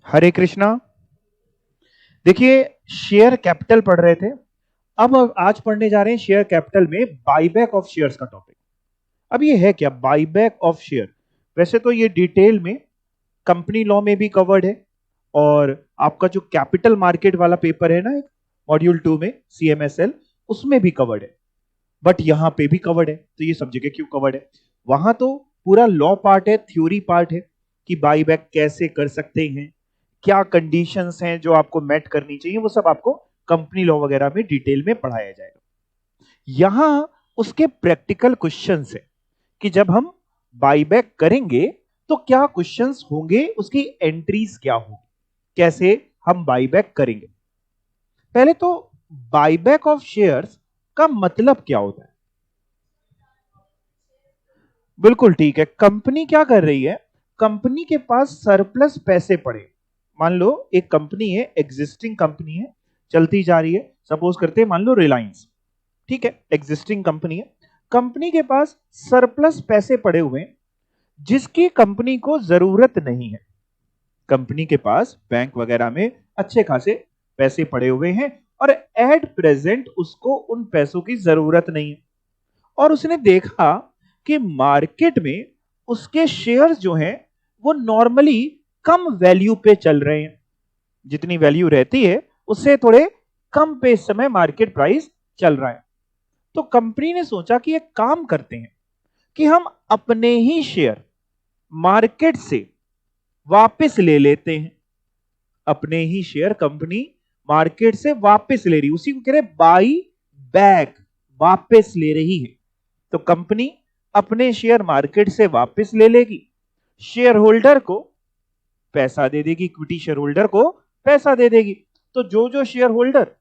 हरे कृष्णा। देखिए, share capital पढ़ रहे थे। अब आज पढ़ने जा रहे हैं शेयर कैपिटल में बाईबैक ऑफ शेयर्स का टॉपिक। अब ये है क्या बाईबैक ऑफ शेयर? वैसे तो ये डिटेल में कंपनी लॉ में भी कवर्ड है, और आपका जो कैपिटल मार्केट वाला पेपर है ना, एक मॉड्यूल 2 में CMSL, उसमें भी कवर्ड है। बट यहां पे भी कवर्ड है, तो ये सब जगह क्यों कवर्ड है? वहां तो पूरा लॉ पार्ट है, थ्योरी पार्ट है कि बाईबैक कैसे कर सकते हैं, क्या कंडीशंस हैं जो आपको मेट करनी चाहिए, वो सब आपको कंपनी लॉ वगैरह में डिटेल में पढ़ाया जाएगा। यहां उसके प्रैक्टिकल क्वेश्चंस है कि जब हम बाईबैक करेंगे तो क्या क्वेश्चंस होंगे, उसकी एंट्रीज क्या होगी, कैसे हम बाईबैक करेंगे। पहले तो बाईबैक ऑफ शेयर्स का मतलब क्या होता है? बिल्कुल ठीक है। कंपनी क्या कर रही है? कंपनी के पास सरप्लस पैसे पड़े। मान लो एक कंपनी है, एग्जिस्टिंग कंपनी है, चलती जा रही है। सपोज करते हैं, मान लो रिलायंस, ठीक है, एग्जिस्टिंग कंपनी है। कंपनी के पास सरप्लस पैसे पड़े हुए हैं जिसकी कंपनी को जरूरत नहीं है। कंपनी के पास बैंक वगैरह में अच्छे खासे पैसे पड़े हुए हैं और एट प्रेजेंट उसको उन पैसों की जरूरत नहीं है। और उसने देखा कि मार्केट में उसके शेयर्स जो हैं वो नॉर्मली कम वैल्यू पे चल रहे हैं। जितनी वैल्यू रहती है उससे थोड़े कम पे इस समय मार्केट प्राइस चल रहा है। तो कंपनी ने सोचा कि एक काम करते हैं कि हम अपने ही शेयर मार्केट से वापस ले लेते हैं। अपने ही शेयर कंपनी मार्केट से वापस ले रही, उसी को कह रहे बाई बैक, वापस ले रही है। तो कंपनी अपने शेयर मार्केट से वापस ले लेगी, शेयर होल्डर को पैसा दे देगी, इक्विटी शेयर होल्डर को पैसा दे देगी। तो जो जो शेयर होल्डर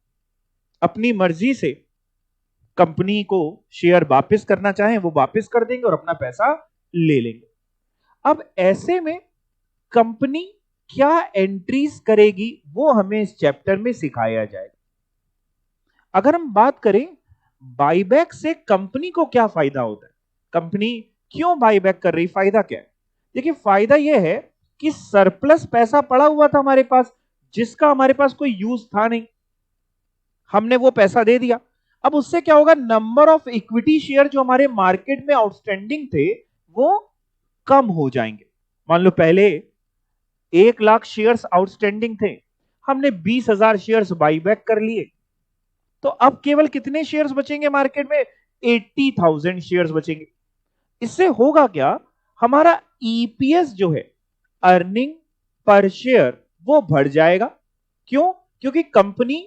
अपनी मर्जी से कंपनी को शेयर वापस करना चाहें वो वापस कर देंगे और अपना पैसा ले लेंगे। अब ऐसे में कंपनी क्या एंट्रीज करेगी वो हमें इस चैप्टर में सिखाया जाएगा। अगर हम बात करें बाईबैक से कंपनी को क्या फायदा होता है, कंपनी क्यों बाईबैक कर रही, फायदा क्या है? देखिए, फायदा यह है कि सरप्लस पैसा पड़ा हुआ था हमारे पास, जिसका हमारे पास कोई यूज था नहीं, हमने वो पैसा दे दिया। अब उससे क्या होगा, नंबर ऑफ इक्विटी शेयर जो हमारे मार्केट में आउटस्टैंडिंग थे वो कम हो जाएंगे। मान लो पहले 1 लाख शेयर्स आउटस्टैंडिंग थे, हमने 20,000 शेयर्स बाईबैक कर लिए, तो अब केवल कितने शेयर्स बचेंगे मार्केट में? 80,000 शेयर्स बचेंगे। इससे होगा क्या, हमारा ईपीएस जो है, अर्निंग पर शेयर, वो बढ़ जाएगा। क्यों? क्योंकि कंपनी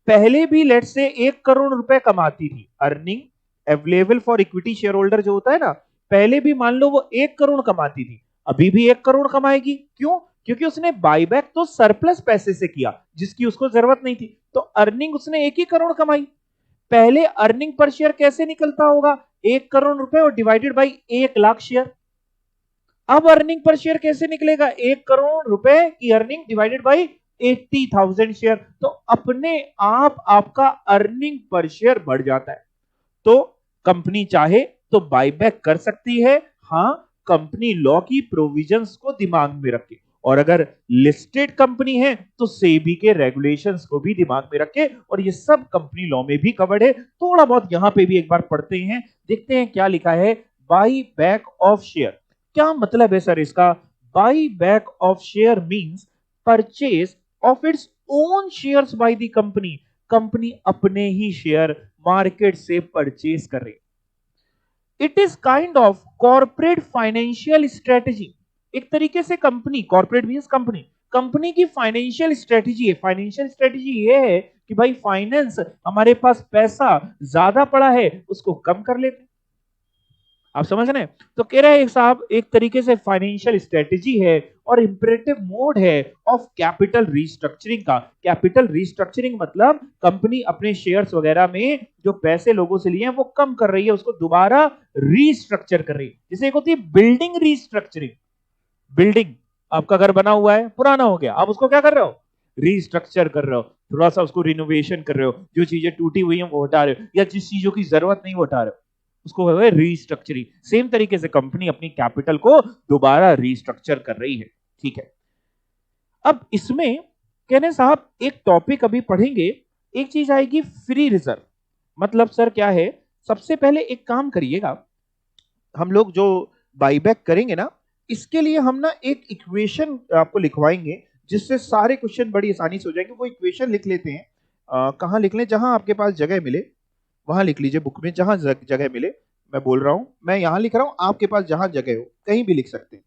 पहले भी लेट से 1 करोड़ रुपए कमाती थी। Earning available for equity share holder जो होता है ना, पहले भी मान लो वो 1 करोड़ कमाती थी, अभी भी 1 करोड़ कमाएगी। क्यों? क्योंकि उसने बाईबैक तो सरप्लस पैसे से किया जिसकी उसको जरूरत नहीं थी, तो अर्निंग उसने 1 ही करोड़ कमाई। पहले अर्निंग पर शेयर कैसे निकलता होगा? 1 करोड़ रुपए और डिवाइडेड बाई 1 लाख शेयर। अब अर्निंग पर शेयर कैसे निकलेगा? 1 करोड़ रुपए की अर्निंग डिवाइडेड बाई 80,000 शेयर। तो अपने आप आपका अर्निंग पर शेयर बढ़ जाता है। तो कंपनी चाहे तो बाईबैक कर सकती है, हां, कंपनी लॉ की प्रोविजंस को दिमाग में रखे। और अगर लिस्टेड कंपनी है तो सेबी के रेगुलेशंस को भी दिमाग में रखे, और ये सब कंपनी लॉ में भी कवर्ड है। थोड़ा बहुत यहां पे भी एक बार पढ़ते हैं, देखते हैं क्या लिखा है। बाई बैक ऑफ शेयर, क्या मतलब है सर इसका? By back of share means purchase of its own shares by the company. Company अपने ही शेयर मार्केट से परचेज कर रही। It is kind of corporate financial strategy. एक तरीके से company, corporate means company, company की फाइनेंशियल स्ट्रेटेजी है। Financial strategy ये है कि भाई फाइनेंस, हमारे पास पैसा ज्यादा पड़ा है उसको कम कर लेते हैं। आप समझ रहे हैं? तो कह रहे हैं साहब, एक तरीके से फाइनेंशियल स्ट्रेटेजी है और इंपरेटिव मोड है ऑफ कैपिटल रीस्ट्रक्चरिंग का। कैपिटल रीस्ट्रक्चरिंग मतलब कंपनी अपने शेयर्स वगैरह में जो पैसे लोगों से लिए हैं वो कम कर रही है, उसको दोबारा रीस्ट्रक्चर कर रही है। जैसे एक होती है बिल्डिंग रीस्ट्रक्चरिंग। बिल्डिंग, आपका घर बना हुआ है, पुराना हो गया, आप उसको क्या कर रहे हो? रीस्ट्रक्चर कर रहे हो, थोड़ा सा उसको रिनोवेशन कर रहे हो, जो चीजें टूटी हुई हैं वो हटा रहे हो, या जिस चीजों की जरूरत नहीं वो हटा रहे हो, उसको रीस्ट्रक्चरिंग। सेम तरीके से कंपनी अपनी कैपिटल को दोबारा रीस्ट्रक्चर कर रही है। ठीक है, अब इसमें कहने साहब एक टॉपिक अभी पढ़ेंगे, एक चीज आएगी फ्री रिजर्व। मतलब सर क्या है, सबसे पहले एक काम करिएगा, हम लोग जो बाईबैक करेंगे ना, इसके लिए हम ना एक इक्वेशन आपको लिखवाएंगे, जिससे सारे क्वेश्चन बड़ी आसानी से हो जाएंगे। वो इक्वेशन लिख लेते हैं, कहाँ लिख लें, जहां आपके पास जगह मिले वहां लिख लीजिए, बुक में जहां जगह मिले। मैं बोल रहा हूं, मैं यहां लिख रहा हूं, आपके पास जहां जगह हो कहीं भी लिख सकते हैं।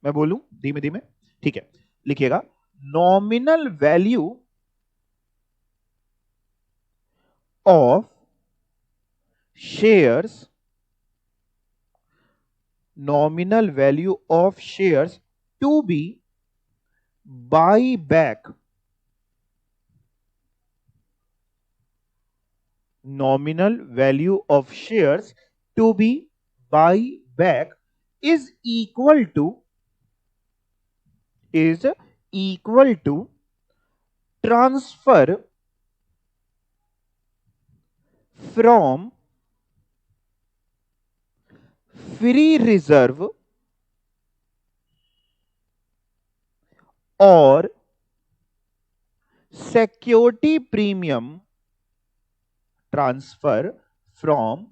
मैं बोलूं धीमे धीमे, ठीक है, लिखिएगा। Nominal value of shares, nominal value of shares to be buy back, nominal value of shares to be buy back is equal to transfer from free reserve और security premium, transfer from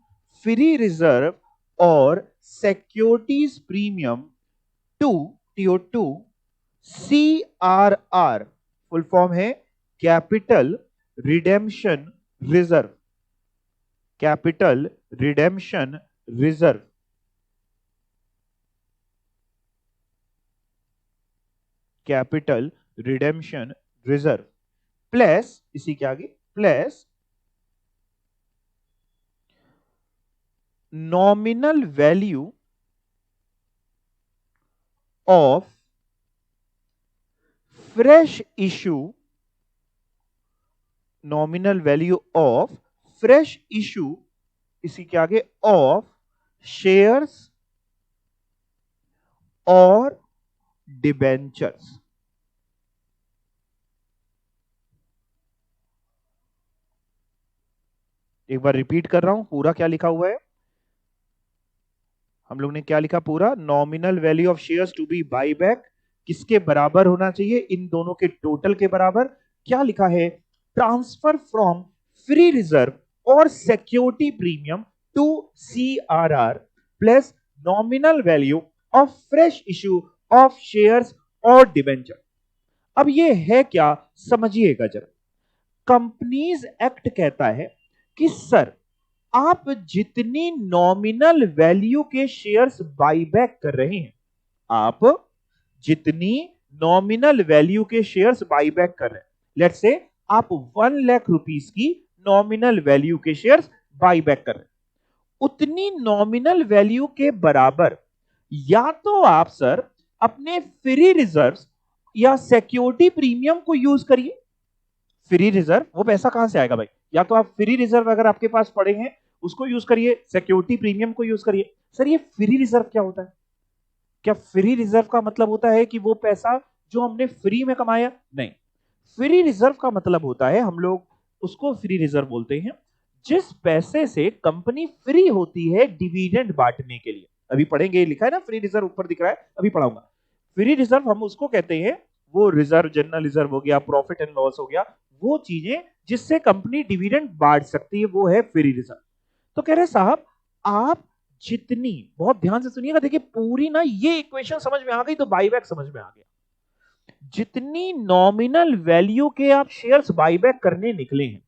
free reserve और securities premium to TO2 CRR, full form है capital redemption reserve, capital redemption reserve, capital redemption reserve plus, इसी के आगे plus nominal value of fresh issue, nominal value of fresh issue, इसी के आगे of shares और debentures. एक बार repeat कर रहा हूं, पूरा क्या लिखा हुआ है, हम लोग ने क्या लिखा पूरा, nominal value of shares to be buy back किसके बराबर होना चाहिए, इन दोनों के टोटल के बराबर। क्या लिखा है, ट्रांसफर फ्रॉम फ्री रिजर्व और security premium to CRR plus nominal value of fresh issue of shares और डिबेंचर। अब ये है क्या, समझिएगा जरा। कंपनीज एक्ट कहता है कि सर आप जितनी नॉमिनल वैल्यू के शेयर्स बाईबैक कर रहे हैं, आप जितनी नॉमिनल वैल्यू के शेयर्स बाईबैक कर रहे हैं, लेट्स से आप 1 लाख रुपीस की नॉमिनल वैल्यू के शेयर्स बाईबैक कर रहे हैं, उतनी नॉमिनल वैल्यू के बराबर या तो आप सर अपने फ्री रिजर्व्स या सिक्योरिटी प्रीमियम को यूज करिए। फ्री रिजर्व, वो पैसा कहां से आएगा भाई, या तो आप फ्री रिजर्व अगर आपके पास पड़े हैं उसको यूज करिए, सिक्योरिटी प्रीमियम को यूज करिए। सर ये फ्री रिजर्व क्या होता है, क्या फ्री रिजर्व का मतलब होता है कि वो पैसा जो हमने फ्री में कमाया, नहीं। फ्री रिजर्व का मतलब होता है, हम लोग उसको फ्री रिजर्व बोलते हैं, जिस पैसे से कंपनी फ्री होती है डिविडेंड बांटने के लिए। अभी पढ़ेंगे, लिखा है ना फ्री रिजर्व ऊपर दिख रहा है, अभी पढ़ाऊंगा। फ्री रिजर्व हम उसको कहते हैं, वो रिजर्व जनरल रिजर्व हो गया, प्रॉफिट एंड लॉस हो गया, वो चीजें जिससे कंपनी डिविडेंड बांट सकती है, वो है फ्री रिजर्व। तो कह रहे साहब आप जितनी, बहुत ध्यान से सुनिएगा, देखिए पूरी ना ये इक्वेशन समझ में आ गई तो बाईबैक समझ में आ गया। जितनी नॉमिनल वैल्यू के आप शेयर्स बाईबैक करने निकले हैं,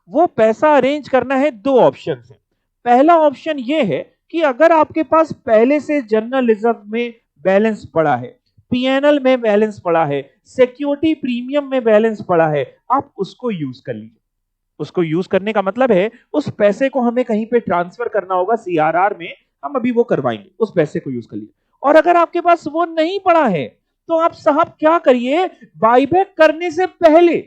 वो पैसा अरेंज करना है, दो ऑप्शन है। पहला ऑप्शन ये है कि अगर आपके पास पहले से जनरल रिजर्व में बैलेंस पड़ा है, PNL में बैलेंस पड़ा है, सिक्योरिटी प्रीमियम में बैलेंस पड़ा है, आप उसको यूज कर लीजिए। उसको यूज करने का मतलब है उस पैसे को हमें कहीं पे ट्रांसफर करना होगा CRR में, हम अभी वो करवाएंगे, उस पैसे को यूज कर लीजिए। और अगर आपके पास वो नहीं पड़ा है तो आप साहब क्या करिए, बाईबैक करने से पहले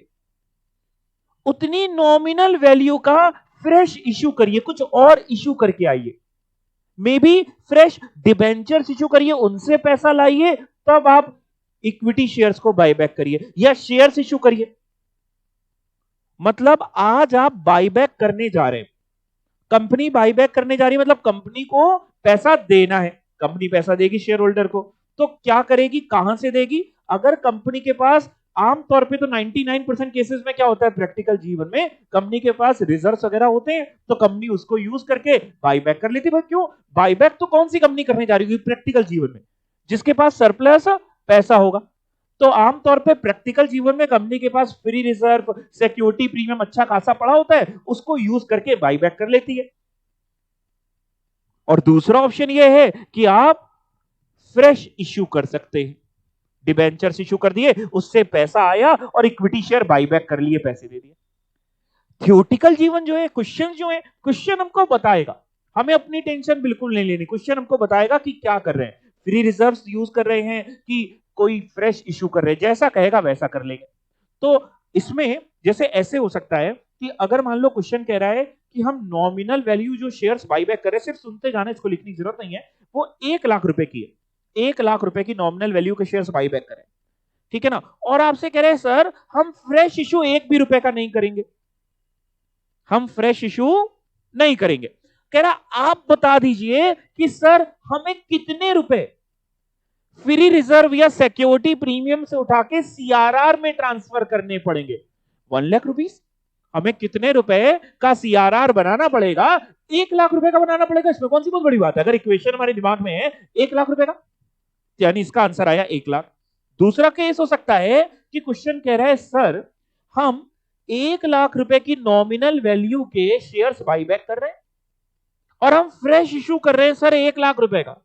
उतनी नॉमिनल वैल्यू का फ्रेश इश्यू करिए, कुछ और इश्यू करके आइए, may be fresh debentures issue करिए, उनसे पैसा लाइए, तब आप इक्विटी शेयर्स को बाईबैक करिए या शेयर्स इश्यू करिए। मतलब आज आप बाईबैक करने जा रहे हैं, कंपनी बाईबैक करने जा रही है, मतलब कंपनी को पैसा देना है, कंपनी पैसा देगी शेयर होल्डर को, तो क्या करेगी, कहां से देगी, अगर कंपनी के पास आमतौर पे तो 99% केसेस में क्या होता है, प्रैक्टिकल जीवन में कंपनी के पास रिजर्व्स वगैरह होते हैं, तो कंपनी उसको यूज करके बाईबैक कर लेती है। क्यों बाईबैक तो कौन सी कंपनी करने जा रही है प्रैक्टिकल जीवन में, जिसके पास सरप्लस पैसा होगा। तो आमतौर पे प्रैक्टिकल जीवन में कंपनी के पास फ्री रिजर्व, सिक्योरिटी प्रीमियम अच्छा खासा पड़ा होता है, उसको यूज करके बाईबैक कर लेती है। और दूसरा ऑप्शन यह है कि आप फ्रेश इश्यू कर सकते हैं, डिबेंचर्स इश्यू कर दिए, उससे पैसा आया और इक्विटी शेयर बाईबैक कर लिए, पैसे दे दिए। थ्योरेटिकल जीवन जो है, क्वेश्चन जो है, क्वेश्चन हमको बताएगा, हमें अपनी टेंशन बिल्कुल नहीं लेनी, क्वेश्चन हमको बताएगा कि क्या कर रहे हैं, फ्री रिजर्व्स यूज कर रहे हैं कि कोई फ्रेश इश्यू कर रहे हैं, जैसा कहेगा वैसा कर लेंगे। तो इसमें जैसे ऐसे हो सकता है कि अगर मान लो क्वेश्चन कह रहा है कि हम नॉमिनल वैल्यू जो शेयर्स बाईबैक कर रहे हैं, सिर्फ सुनते जाना, इसको लिखने की जरूरत नहीं है, वो 1 लाख रुपए की है, 1 लाख रुपए की नॉमिनल वैल्यू के शेयर्स बाईबैक करें, ठीक है ना। और आपसे कह रहे हैं सर हम फ्रेश इश्यू 1 भी रुपए का नहीं करेंगे, हम फ्रेश इश्यू नहीं करेंगे। कह रहा आप बता दीजिए कि सर हमें कितने रुपए फ्री रिजर्व या सिक्योरिटी प्रीमियम से उठा के सीआरआर में ट्रांसफर करने पड़ेंगे। 1 लाख रुपीस, हमें कितने रुपए का सीआरआर बनाना पड़ेगा, 1 लाख रुपए का बनाना पड़ेगा। इसमें कौन सी बहुत बड़ी बात है, अगर इक्वेशन हमारे दिमाग में है 1 लाख रुपए का, यानी इसका आंसर आया 1 लाख। दूसरा केस हो सकता है कि क्वेश्चन कह रहा है सर हम 1 लाख रुपए की नॉमिनल वैल्यू के शेयर्स बाईबैक कर रहे हैं और हम फ्रेश इश्यू कर रहे हैं सर 1 लाख रुपए का,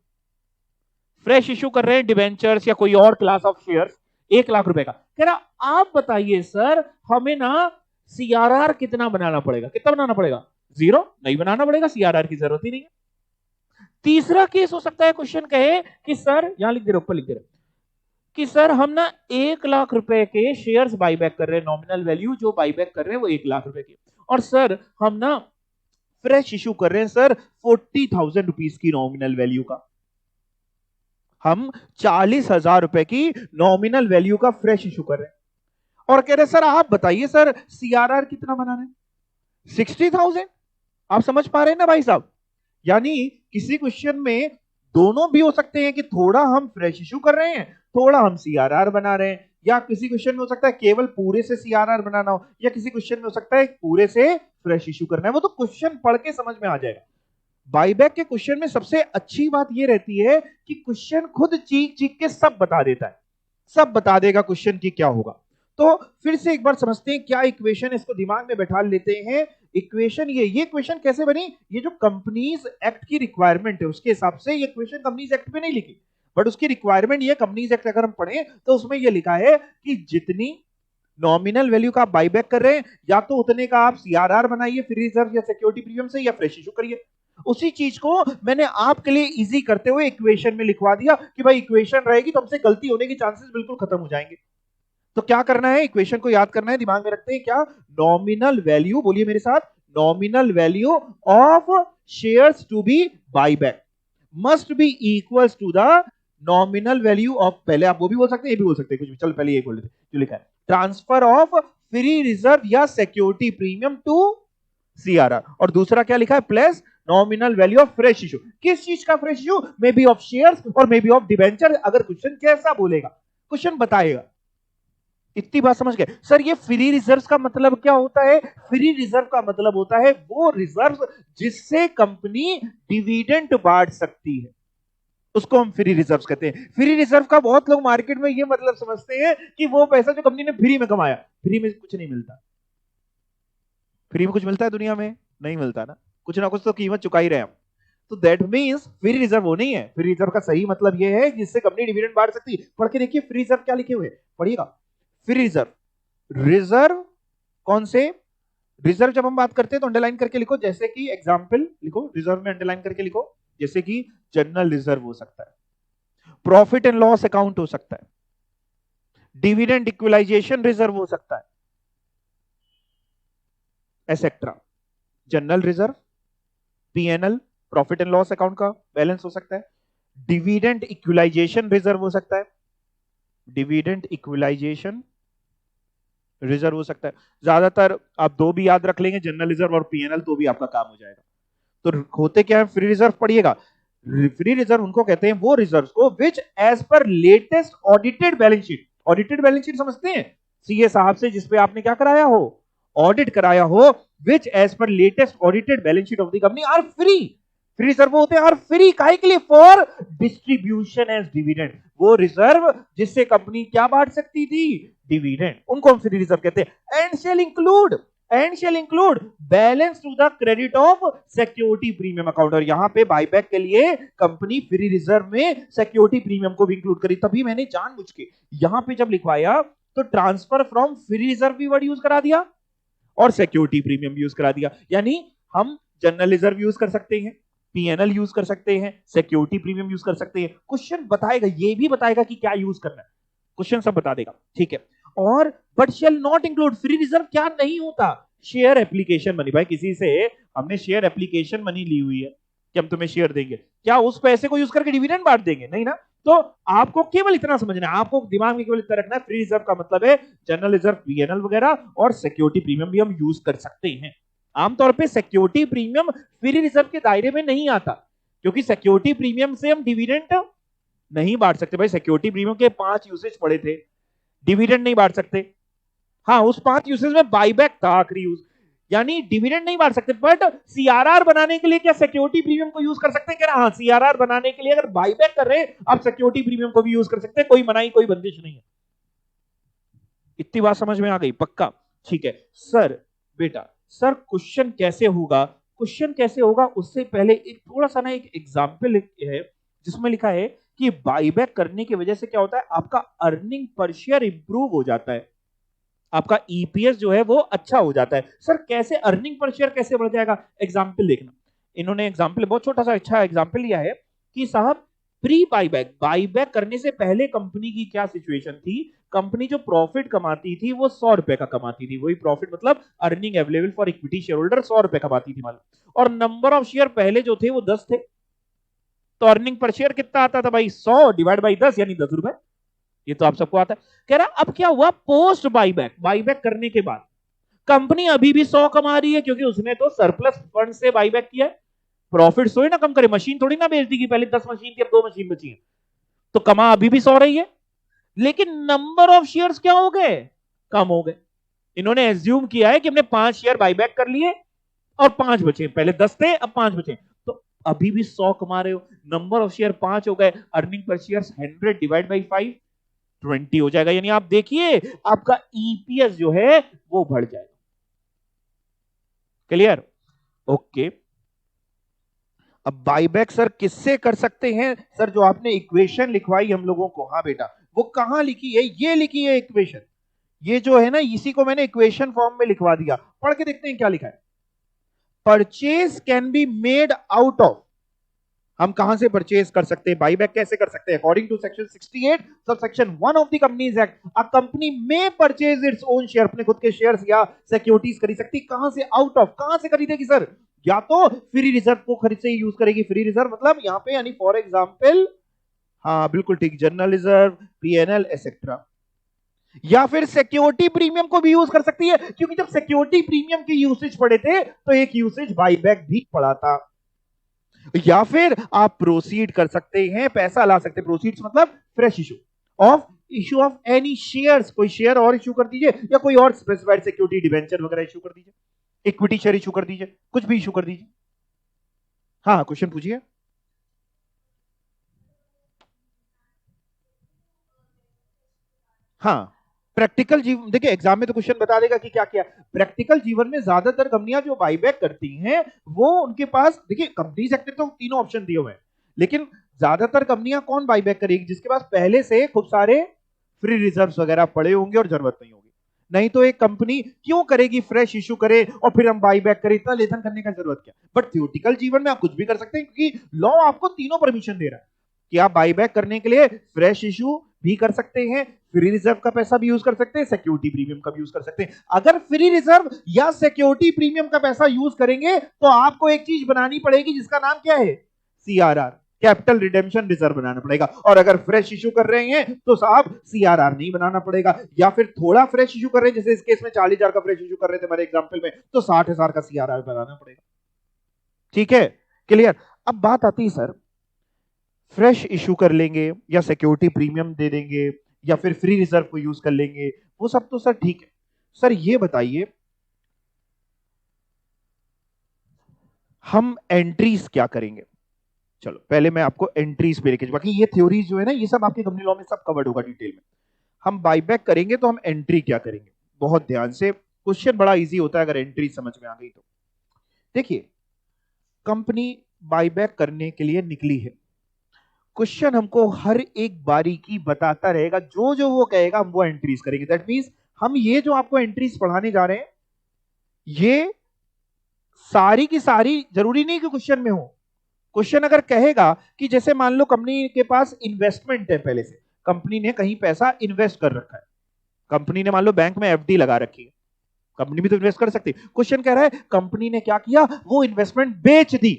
फ्रेश इश्यू कर रहे हैं डिबेंचर्स या कोई और क्लास ऑफ शेयर्स 1 लाख रुपए का। कह रहा आप बताइए सर हमें ना सीआरआर कितना बनाना पड़ेगा, कितना बनाना पड़ेगा, 0 नहीं बनाना पड़ेगा, सीआरआर की जरूरत ही नहीं है। तीसरा केस हो सकता है क्वेश्चन कहे कि सर यहां लिख दे रहे, ऊपर लिख दे रहे कि सर हम ना 1 लाख रुपए के शेयर्स बाईबैक कर रहे हैं, नॉमिनल वैल्यू जो बाईबैक कर रहे हैं वो 1 लाख रुपए की, और सर हम ना फ्रेश इश्यू कर रहे हैं सर 40,000 रुपीस की नॉमिनल वैल्यू का, हम 40,000 रुपए की नॉमिनल वैल्यू का फ्रेश इश्यू कर रहे हैं, और कह रहे सर आप बताइए सर सीआरआर कितना बनाना है, 60,000। आप समझ पा रहे हैं ना भाई साहब, यानी किसी क्वेश्चन में दोनों भी हो सकते हैं कि थोड़ा हम फ्रेश इश्यू कर रहे हैं, थोड़ा हम सीआरआर बना रहे हैं, या किसी क्वेश्चन में हो सकता है केवल पूरे से सीआरआर बनाना हो, या किसी क्वेश्चन में हो सकता है पूरे से फ्रेश इश्यू करना है। वो तो क्वेश्चन पढ़ के समझ में आ जाएगा। बाईबैक के क्वेश्चन में सबसे अच्छी बात यह रहती है कि क्वेश्चन खुद चीख चीख के सब बता देता है, सब बता देगा क्वेश्चन की क्या होगा। तो फिर से एक बार समझते हैं क्या इक्वेशन, इसको दिमाग में बैठा लेते हैं। इक्वेशन ये इक्वेशन कैसे बनी, ये जो कंपनीज एक्ट की रिक्वायरमेंट है उसके हिसाब से ये इक्वेशन कंपनीज एक्ट में नहीं लिखी, बट उसकी रिक्वायरमेंट ये कंपनीज एक्ट अगर हम पढ़े तो उसमें ये लिखा है कि जितनी नॉमिनल वैल्यू का आप बाईबैक कर रहे हैं या तो उतने का आप सीआरआर बनाइए फ्री रिजर्व या सिक्योरिटी प्रीमियम से, या फ्रेश इशू करिए। उसी चीज को मैंने आपके लिए इजी करते हुए इक्वेशन में लिखवा दिया कि भाई इक्वेशन रहेगी तो हमसे गलती होने की चांसेस बिल्कुल खत्म हो जाएंगे। तो क्या करना है, इक्वेशन को याद करना है, दिमाग में रखते हैं क्या, नॉमिनल वैल्यू, बोलिए मेरे साथ, nominal value of shares to be buyback must be equals to the nominal value of, पहले आप वो भी बोल सकते हैं ये भी बोल सकते हैं, कुछ भी, चल पहले ये बोल लेते जो लिखा है, ट्रांसफर ऑफ फ्री रिजर्व या सिक्योरिटी प्रीमियम टू सीआरआर, और दूसरा क्या लिखा है, plus nominal value of fresh issue. किस चीज का fresh issue, may be of shares और मे बी ऑफ डिबेंचर, अगर क्वेश्चन कैसा बोलेगा क्वेश्चन बताएगा। इतनी बात समझ गए। सर ये फ्री रिजर्व का मतलब क्या होता है, फ्री रिजर्व का मतलब होता है वो रिजर्व जिससे कंपनी डिविडेंड बांट सकती है, उसको हम फ्री रिजर्व कहते हैं। फ्री रिजर्व का बहुत लोग मार्केट में ये मतलब समझते हैं कि वो पैसा जो कंपनी ने फ्री में कमाया, फ्री में कुछ नहीं मिलता, फ्री में कुछ मिलता है दुनिया में, नहीं मिलता ना कुछ तो कीमत चुका ही रहे हम। तो दैट मींस फ्री रिजर्व वो नहीं है, फ्री रिजर्व का सही मतलब ये है जिससे कंपनी डिविडेंड बांट सकती है। पढ़ के देखिए फ्री रिजर्व क्या लिखे हुए, पढ़िएगा, फ्री रिजर्व, रिजर्व कौन से, रिजर्व जब हम बात करते हैं तो अंडरलाइन करके लिखो, जैसे कि एग्जांपल लिखो, रिजर्व में अंडरलाइन करके लिखो, जैसे कि जनरल रिजर्व हो सकता है, प्रॉफिट एंड लॉस अकाउंट हो सकता है, डिविडेंड इक्वलाइजेशन रिजर्व हो सकता है, etcetera. General reserve, PNL, profit and loss account का बैलेंस हो सकता है, डिविडेंड इक्वलाइजेशन रिजर्व हो सकता है, डिविडेंड इक्वलाइजेशन रिजर्व हो सकता है। ज्यादातर आप दो भी याद रख लेंगे, जनरल रिजर्व और पीएनएल, तो भी आपका काम हो जाएगा। तो होते क्या है, फ्री रिजर्व पढ़िएगा, फ्री रिजर्व उनको कहते हैं वो रिजर्व को which as per latest audited balance sheet, audited balance sheet समझते हैं, सीए साहब से जिसपे आपने क्या कराया हो, ऑडिट कराया हो, which as per latest audited balance sheet of the company are free, free reserve होते हैं, और फ्री काहे के लिए, फॉर डिस्ट्रीब्यूशन एज डिविडेंड, वो रिजर्व जिससे कंपनी क्या बांट सकती थी, डिविडेंड, उनको हम फ्री रिजर्व कहते हैं। And shall include balance to the credit of security premium account, और यहां पे बायबैक के लिए कंपनी फ्री रिजर्व में सिक्योरिटी प्रीमियम को भी इंक्लूड करी। तभी मैंने जानबूझ के यहां पे जब लिखवाया तो ट्रांसफर फ्रॉम फ्री रिजर्व भी वर्ड यूज करा दिया और सिक्योरिटी प्रीमियम यूज करा दिया। यानी हम जनरल रिजर्व यूज कर सकते हैं, पीएनएल यूज कर सकते हैं, सिक्योरिटी प्रीमियम यूज कर सकते हैं। क्वेश्चन बताएगा, ये भी बताएगा कि क्या यूज करना है, क्वेश्चन सब बता देगा, ठीक है। और but shall not include, free reserve क्या नहीं होता, शेयर एप्लीकेशन मनी। भाई किसी से हमने शेयर एप्लीकेशन मनी ली हुई है कि हम तुम्हें शेयर देंगे, क्या उस पैसे को यूज करके डिविडेंड बांट देंगे, नहीं ना। तो आपको केवल इतना समझना है, आपको दिमाग में केवल इतना रखना है, फ्री रिजर्व का मतलब है जनरल रिजर्व, पीएनएल वगैरह, और सिक्योरिटी प्रीमियम भी हम यूज कर सकते हैं। आमतौर पे सिक्योरिटी प्रीमियम फ्री रिजर्व के दायरे में नहीं आता, क्योंकि सिक्योरिटी प्रीमियम से हम डिविडेंड नहीं बांट सकते। भाई सिक्योरिटी प्रीमियम के 5 यूसेज पड़े थे, डिविडेंड नहीं बांट सकते। हाँ, उस 5 यूसेज में बायबैक था आखिरी यूज, यानी डिविडेंड नहीं बांट सकते। बट सीआरआर बनाने के लिए क्या सिक्योरिटी प्रीमियम को यूज कर सकते हैं, कह रहा हाँ, सीआरआर बनाने के लिए अगर बायबैक कर रहे हैं आप सिक्योरिटी प्रीमियम को भी यूज कर सकते हैं, कोई मनाही कोई बंदिश नहीं है। इतनी बात समझ में आ गई, पक्का, ठीक है। सर बेटा, सर क्वेश्चन कैसे होगा, क्वेश्चन कैसे होगा उससे पहले एक थोड़ा सा ना एक एग्जांपल है जिसमें लिखा है कि बायबैक करने की वजह से क्या होता है, आपका अर्निंग पर शेयर इंप्रूव हो जाता है, आपका ईपीएस जो है वो अच्छा हो जाता है। सर कैसे अर्निंग पर शेयर कैसे बढ़ जाएगा, एग्जांपल देखना। इन्होंने एग्जांपल बहुत छोटा सा अच्छा एग्जांपल लिया है कि साहब प्री बायबैक, बायबैक करने से पहले कंपनी की क्या सिचुएशन थी, कंपनी जो प्रॉफिट कमाती थी वो 100 रुपए का कमाती थी, वही प्रॉफिट मतलब earning available for equity share holder 100 रुपए कमाती थी मालूम, और नंबर ऑफ शेयर पहले जो थे वो 10 थे, तो अर्निंग पर शेयर कितना आता था भाई, 100 डिवाइड बाई 10 यानी 10 रुपए। ये तो आप सबको आता है। कह रहा अब क्या हुआ, पोस्ट बायबैक, बायबैक करने के बाद कंपनी अभी भी 100 कमा रही है, क्योंकि उसने तो सरप्लस फंड से बायबैक किया है, प्रॉफिट थोड़ी ना कम करे, मशीन थोड़ी ना बेच दी कि पहले 10 मशीन थी अब 2 मशीन बची है, तो कमा अभी भी 100 रही है, लेकिन नंबर ऑफ शेयर्स क्या हो गए, कम हो गए। इन्होंने एज्यूम किया है कि हमने 5 शेयर बायबैक कर लिए और 5 बचे, पहले 10 थे अब 5 बचे, तो अभी भी 100 कमा रहे हो, नंबर ऑफ शेयर 5 हो गए, earning per share 100 divide by 5 20 हो जाएगा, यानी आप देखिए आपका ईपीएस जो है वो बढ़ जाएगा। Clear, okay. अब बायबैक सर किससे कर सकते हैं, सर जो आपने इक्वेशन लिखवाई हम लोगों को, हाँ बेटा वो कहां लिखी है, ये लिखी है इक्वेशन, ये जो है ना इसी को मैंने इक्वेशन फॉर्म में लिखवा दिया, पढ़ के देखते हैं क्या लिखा है। Purchase can be made out of, हम कहां से परचेज कर सकते हैं, बायबैक कैसे कर सकते हैं, according to section 68 sub section 1 of the companies act, a company may purchase its own share, अपने खुद के शेयर्स या सिक्योरिटीज खरीद सकती, कहां से, आउट ऑफ, कहां से खरीदेगी सर, या तो फ्री रिजर्व को खरीद से ही यूज करेगी, फ्री रिजर्व मतलब यहां पे यानी फॉर एग्जांपल, हाँ बिल्कुल ठीक, जनरल रिजर्व, पीएनएल एसेट्रा, या फिर सिक्योरिटी प्रीमियम को भी यूज कर सकती है, क्योंकि जब सिक्योरिटी प्रीमियम की यूसेज पड़े थे तो एक यूसेज बायबैक भी पड़ा था, या फिर आप प्रोसीड कर सकते हैं, पैसा ला सकते हैं, प्रोसीड्स मतलब fresh issue of any shares, कोई शेयर और इशू कर दीजिए, या कोई और स्पेसिफाइड सिक्योरिटी डिवेंचर वगैरह इशू कर दीजिए, इक्विटी शेयर इशू कर दीजिए, कुछ भी इशू कर दीजिए। हाँ क्वेश्चन पूछिए। हाँ प्रैक्टिकल जीवन, देखिए एग्जाम में तो क्वेश्चन बता देगा कि क्या किया, प्रैक्टिकल जीवन में ज्यादातर कंपनियां जो बायबैक करती हैं वो उनके पास, देखिए कंपनी सेक्टर तो तीनों ऑप्शन दिए हुए हैं, लेकिन ज्यादातर कंपनियां कौन बायबैक करेगी, जिसके पास पहले से खूब सारे फ्री रिजर्व्स वगैरह पड़े होंगे और जरूरत नहीं होगी, नहीं तो एक कंपनी क्यों करेगी फ्रेश इशू करे और फिर हम बायबैक करें, इतना लेथन करने का जरूरत क्या। बट थियोरेटिकल जीवन में आप कुछ भी कर सकते हैं, क्योंकि लॉ आपको तीनों परमिशन दे रहा है कि आप बायबैक करने के लिए फ्रेश इशू भी कर सकते हैं, फ्री रिजर्व का पैसा भी यूज कर सकते हैं, सिक्योरिटी प्रीमियम का भी यूज कर सकते हैं। अगर फ्री रिजर्व या सिक्योरिटी प्रीमियम का पैसा यूज करेंगे तो आपको एक चीज बनानी पड़ेगी जिसका नाम क्या है, सीआरआर, कैपिटल रिडेम्पशन रिजर्व बनाना पड़ेगा, और अगर फ्रेश इशू कर रहे हैं तो साहब सीआरआर नहीं बनाना पड़ेगा, या फिर थोड़ा फ्रेश इशू कर रहे हैं, जैसे इस केस में 40,000 का फ्रेश इशू कर रहे थे हमारे एग्जांपल में, तो 60,000 का सीआरआर बनाना पड़ेगा। ठीक है, क्लियर। अब बात आती है सर फ्रेश इशू कर लेंगे या सिक्योरिटी प्रीमियम दे देंगे या फिर फ्री रिजर्व को यूज कर लेंगे, वो सब तो सर ठीक है। सर ये बताइए हम एंट्रीज क्या करेंगे। चलो पहले मैं आपको एंट्रीज पे लेके, बाकी ये थ्योरीज जो है ना ये सब आपके कंपनी लॉ में सब कवर्ड होगा डिटेल में। हम बाईबैक करेंगे तो हम एंट्री क्या करेंगे, बहुत ध्यान से, क्वेश्चन बड़ा इजी होता है अगर एंट्री समझ में आ गई तो। देखिए कंपनी बाईबैक करने के लिए निकली है, क्वेश्चन हमको हर एक बारीकी बताता रहेगा, जो जो वो कहेगा हम वो एंट्रीज करेंगे। दैट मींस हम ये जो आपको एंट्रीज पढ़ाने जा रहे हैं ये सारी की सारी जरूरी नहीं कि क्वेश्चन में हो। क्वेश्चन अगर कहेगा कि जैसे मान लो कंपनी के पास इन्वेस्टमेंट है, पहले से कंपनी ने कहीं पैसा इन्वेस्ट कर रखा है, कंपनी ने मान लो बैंक में एफडी लगा रखी है, कंपनी भी तो इन्वेस्ट कर सकती है। क्वेश्चन कह रहा है कंपनी ने क्या किया, वो इन्वेस्टमेंट बेच दी,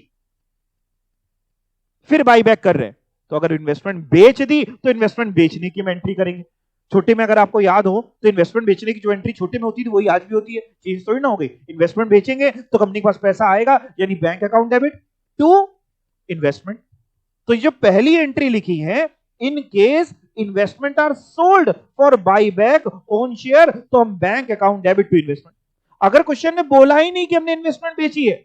फिर बाई बैक कर रहे हैं। तो अगर इन्वेस्टमेंट बेच दी तो इन्वेस्टमेंट बेचने की हम एंट्री करेंगे। छोटे में अगर आपको याद हो तो इन्वेस्टमेंट बेचने की जो एंट्री छोटे में होती थी वही आज भी होती है, चेंज थोड़ी ना हो गई। इन्वेस्टमेंट बेचेंगे तो कंपनी के पास पैसा आएगा, यानी bank account debit to investment. तो जो पहली एंट्री लिखी है, in case investment are sold for buy back own share, तो हम bank account debit to investment. अगर क्वेश्चन ने बोला ही नहीं कि हमने इन्वेस्टमेंट बेची है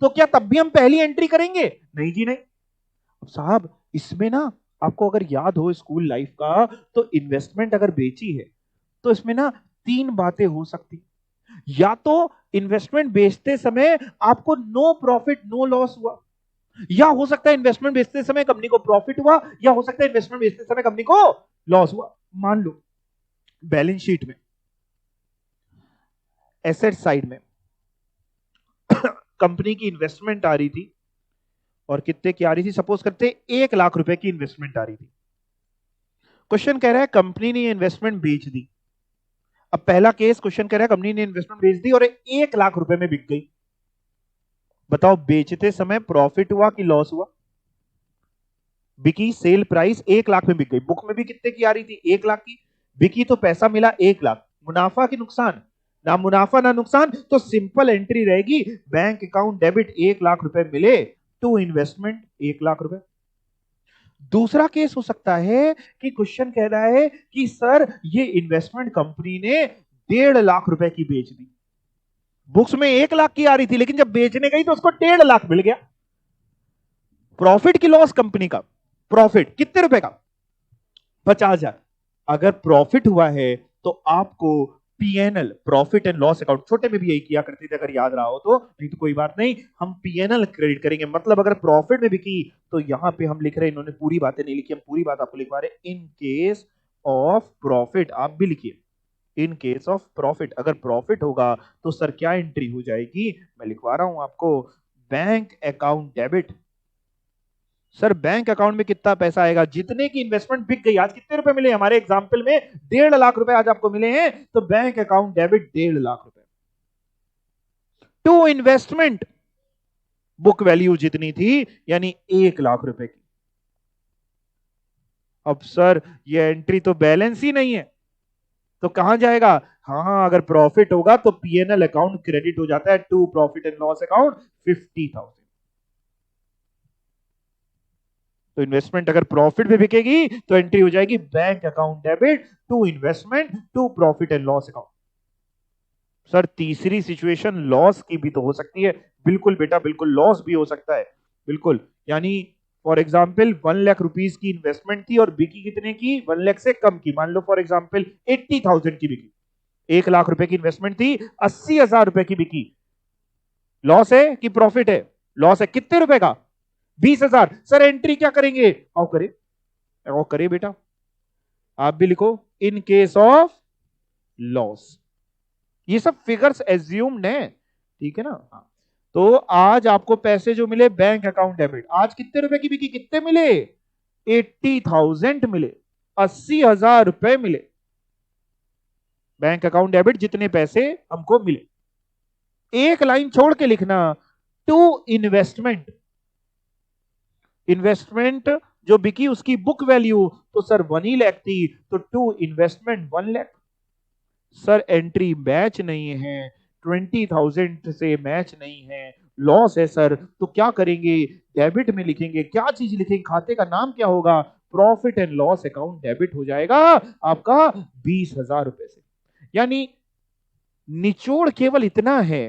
तो क्या तब भी हम पहली एंट्री करेंगे? नहीं जी नहीं। साहब इसमें ना आपको अगर याद हो स्कूल लाइफ का, तो इन्वेस्टमेंट अगर बेची है तो इसमें ना तीन बातें हो सकती, या तो इन्वेस्टमेंट बेचते समय आपको नो प्रॉफिट नो लॉस हुआ, या हो सकता है इन्वेस्टमेंट बेचते समय कंपनी को प्रॉफिट हुआ, या हो सकता है इन्वेस्टमेंट बेचते समय कंपनी को लॉस हुआ। मान लो बैलेंस शीट में एसेट साइड में कंपनी की इन्वेस्टमेंट आ रही थी, और कितने की आ रही थी, सपोज करते 1 लाख रुपए की इन्वेस्टमेंट आ रही थी। क्वेश्चन कह रहा है कंपनी ने इन्वेस्टमेंट बेच दी। अब पहला केस क्वेश्चन कह रहा है कंपनी ने इन्वेस्टमेंट बेच दी और 1 लाख रुपए में बिक गई। बताओ बेचते समय प्रॉफिट हुआ कि लॉस हुआ? बिकी, सेल प्राइस 1 लाख में बिक गई, बुक में भी कितने की आ रही थी, 1 लाख की, बिकी तो पैसा मिला 1 लाख, मुनाफा की नुकसान? ना मुनाफा ना नुकसान, तो सिंपल एंट्री रहेगी बैंक अकाउंट डेबिट 1 लाख रुपए मिले टू इन्वेस्टमेंट 1 लाख रुपए। दूसरा केस हो सकता है कि क्वेश्चन कह रहा है कि सर ये इन्वेस्टमेंट कंपनी ने 1.5 लाख रुपए की बेच दी, बुक्स में 1 लाख की आ रही थी लेकिन जब बेचने गई तो उसको 1.5 लाख मिल गया। प्रॉफिट की लॉस कंपनी का, प्रॉफिट कितने रुपए का, 50,000। अगर प्रॉफिट हुआ है तो आपको PNL, profit and loss account, छोटे में भी यही किया करते थे अगर याद रहा हो तो, नहीं तो कोई बात नहीं, हम पीएनएल क्रेडिट करेंगे। मतलब अगर प्रॉफिट में बिकी तो यहां पे हम लिख रहे हैं, इन्होंने पूरी बातें नहीं लिखी, हम पूरी बात आपको लिखवा रहे हैं, इन केस ऑफ प्रॉफिट, आप भी लिखिए इन केस ऑफ प्रॉफिट। अगर प्रॉफिट होगा तो सर क्या एंट्री हो जाएगी, मैं लिखवा रहा हूं आपको, bank account debit. Sir bank account में कितना पैसा आएगा, जितने की इन्वेस्टमेंट बिक गई, आज कितने रुपए मिले हमारे एग्जाम्पल में, 1.5 लाख रुपए आज आपको मिले हैं, तो बैंक अकाउंट डेबिट 1.5 लाख रुपए टू इन्वेस्टमेंट, बुक वैल्यू जितनी थी यानी 1 लाख रुपए की। अब सर ये एंट्री तो बैलेंस ही नहीं है, तो कहां जाएगा? हाँ अगर प्रॉफिट होगा तो पीएनएल अकाउंट क्रेडिट हो जाता है to profit and loss account 50,000। तो इन्वेस्टमेंट अगर प्रॉफिट में बिकेगी तो एंट्री हो जाएगी bank account debit to investment to profit and loss account. Sir तीसरी सिचुएशन लॉस की भी तो हो सकती है। बिल्कुल बेटा बिल्कुल, लॉस भी हो सकता है बिल्कुल। यानी फॉर एग्जाम्पल 1 लाख रुपीज की इन्वेस्टमेंट थी और बिकी कितने की, 1 लाख से कम की, मान लो फॉर एग्जाम्पल 80,000 की बिकी। 1 लाख रुपए की इन्वेस्टमेंट थी, 80,000 रुपए की बिकी, लॉस है कि प्रॉफिट है? लॉस है। कितने रुपए का? 20,000। सर एंट्री क्या करेंगे? आओ करे, आओ करे बेटा, आप भी लिखो इन केस ऑफ लॉस। ये सब फिगर्स एज्यूम्ड है, ठीक है ना? हाँ। तो आज आपको पैसे जो मिले बैंक अकाउंट डेबिट, आज कितने रुपए की बिकी, कितने मिले, 80,000 मिले, 80,000 रुपए मिले बैंक अकाउंट डेबिट, जितने पैसे हमको मिले। एक लाइन छोड़ के लिखना टू इन्वेस्टमेंट, इन्वेस्टमेंट जो बिकी उसकी बुक वैल्यू तो सर 1 लाख थी, तो to investment 1 lakh. Sir entry match नहीं है, 20,000 से मैच नहीं है, लॉस है सर, तो क्या करेंगे? डेबिट में लिखेंगे, क्या चीज लिखेंगे, खाते का नाम क्या होगा? Profit and loss account debit हो जाएगा आपका 20,000 रुपए से। यानी निचोड़ केवल इतना है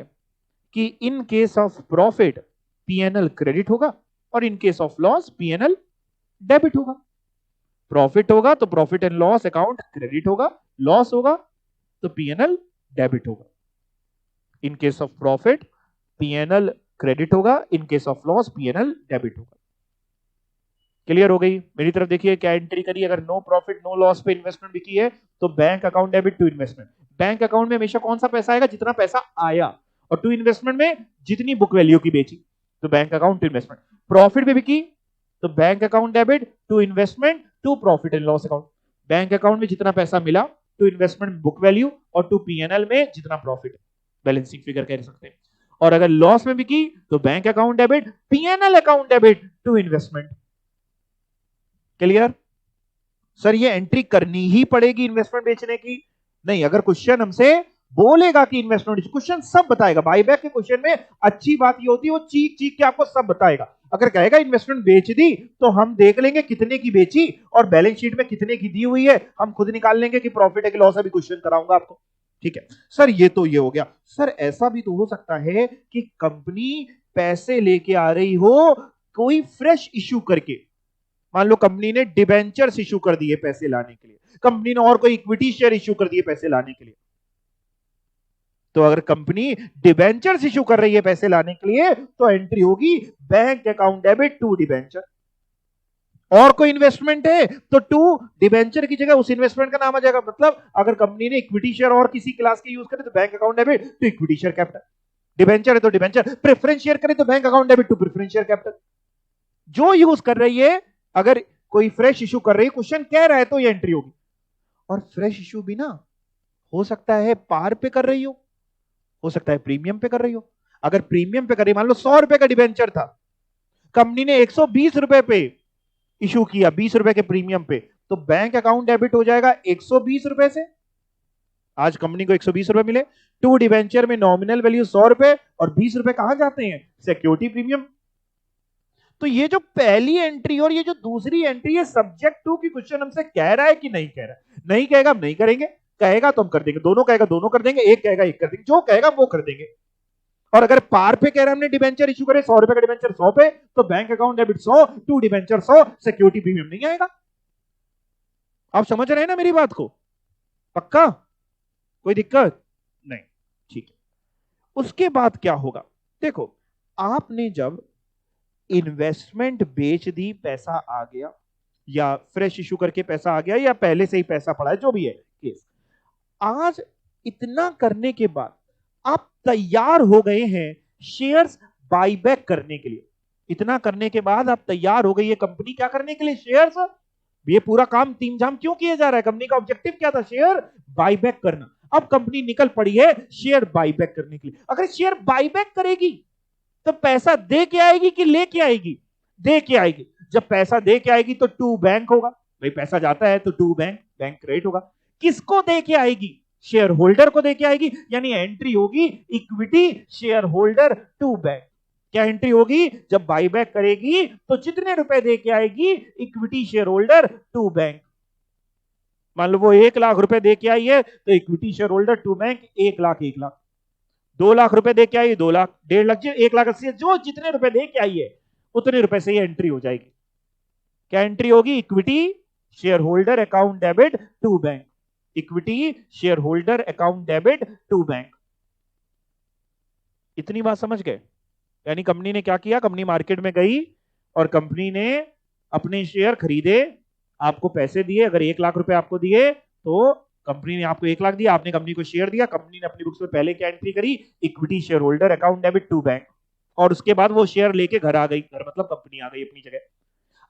कि in case of profit PNL credit होगा और in case of loss PNL debit होगा। प्रॉफिट होगा तो profit and loss account credit होगा, लॉस होगा तो पीएनएल डेबिट होगा। In case of profit PNL credit होगा, in case of loss PNL debit होगा। क्लियर हो गई? मेरी तरफ देखिए क्या एंट्री करी, अगर नो प्रॉफिट नो लॉस पे इन्वेस्टमेंट बिकी है तो bank account debit to investment. Bank account में हमेशा कौन सा पैसा आएगा? जितना पैसा आया। और टू इन्वेस्टमेंट में जितनी बुक वैल्यू की बेची, तो bank account to investment. Profit पे बिकी तो bank account debit to investment to profit and loss account. Bank account में जितना पैसा मिला टू इन्वेस्टमेंट बुक वैल्यू और टू पीएनएल में जितना प्रॉफिट, बैलेंसिंग फिगर कह सकते हैं। और अगर लॉस में बिकी तो bank account debit PNL account debit to investment. Clear? Sir ये एंट्री करनी ही पड़ेगी इन्वेस्टमेंट बेचने की? नहीं, अगर क्वेश्चन हमसे बोलेगा कि इन्वेस्टमेंट, क्वेश्चन सब बताएगा। बाईबैक के क्वेश्चन में अच्छी बात ये होती है वो चीख चीख के आपको सब बताएगा। अगर कहेगा इन्वेस्टमेंट बेच दी तो हम देख लेंगे कितने की बेची और बैलेंस शीट में कितने की दी हुई है, हम खुद निकाल लेंगे कि प्रॉफिट है कि लॉस है, भी क्वेश्चन कराऊंगा आपको। ठीक है सर, ये तो ये हो गया। सर ऐसा भी तो हो सकता है कि कंपनी पैसे लेके आ रही हो कोई फ्रेश इश्यू करके। मान लो कंपनी ने डिबेंचर्स इशू कर दिए पैसे लाने के लिए, कंपनी ने और कोई इक्विटी शेयर इशू कर दिए पैसे लाने के लिए। तो अगर कंपनी डिबेंचर्स इशू कर रही है पैसे लाने के लिए तो एंट्री होगी bank account debit to debenture. और कोई इन्वेस्टमेंट है तो टू डिबेंचर की जगह उस इन्वेस्टमेंट का नाम आ जाएगा। मतलब अगर कंपनी ने इक्विटी शेयर और किसी क्लास के यूज करे तो bank account debit to equity share capital. Debenture है तो डिबेंचर, प्रेफरेंस शेयर करे तो bank account debit to preference share capital. जो यूज कर रही है, अगर कोई फ्रेश इशू कर रही है, क्वेश्चन कह रहा है तो ये एंट्री होगी। और फ्रेश इशू भी ना हो सकता है पार पे कर रही हो सकता है प्रीमियम पे कर रही हो। अगर प्रीमियम पे कर रही, मान लो 100 रुपए का डिबेंचर था, कंपनी ने 120 रुपए पे इशू किया, 20 रुपए के प्रीमियम पे, तो बैंक अकाउंट डेबिट हो जाएगा 120 रुपए से। आज कंपनी को 120 रुपए मिले, टू डिबेंचर में नॉमिनल वैल्यू 100 रुपए और 20 रुपए कहां जाते हैं? Security premium. तो ये जो पहली एंट्री और ये जो दूसरी एंट्री है सब्जेक्ट टू की क्वेश्चन हमसे कह रहा है कि नहीं कह रहा है? नहीं कहेगा हम नहीं करेंगे, कहेगा तो हम कर देंगे। दोनों कहेगा दोनों कर देंगे, एक कहेगा एक कर देंगे, जो कहेगा वो कर देंगे। और अगर पार पे कह रहा है हमने डिबेंचर इशू करे 100 रुपए का डिबेंचर 100 पे, तो bank account debit 100 to debenture 100, security premium नहीं आएगा। आप समझ रहे हैं ना मेरी बात को? पक्का? कोई दिक्कत नहीं? ठीक है। उसके बाद क्या होगा? देखो, आपने जब इन्वेस्टमेंट बेच दी, पैसा आ गया, या फ्रेश इशू करके पैसा आ गया, या पहले से ही पैसा पड़ा है, जो भी है केस, आज इतना करने के बाद आप तैयार हो गए हैं शेयर्स बाईबैक करने के लिए। इतना करने के बाद आप तैयार हो गई है कंपनी क्या करने के लिए? शेयर्स। ये पूरा काम तीन जाम क्यों किया जा रहा है? कंपनी का ऑब्जेक्टिव क्या था? शेयर बाईबैक करना। अब कंपनी निकल पड़ी है शेयर बाईबैक करने के लिए। अगर शेयर बाईबैक करेगी तो पैसा दे के आएगी कि लेके आएगी? दे के आएगी। जब पैसा दे के आएगी तो टू बैंक होगा, भाई पैसा जाता है तो टू बैंक, बैंक क्रेडिट होगा। किसको दे के आएगी? शेयर होल्डर को दे के आएगी। यानी एंट्री होगी equity share holder to bank. क्या एंट्री होगी? जब बाईबैक करेगी तो जितने रुपए दे के आएगी equity share holder to bank. मान लो वो 1 लाख रुपए दे के आई है तो equity share holder to bank 1 lakh 1 lakh. 2 lakh रुपए दे के आई 2 लाख, 1.5 लाख, 1,80,000, जो जितने रुपए दे के आई है उतने रुपए से ये एंट्री हो जाएगी। क्या एंट्री होगी? Equity share holder account debit to bank. Equity share holder account debit to bank. इतनी बात समझ गए? यानी कंपनी ने क्या किया? कंपनी मार्केट में गई और कंपनी ने अपने शेयर खरीदे, आपको पैसे दिए। अगर 1 लाख रुपए आपको दिए तो कंपनी ने आपको 1 लाख दिया, आपने कंपनी को शेयर दिया। कंपनी ने अपनी बुक्स में पहले क्या एंट्री करी? Equity share holder account debit to bank. और उसके बाद वो शेयर लेके घर आ गई। घर मतलब कंपनी आ गई अपनी जगह।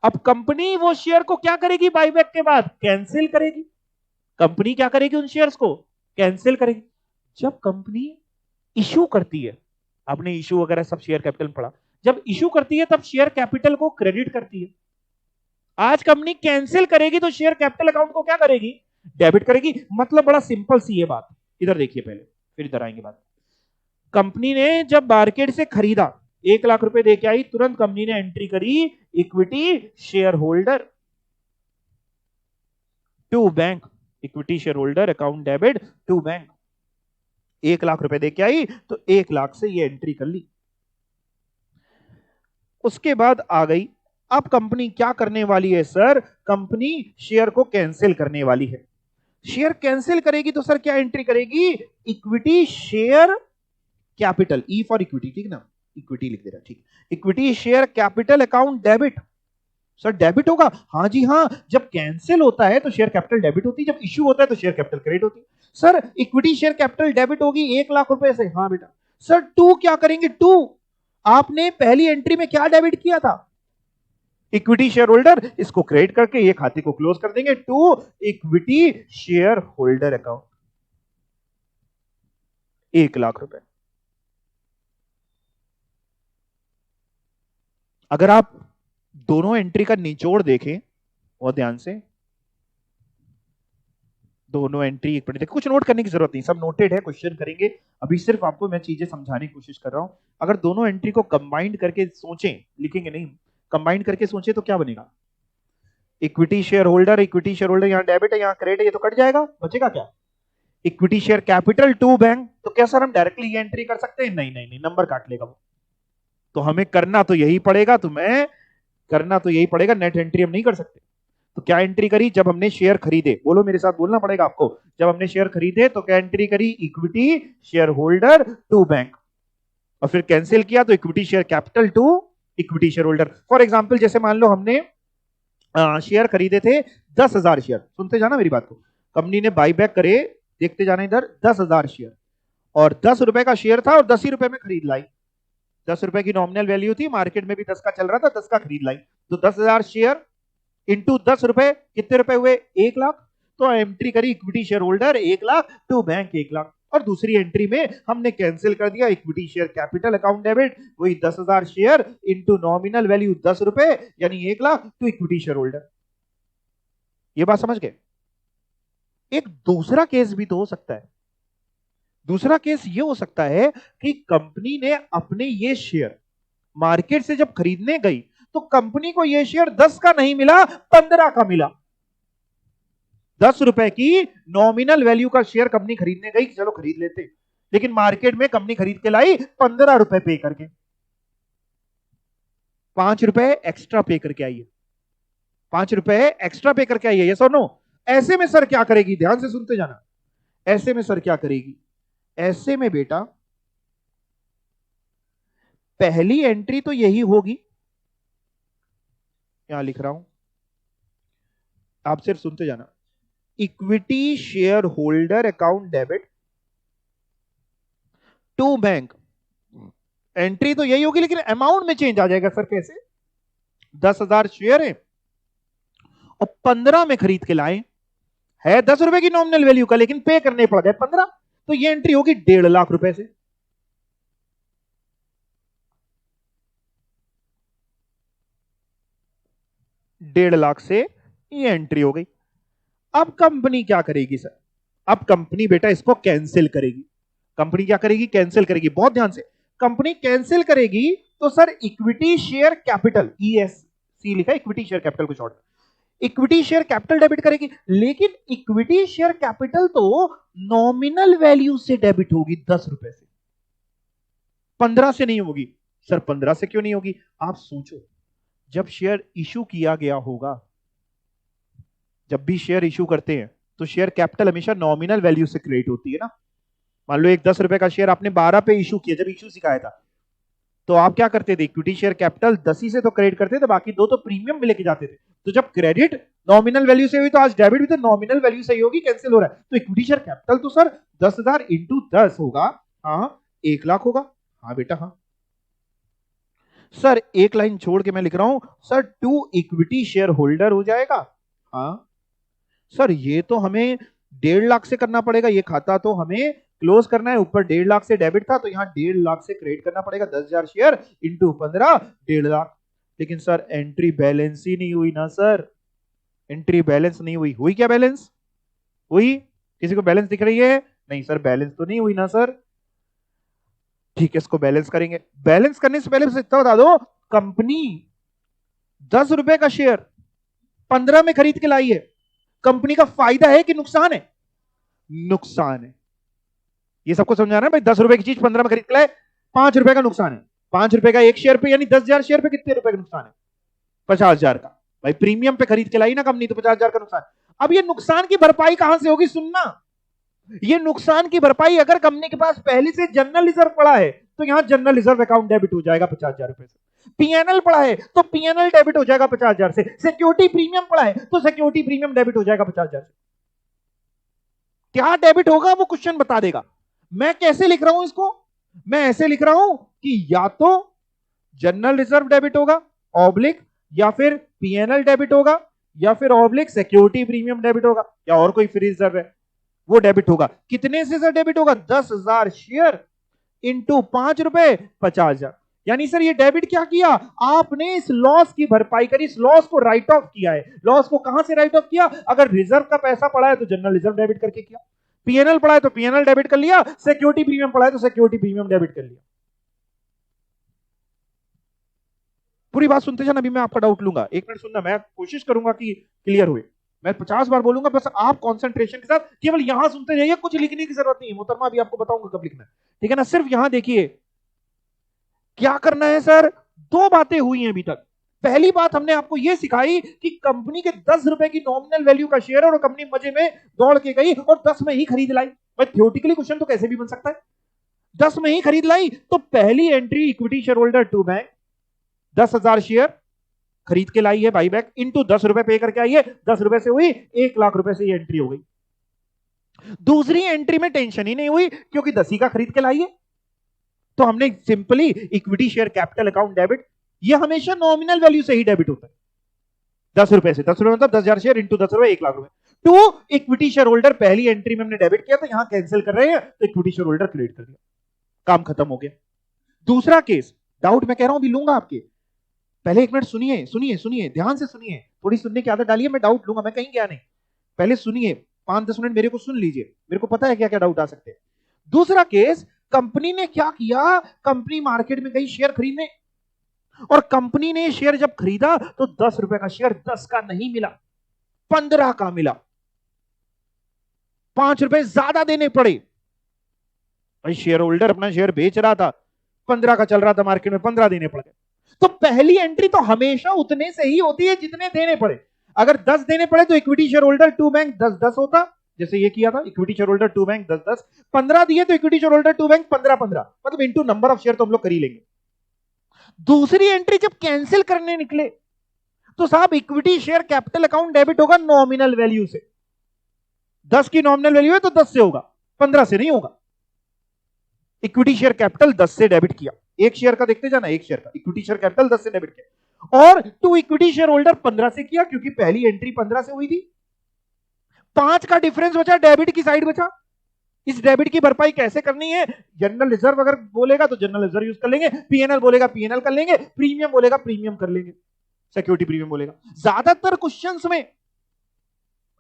अब कंपनी वो शेयर को क्या करेगी? बाईबैक के बाद कैंसिल करेगी। कंपनी क्या करेगी? उन शेयर्स को कैंसिल करेगी। जब कंपनी इशू करती है, आपने इशू वगैरह सब शेयर कैपिटल में पढ़ा, जब इशू करती है तब शेयर कैपिटल को क्रेडिट करती है। आज कंपनी कैंसिल करेगी तो शेयर कैपिटल अकाउंट को क्या करेगी? डेबिट करेगी। मतलब बड़ा सिंपल सी ये बात। इधर देखिए पहले, फिर इधर आएंगे बात। कंपनी ने जब मार्केट से खरीदा, 1 लाख रुपए देके आई, तुरंत कंपनी ने एंट्री करी equity share holder. To bank, equity share holder account debit to bank. 1 lakh रुपए दे के आई तो 1 लाख से ये एंट्री कर ली। उसके बाद आ गई, अब कंपनी क्या करने वाली है सर? कंपनी शेयर को कैंसिल करने वाली है। शेयर कैंसिल करेगी तो सर क्या एंट्री करेगी? Equity share capital, E for equity, ठीक ना, इक्विटी लिख दे रहा, ठीक। Equity share capital account debit. Sir debit होगा? हाँ जी हाँ, जब कैंसिल होता है तो शेयर कैपिटल डेबिट होती है, जब इश्यू होता है तो शेयर कैपिटल क्रेडिट होती है। Sir equity share capital debit होगी 1 लाख रुपए से, हाँ बेटा। सर टू क्या करेंगे? टू, आपने पहली एंट्री में क्या डेबिट किया था? इक्विटी शेयर होल्डर, इसको क्रेडिट करके ये खाते को क्लोज कर देंगे। To equity share holder account, 1 lakh रुपए। अगर आप दोनों एंट्री का निचोड़ देखें बहुत ध्यान से, दोनों एंट्री एक मिनट, कुछ नोट करने की जरूरत नहीं, सब नोटेड है, क्वेश्चन करेंगे। अभी सिर्फ आपको मैं चीजें समझाने की कोशिश कर रहा हूं। अगर दोनों एंट्री को कंबाइंड करके सोचें, लिखेंगे नहीं, कंबाइंड करके सोचें तो क्या बनेगा? Equity share holder, equity share holder यहां डेबिट है यहां क्रेडिट है, ये तो कट जाएगा, बचेगा क्या? Equity share capital to bank. तो क्या सर हम डायरेक्टली ये एंट्री कर सकते हैं? नहीं नहीं नहीं, नंबर काट लेगा वो। तो हमें करना तो यही पड़ेगा, तुम्हें करना तो यही पड़ेगा, नेट एंट्री हम नहीं कर सकते। तो क्या एंट्री करी? जब हमने शेयर खरीदे, बोलो मेरे साथ, बोलना पड़ेगा आपको, जब हमने शेयर खरीदे तो क्या एंट्री करी? Equity share holder to bank. और फिर कैंसिल किया तो equity share capital to equity share holder. For example जैसे मान लो हमने शेयर खरीदे थे 10,000 शेयर, सुनते जाना मेरी बात को, कंपनी ने बाईबैक करे, देखते जाना इधर, 10,000 शेयर, और 10 रुपए का शेयर था और 10 ही रुपए में खरीद लाई। 10 रुपए की नॉमिनल वैल्यू थी, मार्केट में भी 10 का चल रहा था, 10 का खरीद लाई। तो 10,000 शेयर इंटू 10 रुपए, कितने रुपए हुए? 1 लाख। तो एंट्री करी equity share holder 1 lakh to bank 1 lakh. और दूसरी एंट्री में हमने कैंसिल कर दिया equity share capital account debit, वही 10,000 शेयर इंटू नॉमिनल वैल्यू 10 रुपए यानी 1 lakh to equity share holder. ये बात समझ गए? एक दूसरा केस भी तो हो सकता है। दूसरा केस ये हो सकता है कि कंपनी ने अपने ये शेयर मार्केट से जब खरीदने गई तो कंपनी को ये शेयर 10 का नहीं मिला, 15 का मिला। 10 रुपए की नॉमिनल वैल्यू का शेयर कंपनी खरीदने गई, चलो खरीद लेते, लेकिन मार्केट में कंपनी खरीद के लाई 15 रुपए पे करके, 5 रुपए एक्स्ट्रा पे करके आई है, 5 रुपए एक्स्ट्रा पे करके आई है, ये सुनो। ऐसे में सर क्या करेगी? ध्यान से सुनते जाना। ऐसे में सर क्या करेगी? ऐसे में बेटा पहली एंट्री तो यही होगी, यहां लिख रहा हूं, आप सिर्फ सुनते जाना। Equity share holder account debit to bank, entry तो यही होगी लेकिन अमाउंट में चेंज आ जाएगा। सर कैसे? 10,000 शेयर है और 15 में खरीद के लाए, है 10 रुपए की नॉमिनल वैल्यू का, लेकिन पे करने पड़ गए 15, तो ये एंट्री होगी 1.5 लाख रुपए से। डेढ़ लाख से ये एंट्री हो गई। अब कंपनी क्या करेगी सर? अब कंपनी बेटा इसको कैंसिल करेगी। कंपनी क्या करेगी? कैंसिल करेगी। बहुत ध्यान से, कंपनी कैंसिल करेगी तो sir equity share capital, ESC लिखा है, इक्विटी शेयर कैपिटल को short, equity share capital debit करेगी। लेकिन इक्विटी शेयर कैपिटल तो नॉमिनल वैल्यू से डेबिट होगी 10 रुपए से, 15 से नहीं होगी। सर 15 से क्यों नहीं होगी? आप सोचो, जब शेयर इशू किया गया होगा, जब भी शेयर इशू करते हैं तो शेयर कैपिटल हमेशा नॉमिनल वैल्यू से क्रिएट होती है ना। मान लो एक 10 रुपए का शेयर आपने 12 पे इशू किया, जब इशू सिखाया था तो आप क्या करते थे? इक्विटी शेयर कैपिटल 10 ही से तो क्रेडिट करते थे, बाकी दो तो प्रीमियम में लेके जाते थे। तो जब क्रेडिट नॉमिनल वैल्यू से हुई तो आज डेबिट भी तो नॉमिनल वैल्यू से ही होगी, कैंसिल हो रहा है। तो इक्विटी शेयर कैपिटल तो सर 10,000 इंटू 10 होगा, हाँ 1 लाख होगा, हाँ बेटा हाँ। सर एक लाइन छोड़ के मैं लिख रहा हूं, sir to equity share holder हो जाएगा, हाँ। सर ये तो हमें 1.5 लाख से करना पड़ेगा, ये खाता तो हमें क्लोज करना है, ऊपर 1.5 लाख से डेबिट था तो यहाँ 1.5 लाख से क्रेडिट करना पड़ेगा, 10,000 शेयर इंटू 15, 1.5 लाख। लेकिन सर एंट्री बैलेंस ही नहीं हुई ना सर, एंट्री बैलेंस नहीं हुई। हुई क्या बैलेंस? हुई? किसी को बैलेंस दिख रही है? नहीं सर बैलेंस तो नहीं हुई ना सर। ठीक है, इसको बैलेंस करेंगे। बैलेंस करने से पहले इतना बता दो, कंपनी 10 रुपए का शेयर 15 में खरीद के लाई है, कंपनी का फायदा है कि नुकसान है? नुकसान है। ये सबको समझाना है भाई। 10 रुपए की चीज 15 में खरीद के लाए, 5 रुपए का नुकसान है। 5 रुपए का एक शेयर पे यानी 10,000 शेयर पे कितने रुपए का नुकसान है? 50,000 का। भाई प्रीमियम पे खरीद के लाई ना कंपनी, तो 50,000 का नुकसान। अब ये नुकसान की भरपाई कहां से होगी? सुनना, ये नुकसान की भरपाई अगर कंपनी के पास पहले से जनरल रिजर्व पड़ा है तो यहां जनरल रिजर्व अकाउंट डेबिट हो जाएगा 50,000 रुपए से। पीएनएल पड़ा है तो पीएनएल डेबिट हो जाएगा 50,000 से। सिक्योरिटी प्रीमियम पड़ा है तो सिक्योरिटी प्रीमियम डेबिट हो जाएगा 50,000 से। क्या डेबिट होगा वो क्वेश्चन बता देगा। मैं कैसे लिख रहा हूं इसको? मैं ऐसे लिख रहा हूं कि या तो जनरल रिजर्व डेबिट होगा ऑब्लिक, या फिर पीएनएल डेबिट होगा, या फिर ऑब्लिक सिक्योरिटी प्रीमियम डेबिट होगा, या और कोई फ्री रिजर्व है वो डेबिट होगा। कितने से सर डेबिट होगा? 10,000 शेयर इंटू 5 रुपए 50,000। यानी सर ये डेबिट क्या किया? आपने इस लॉस की भरपाई करी, इस लॉस को राइट ऑफ किया है। लॉस को कहां से राइट ऑफ किया? अगर रिजर्व का पैसा पड़ा है तो जनरल रिजर्व डेबिट करके किया, पीएनएल पड़ा है तो पीएनएल डेबिट कर लिया, सिक्योरिटी प्रीमियम पड़ा है तो सिक्योरिटी प्रीमियम डेबिट कर लिया। पूरी बात सुनते जाना, अभी मैं आपका डाउट लूंगा। एक मिनट सुनना, मैं कोशिश करूंगा कि क्लियर हुए। मैं 50 बार बोलूंगा, बस आप कंसंट्रेशन के साथ केवल यहां सुनते जाइए, कुछ लिखने की जरूरत नहीं है। मोहतरमा अभी आपको बताऊंगा कब लिखना है, ठीक है ना? सिर्फ यहां देखिए क्या करना है सर। दो बातें हुई हैं अभी तक। पहली बात हमने आपको यह सिखाई कि कंपनी के 10 रुपए की नॉमिनल वैल्यू का शेयर और कंपनी मजे में दौड़ के गई और 10 में ही खरीद लाई। भाई थियोरेटिकली क्वेश्चन तो कैसे भी बन सकता है। 10 में ही खरीद लाई तो पहली entry equity share holder to bank 10,000 share खरीद के लाई है बाईबैक, इंटू 10 रुपए पे करके आई है। 10 रुपए से हुई 1 लाख रुपए से ये एंट्री हो गई। दूसरी एंट्री में टेंशन ही नहीं हुई क्योंकि 10 ही का खरीद के लाई है, तो हमने simply equity share capital account debit, ये हमेशा नॉमिनल वैल्यू से ही डेबिट होता है। 10 रुपए से, 10 रुपए मतलब 10,000 शेयर इंटू 10 रुपए 1 लाख रुपए। टू इक्विटी शेयर होल्डर, पहली एंट्री में हमने डेबिट किया तो यहां कैंसिल कर रहे हैं तो इक्विटी शेयर होल्डर क्रेडिट कर दिया, काम खत्म हो गया। दूसरा केस, डाउट मैं कह रहा हूं भी लूंगा आपके, पहले एक मिनट सुनिए सुनिए सुनिए, ध्यान से सुनिए, थोड़ी सुनने की आदत डालिए। मैं डाउट लूंगा, मैं कहीं गया नहीं, पहले सुनिए, 5-10 मिनट मेरे को सुन लीजिए, मेरे को पता है क्या क्या डाउट आ सकते हैं। दूसरा केस, कंपनी ने क्या किया? कंपनी मार्केट में गई शेयर खरीदने, और कंपनी ने शेयर जब खरीदा तो 10 रुपए का शेयर 10 का नहीं मिला, 15 का मिला। 5 रुपए ज्यादा देने पड़े। भाई शेयर होल्डर अपना शेयर बेच रहा था, 15 का चल रहा था मार्केट में, 15 देने पड़ गए। तो पहली एंट्री तो हमेशा उतने से ही होती है जितने देने पड़े। अगर 10 देने पड़े तो equity share holder to bank 10-10 होता, जैसे ये किया था, equity share holder to bank 10-10। 15 दिए तो equity share holder to bank 15-15, मतलब इंटू नंबर ऑफ शेयर तो हम लोग कर ही लेंगे। दूसरी एंट्री जब कैंसिल करने निकले तो साहब equity share capital account debit होगा नॉमिनल वैल्यू से। 10 की नॉमिनल वैल्यू है तो 10 से होगा, 15 से नहीं होगा। इक्विटी शेयर कैपिटल 10 से डेबिट किया, एक शेयर का देखते जाना, एक शेयर का इक्विटी शेयर कैपिटल 10 से डेबिट किया, और टू इक्विटी शेयर होल्डर 15 से किया क्योंकि पहली एंट्री 15 से हुई थी। 5 का डिफरेंस बचा, डेबिट की साइड बचा। इस डेबिट की भरपाई कैसे करनी है? जनरल रिजर्व अगर बोलेगा तो जनरल रिजर्व यूज कर लेंगे, पीएनएल बोलेगा पीएनएल कर लेंगे, प्रीमियम बोलेगा प्रीमियम कर लेंगे, सिक्योरिटी प्रीमियम बोलेगा। ज्यादातर क्वेश्चंस में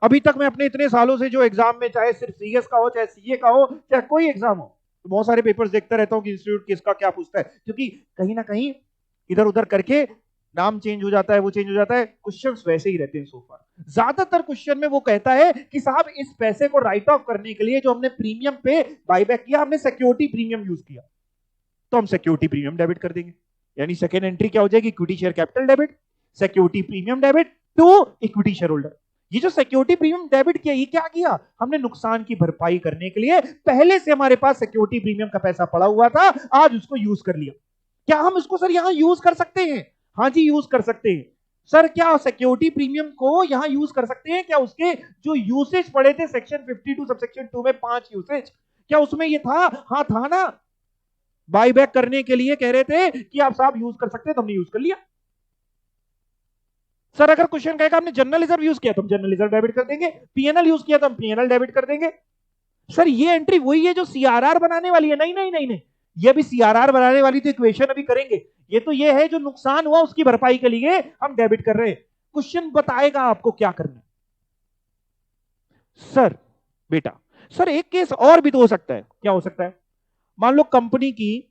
अभी तक मैं अपने इतने सालों से जो एग्जाम में, चाहे सिर्फ सीएस का हो, चाहे सीए का हो, चाहे कोई एग्जाम हो, तो बहुत सारे पेपर्स देखता रहता हूं कि इंस्टीट्यूट किसका क्या पूछता है, क्योंकि कहीं ना कहीं इधर उधर करके नाम चेंज हो जाता है, वो चेंज हो जाता है, क्वेश्चंस वैसे ही रहते हैं सो फार। ज्यादातर क्वेश्चन में वो कहता है कि साहब इस पैसे को राइट ऑफ करने के लिए जो हमने प्रीमियम पे बायबैक किया, हमने सिक्योरिटी प्रीमियम यूज किया, तो हम सिक्योरिटी प्रीमियम डेबिट कर देंगे। यानी सेकेंड एंट्री क्या हो जाएगी? Equity share capital debit, security premium debit to equity share holder. ये जो सिक्योरिटी प्रीमियम डेबिट किया, ये क्या किया? हमने नुकसान की भरपाई करने के लिए पहले से हमारे पास सिक्योरिटी प्रीमियम का पैसा पड़ा हुआ था, आज उसको यूज कर लिया। क्या हम इसको सर यहां यूज कर सकते हैं? हाँ जी यूज कर सकते हैं। सर क्या सिक्योरिटी प्रीमियम को यहां यूज कर सकते हैं? क्या उसके जो यूसेज पड़े थे सेक्शन 52 सबसेक्शन 2 में 5 यूसेज, क्या उसमें ये था? हाँ था ना। बाईबैक करने के लिए कह रहे थे कि आप साहब यूज कर सकते हैं, तो हमने यूज कर लिया। सर अगर क्वेश्चन कहेगा हमने जनरल रिजर्व यूज किया तो हम जनरल रिजर्व डेबिट कर देंगे, पीएनएल यूज किया तो हम पीएनएल डेबिट कर देंगे। सर ये एंट्री वही है जो सीआरआर बनाने वाली है? नहीं नहीं नहीं नहीं, ये भी सीआरआर बनाने वाली तो इक्वेशन अभी करेंगे। ये तो ये है जो नुकसान हुआ उसकी भरपाई के लिए हम डेबिट कर रहे हैं। क्वेश्चन बताएगा आपको क्या करना है। सर बेटा, सर एक केस और भी तो हो सकता है। क्या हो सकता है? मान लो कंपनी की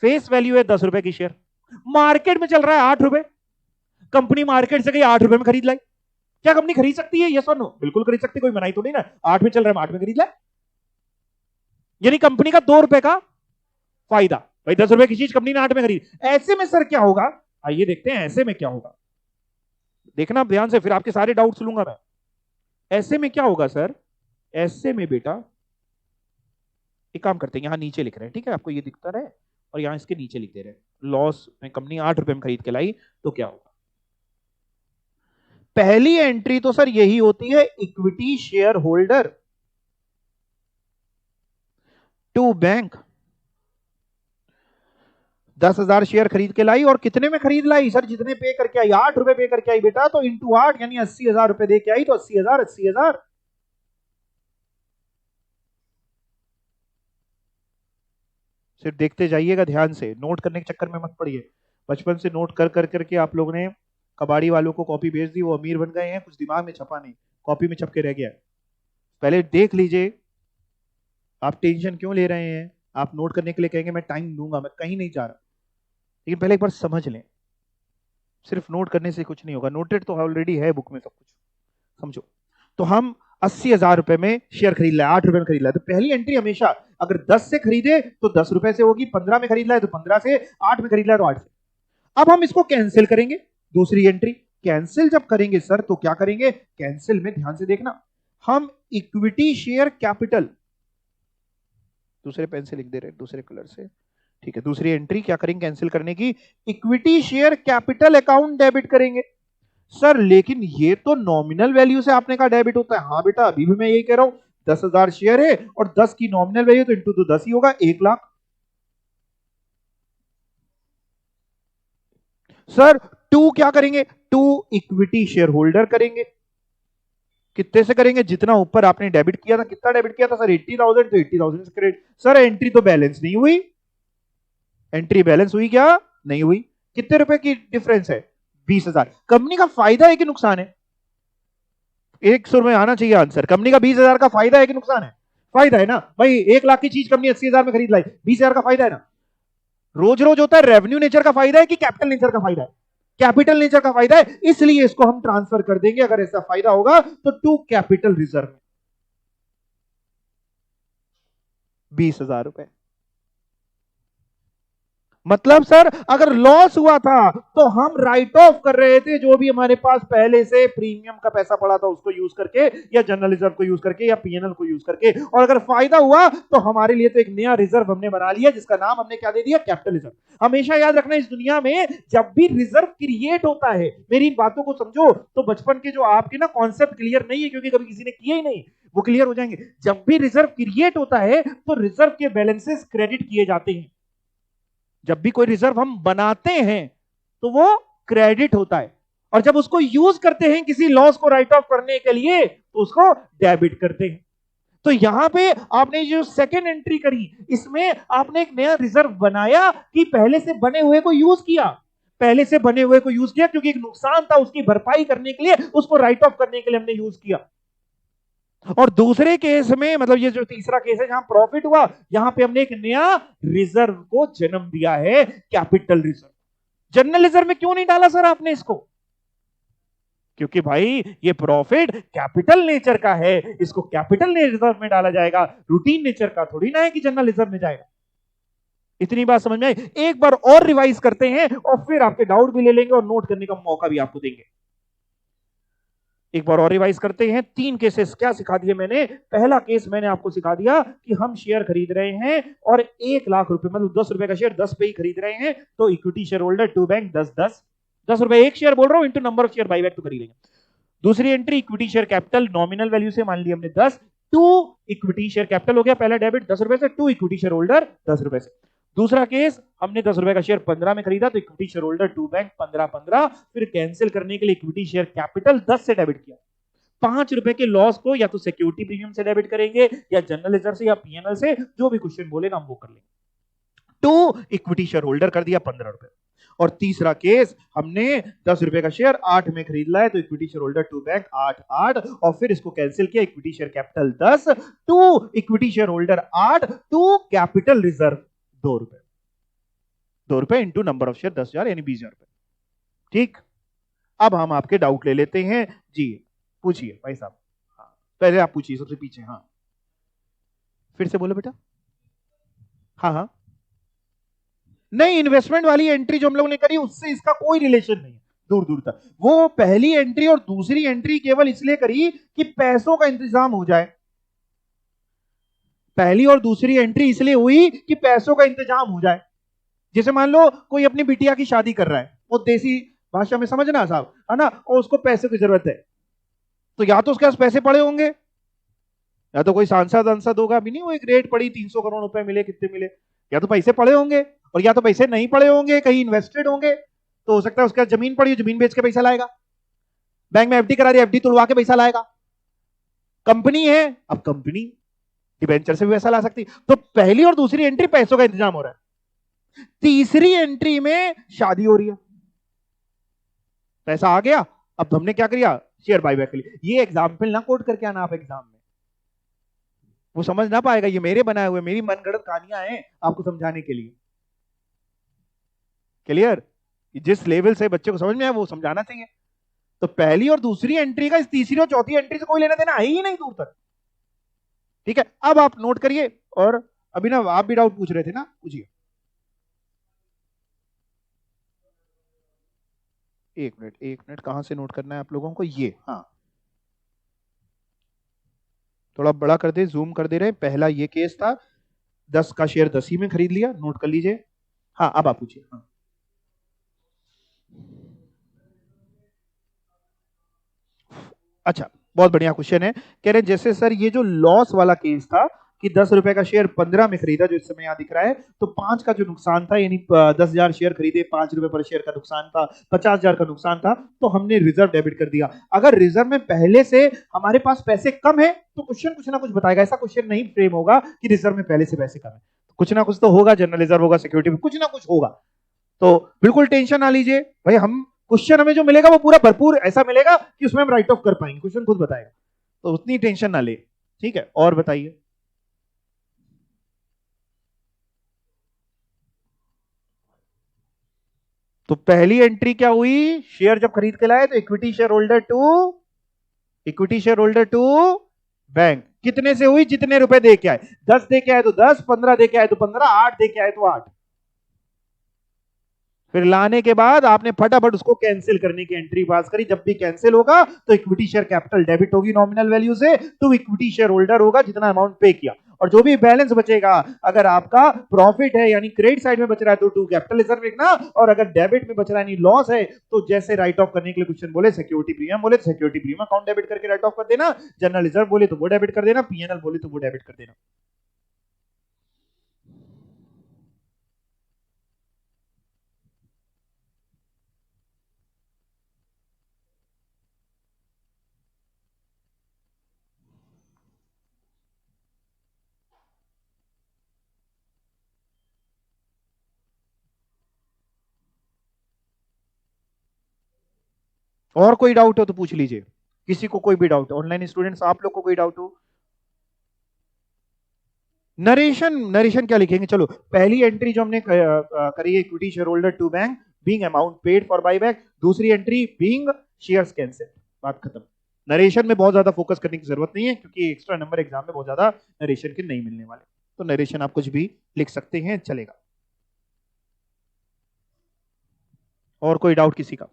फेस वैल्यू है 10 रुपए की शेयर, मार्केट में चल रहा है 8 रुपए, कंपनी मार्केट से गई 8 रुपए में खरीद लाई, क्या कंपनी खरीद सकती है? यस और नो? बिल्कुल खरीद सकती है, कोई मनाही तो नहीं ना। 8 में चल रहा है, 8 में खरीद ले। यानी कंपनी का 2 रुपए का फायदा। भाई 10 रुपए की चीज कंपनी ने 8 में खरीद। ऐसे में सर क्या होगा, आइए देखते हैं ऐसे में क्या होगा। देखना ध्यान से, फिर आपके सारे डाउट्स लूंगा मैं। ऐसे में क्या होगा सर? ऐसे में बेटा एक काम करते हैं, यहां नीचे लिख रहे हैं, ठीक है, आपको ये दिखता रहे, और यहां इसके नीचे लिख दे रहे हैं। लॉस में कंपनी 8 रुपए में खरीद के लाई तो क्या होगा। पहली एंट्री तो सर यही होती है, equity share holder to bank 10,000 share खरीद के लाई। और कितने में खरीद लाई सर? जितने पे करके आई, 8 रुपए पे करके आई बेटा, तो इंटू 8 यानी 80,000 रुपए दे के आई, तो 80,000 80,000। सिर्फ देखते जाइएगा ध्यान से, नोट करने के चक्कर में मत पड़िए। बचपन से नोट कर कर करके आप लोगों ने कबाड़ी वालों को कॉपी भेज दी, वो अमीर बन गए हैं, कुछ दिमाग में छपा नहीं, कॉपी में छप के रह गया। पहले देख लीजिए, आप टेंशन क्यों ले रहे हैं? आप नोट करने के लिए कहेंगे मैं टाइम दूंगा, मैं कहीं नहीं जा रहा, लेकिन पहले एक बार समझ लें। सिर्फ नोट करने से कुछ नहीं होगा, नोटेड तो ऑलरेडी है बुक में सब कुछ, समझो। तो हम 80,000 रुपए में शेयर खरीद लाए, 8 रुपए में खरीद लाए, तो पहली एंट्री हमेशा अगर 10 से खरीदे तो 10 रुपए से होगी, 15 में खरीद लाए तो 15 से, 8 में खरीद लाए तो 8 से। अब हम इसको कैंसिल करेंगे, दूसरी एंट्री कैंसिल जब करेंगे सर तो क्या करेंगे? कैंसिल में ध्यान से देखना, हम इक्विटी शेयर कैपिटल, दूसरे पेन से लिख दे रहे हैं दूसरे कलर से, ठीक है, दूसरी एंट्री क्या करेंगे कैंसिल करने की? Equity share capital account debit करेंगे। सर लेकिन ये तो नॉमिनल वैल्यू से आपने कहा डेबिट होता है। हाँ बेटा, अभी भी मैं यही कह रहा हूं, 10,000 शेयर है और 10 की नॉमिनल वैल्यू, तो इंटू तो 10 ही होगा, 1 लाख। सर टू क्या करेंगे? टू इक्विटी शेयर होल्डर करेंगे। कितने से करेंगे? जितना ऊपर आपने डेबिट किया था। कितना डेबिट किया था सर? 80,000, तो 80,000 से क्रेडिट। सर एंट्री तो बैलेंस नहीं हुई, एंट्री बैलेंस हुई क्या? नहीं हुई। कितने रुपए की डिफरेंस है? 20,000। कंपनी का फायदा है कि नुकसान है? 100 में आना चाहिए आंसर। कंपनी का 20,000 का फायदा है कि नुकसान है? फायदा है ना भाई। 1 लाख की चीज कंपनी 80,000 में खरीद लाई, 20,000 का फायदा है ना। रोज रोज होता है, रेवेन्यू नेचर का फायदा है कि कैपिटल नेचर का फायदा है? कैपिटल नेचर का फायदा है, इसलिए इसको हम ट्रांसफर कर देंगे, अगर ऐसा फायदा होगा तो टू कैपिटल रिजर्व 20,000 रुपए। मतलब सर अगर लॉस हुआ था तो हम राइट ऑफ कर रहे थे जो भी हमारे पास पहले से प्रीमियम का पैसा पड़ा था उसको यूज करके, या जनरल रिजर्व को यूज करके, या पीएनएल को यूज करके। और अगर फायदा हुआ तो हमारे लिए तो एक नया रिजर्व हमने बना लिया, जिसका नाम हमने क्या दे दिया? Capital reserve. हमेशा याद रखना, इस दुनिया में जब भी रिजर्व क्रिएट होता है, मेरी इन बातों को समझो, तो बचपन के जो आपके ना कॉन्सेप्ट क्लियर नहीं है, क्योंकि कभी किसी ने किया ही नहीं, वो क्लियर हो जाएंगे। जब भी रिजर्व क्रिएट होता है तो रिजर्व के बैलेंसेस क्रेडिट किए जाते हैं। जब भी कोई रिजर्व हम बनाते हैं तो वो क्रेडिट होता है, और जब उसको यूज करते हैं किसी लॉस को राइट ऑफ करने के लिए तो उसको डेबिट करते हैं। तो यहां पे आपने जो सेकेंड एंट्री करी, इसमें आपने एक नया रिजर्व बनाया कि पहले से बने हुए को यूज किया, पहले से बने हुए को यूज किया, क्योंकि एक नुकसान था उसकी भरपाई करने के लिए, उसको राइट ऑफ करने के लिए हमने यूज किया। और दूसरे केस में, मतलब ये जो तीसरा केस है जहां प्रॉफिट हुआ, यहां पे हमने एक नया रिजर्व को जन्म दिया है, कैपिटल रिजर्व। जनरल रिजर्व में क्यों नहीं डाला सर आपने इसको? क्योंकि भाई ये प्रॉफिट कैपिटल नेचर का है, इसको कैपिटल रिजर्व में डाला जाएगा, रूटीन नेचर का थोड़ी ना है कि जनरल रिजर्व में जाएगा। इतनी बात समझ में आई? एक बार और रिवाइज करते हैं और फिर आपके डाउट भी ले लेंगे और नोट करने का मौका भी आपको देंगे। एक बार और रिवाइज करते हैं। 3 केसेस क्या सिखा दिए मैंने? पहला केस मैंने आपको सिखा दिया कि हम शेयर खरीद रहे हैं और 1 लाख रुपए, मतलब 10 रुपए का शेयर 10 पे ही खरीद रहे हैं, तो equity share holder to bank 10 रुपए एक शेयर बोल रहा हूं, into number of share buyback तो कर ही लेंगे। दूसरी एंट्री equity share capital, nominal value से मान लिया हमने 10, टू इक्विटी शेयर कैपिटल हो गया पहला डेबिट 10 रुपए से, टू इक्विटी शेयर होल्डर 10 रुपए से। दूसरा केस, हमने 10 रुपए का शेयर 15 में खरीदा, तो equity share holder to bank 15, फिर कैंसिल करने के लिए इक्विटी शेयर कैपिटल 10 से डेबिट किया। 5 रुपए के लॉस को या तो सिक्योरिटी प्रीमियम से डेबिट करेंगे, या जनरल रिजर्व से, या पीएनएल से, जो भी क्वेश्चन बोलेगा हम वो कर लेंगे। टू इक्विटी शेयर होल्डर कर दिया 15 रुपए। और तीसरा केस, हमने 10 रुपए का शेयर 8 में खरीद लाया, तो equity share holder to bank 8, और फिर इसको कैंसिल किया, equity share capital 10, to equity share holder 8, to capital reserve 2 रुपए। 2 रुपए इंटू नंबर ऑफ शेयर 10,000 यानी 20,000 रुपए। ठीक, अब हम आपके डाउट ले लेते हैं जी। पूछिए भाई साहब। हाँ, पहले आप पूछिए सबसे पीछे। हाँ, फिर से बोलो बेटा। हाँ हाँ, नहीं, इन्वेस्टमेंट वाली एंट्री जो हम लोगों ने करी उससे इसका कोई रिलेशन नहीं है दूर दूर तक। वो पहली एंट्री और दूसरी एंट्री केवल इसलिए करी कि पैसों का इंतजाम हो जाए। पहली और दूसरी एंट्री इसलिए हुई कि पैसों का इंतजाम हो जाए। जैसे मान लो कोई अपनी बिटिया की शादी कर रहा है, वो देसी भाषा में समझना साहब, है ना, और उसको पैसे की जरूरत है, तो या तो उसके पास पैसे पड़े होंगे, या तो कोई सांसद अंसद होगा, अभी नहीं वो एक रेट पड़ी 300 करोड़ रुपए मिले, कितने मिले, या तो पैसे पड़े होंगे, और या तो पैसे नहीं पड़े होंगे, कहीं इन्वेस्टेड होंगे, तो हो सकता है उसके पास जमीन पड़ी, जमीन बेच के पैसा लाएगा, बैंक में एफडी करा दी, एफडी तुड़वा के पैसा लाएगा। कंपनी है, अब कंपनी डिबेंचर से भी पैसा ला सकती। तो पहली और दूसरी एंट्री पैसों का इंतजाम हो रहा है, तीसरी एंट्री में शादी हो रही है, पैसा आ गया, अब हमने क्या किया, शेयर बायबैक के लिए। ये एग्जाम्पल ना कोट करके आना आप एग्जाम में, वो समझ ना पाएगा, ये मेरे बनाए हुए मेरी मनगढ़ंत कहानियां हैं आपको समझाने के लिए। क्लियर? जिस लेवल से बच्चे को समझ में आए वो समझाना चाहिए। तो पहली और दूसरी एंट्री का इस तीसरी और चौथी एंट्री से कोई लेना देना है ही नहीं दूर तक। ठीक है, अब आप नोट करिए। और अभी ना आप भी डाउट पूछ रहे थे ना, पूछिए। एक मिनट, एक मिनट, कहां से नोट करना है आप लोगों को ये? हाँ, थोड़ा बड़ा कर दे, जूम कर दे रहे। पहला ये केस था, 10 का शेयर 10 ही में खरीद लिया, नोट कर लीजिए। हाँ, अब आप पूछिए। हाँ, अच्छा, बहुत बढ़िया क्वेश्चन है। कह रहे हैं जैसे सर ये जो लॉस वाला केस था कि 10 रुपए का शेयर 15 में खरीदा, जो इस समय यहाँ दिख रहा है, तो 5 का जो नुकसान था, यानी 10,000 शेयर खरीदे, 5 रुपए पर शेयर का नुकसान था, 50,000 का नुकसान था, तो हमने रिजर्व डेबिट कर दिया। अगर रिजर्व में पहले से हमारे पास पैसे कम है तो क्वेश्चन कुछ ना कुछ बताएगा। ऐसा क्वेश्चन नहीं फ्रेम होगा कि रिजर्व में पहले से पैसे कम है, कुछ ना कुछ तो होगा, जनरल रिजर्व होगा, सिक्योरिटी में कुछ ना कुछ होगा। तो बिल्कुल टेंशन ना लीजिए भाई, हम क्वेश्चन हमें जो मिलेगा वो पूरा भरपूर ऐसा मिलेगा कि उसमें हम राइट ऑफ कर पाएंगे, क्वेश्चन खुद बताएगा, तो उतनी टेंशन ना ले। ठीक है, और बताइए। तो पहली एंट्री क्या हुई, शेयर जब खरीद के लाए तो equity share holder to bank, कितने से हुई, जितने रुपए दे के आए, 10 दे के आए तो 10, 15 दे के आए तो 15, 8 दे के आए तो 8। फिर लाने के बाद आपने फटाफट उसको कैंसिल करने की एंट्री पास करी। जब भी कैंसिल होगा तो इक्विटी शेयर कैपिटल डेबिट होगी नॉमिनल वैल्यू से, तो इक्विटी शेयर होल्डर होगा जितना अमाउंट पे किया, और जो भी बैलेंस बचेगा, अगर आपका प्रॉफिट है यानी क्रेडिट साइड में बच रहा है तो टू कैपिटल रिजर्व लिखना, और अगर डेबिट में बच रहा है यानी लॉस है, तो जैसे राइट ऑफ करने के लिए क्वेश्चन बोले सिक्योरिटी प्रीमियम बोले, सिक्योरिटी प्रीमियम अकाउंट डेबिट करके राइट ऑफ कर देना, जनरल रिजर्व बोले तो वो डेबिट कर देना, पीएनएल बोले तो वो डेबिट कर देना। और कोई डाउट हो तो पूछ लीजिए, किसी को कोई भी डाउट, ऑनलाइन स्टूडेंट्स आप लोग को कोई डाउट हो। नरेशन, नरेशन क्या लिखेंगे, चलो पहली एंट्री जो हमने करी है, equity share holder to bank being amount paid for buyback, दूसरी एंट्री बीइंग शेयर्स कैंसिल, बात खत्म। नरेशन में बहुत ज्यादा फोकस करने की जरूरत नहीं है, क्योंकि एक्स्ट्रा नंबर एग्जाम में बहुत ज्यादा नरेशन के नहीं मिलने वाले, तो नरेशन आप कुछ भी लिख सकते हैं, चलेगा। और कोई डाउट किसी का?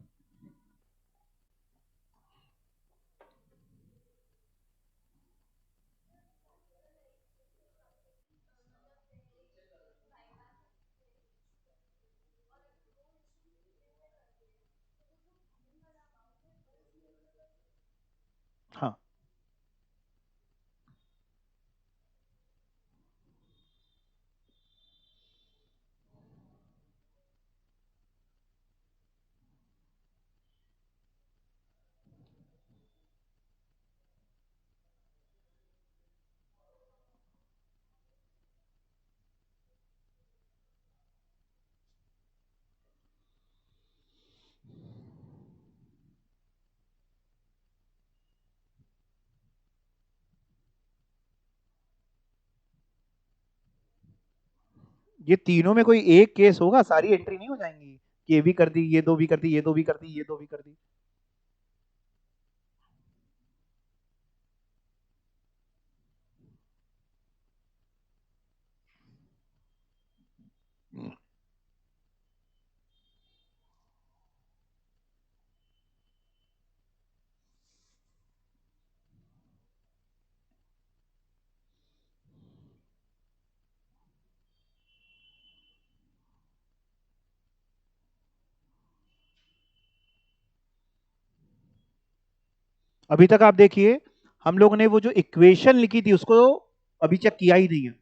हाँ, ये तीनों में कोई एक केस होगा, सारी एंट्री नहीं हो जाएंगी, कि ये भी कर दी, ये दो भी कर दी, ये दो भी कर दी, ये दो भी कर दी। अभी तक आप देखिए हम लोग ने वो जो इक्वेशन लिखी थी उसको अभी चेक किया ही नहीं है।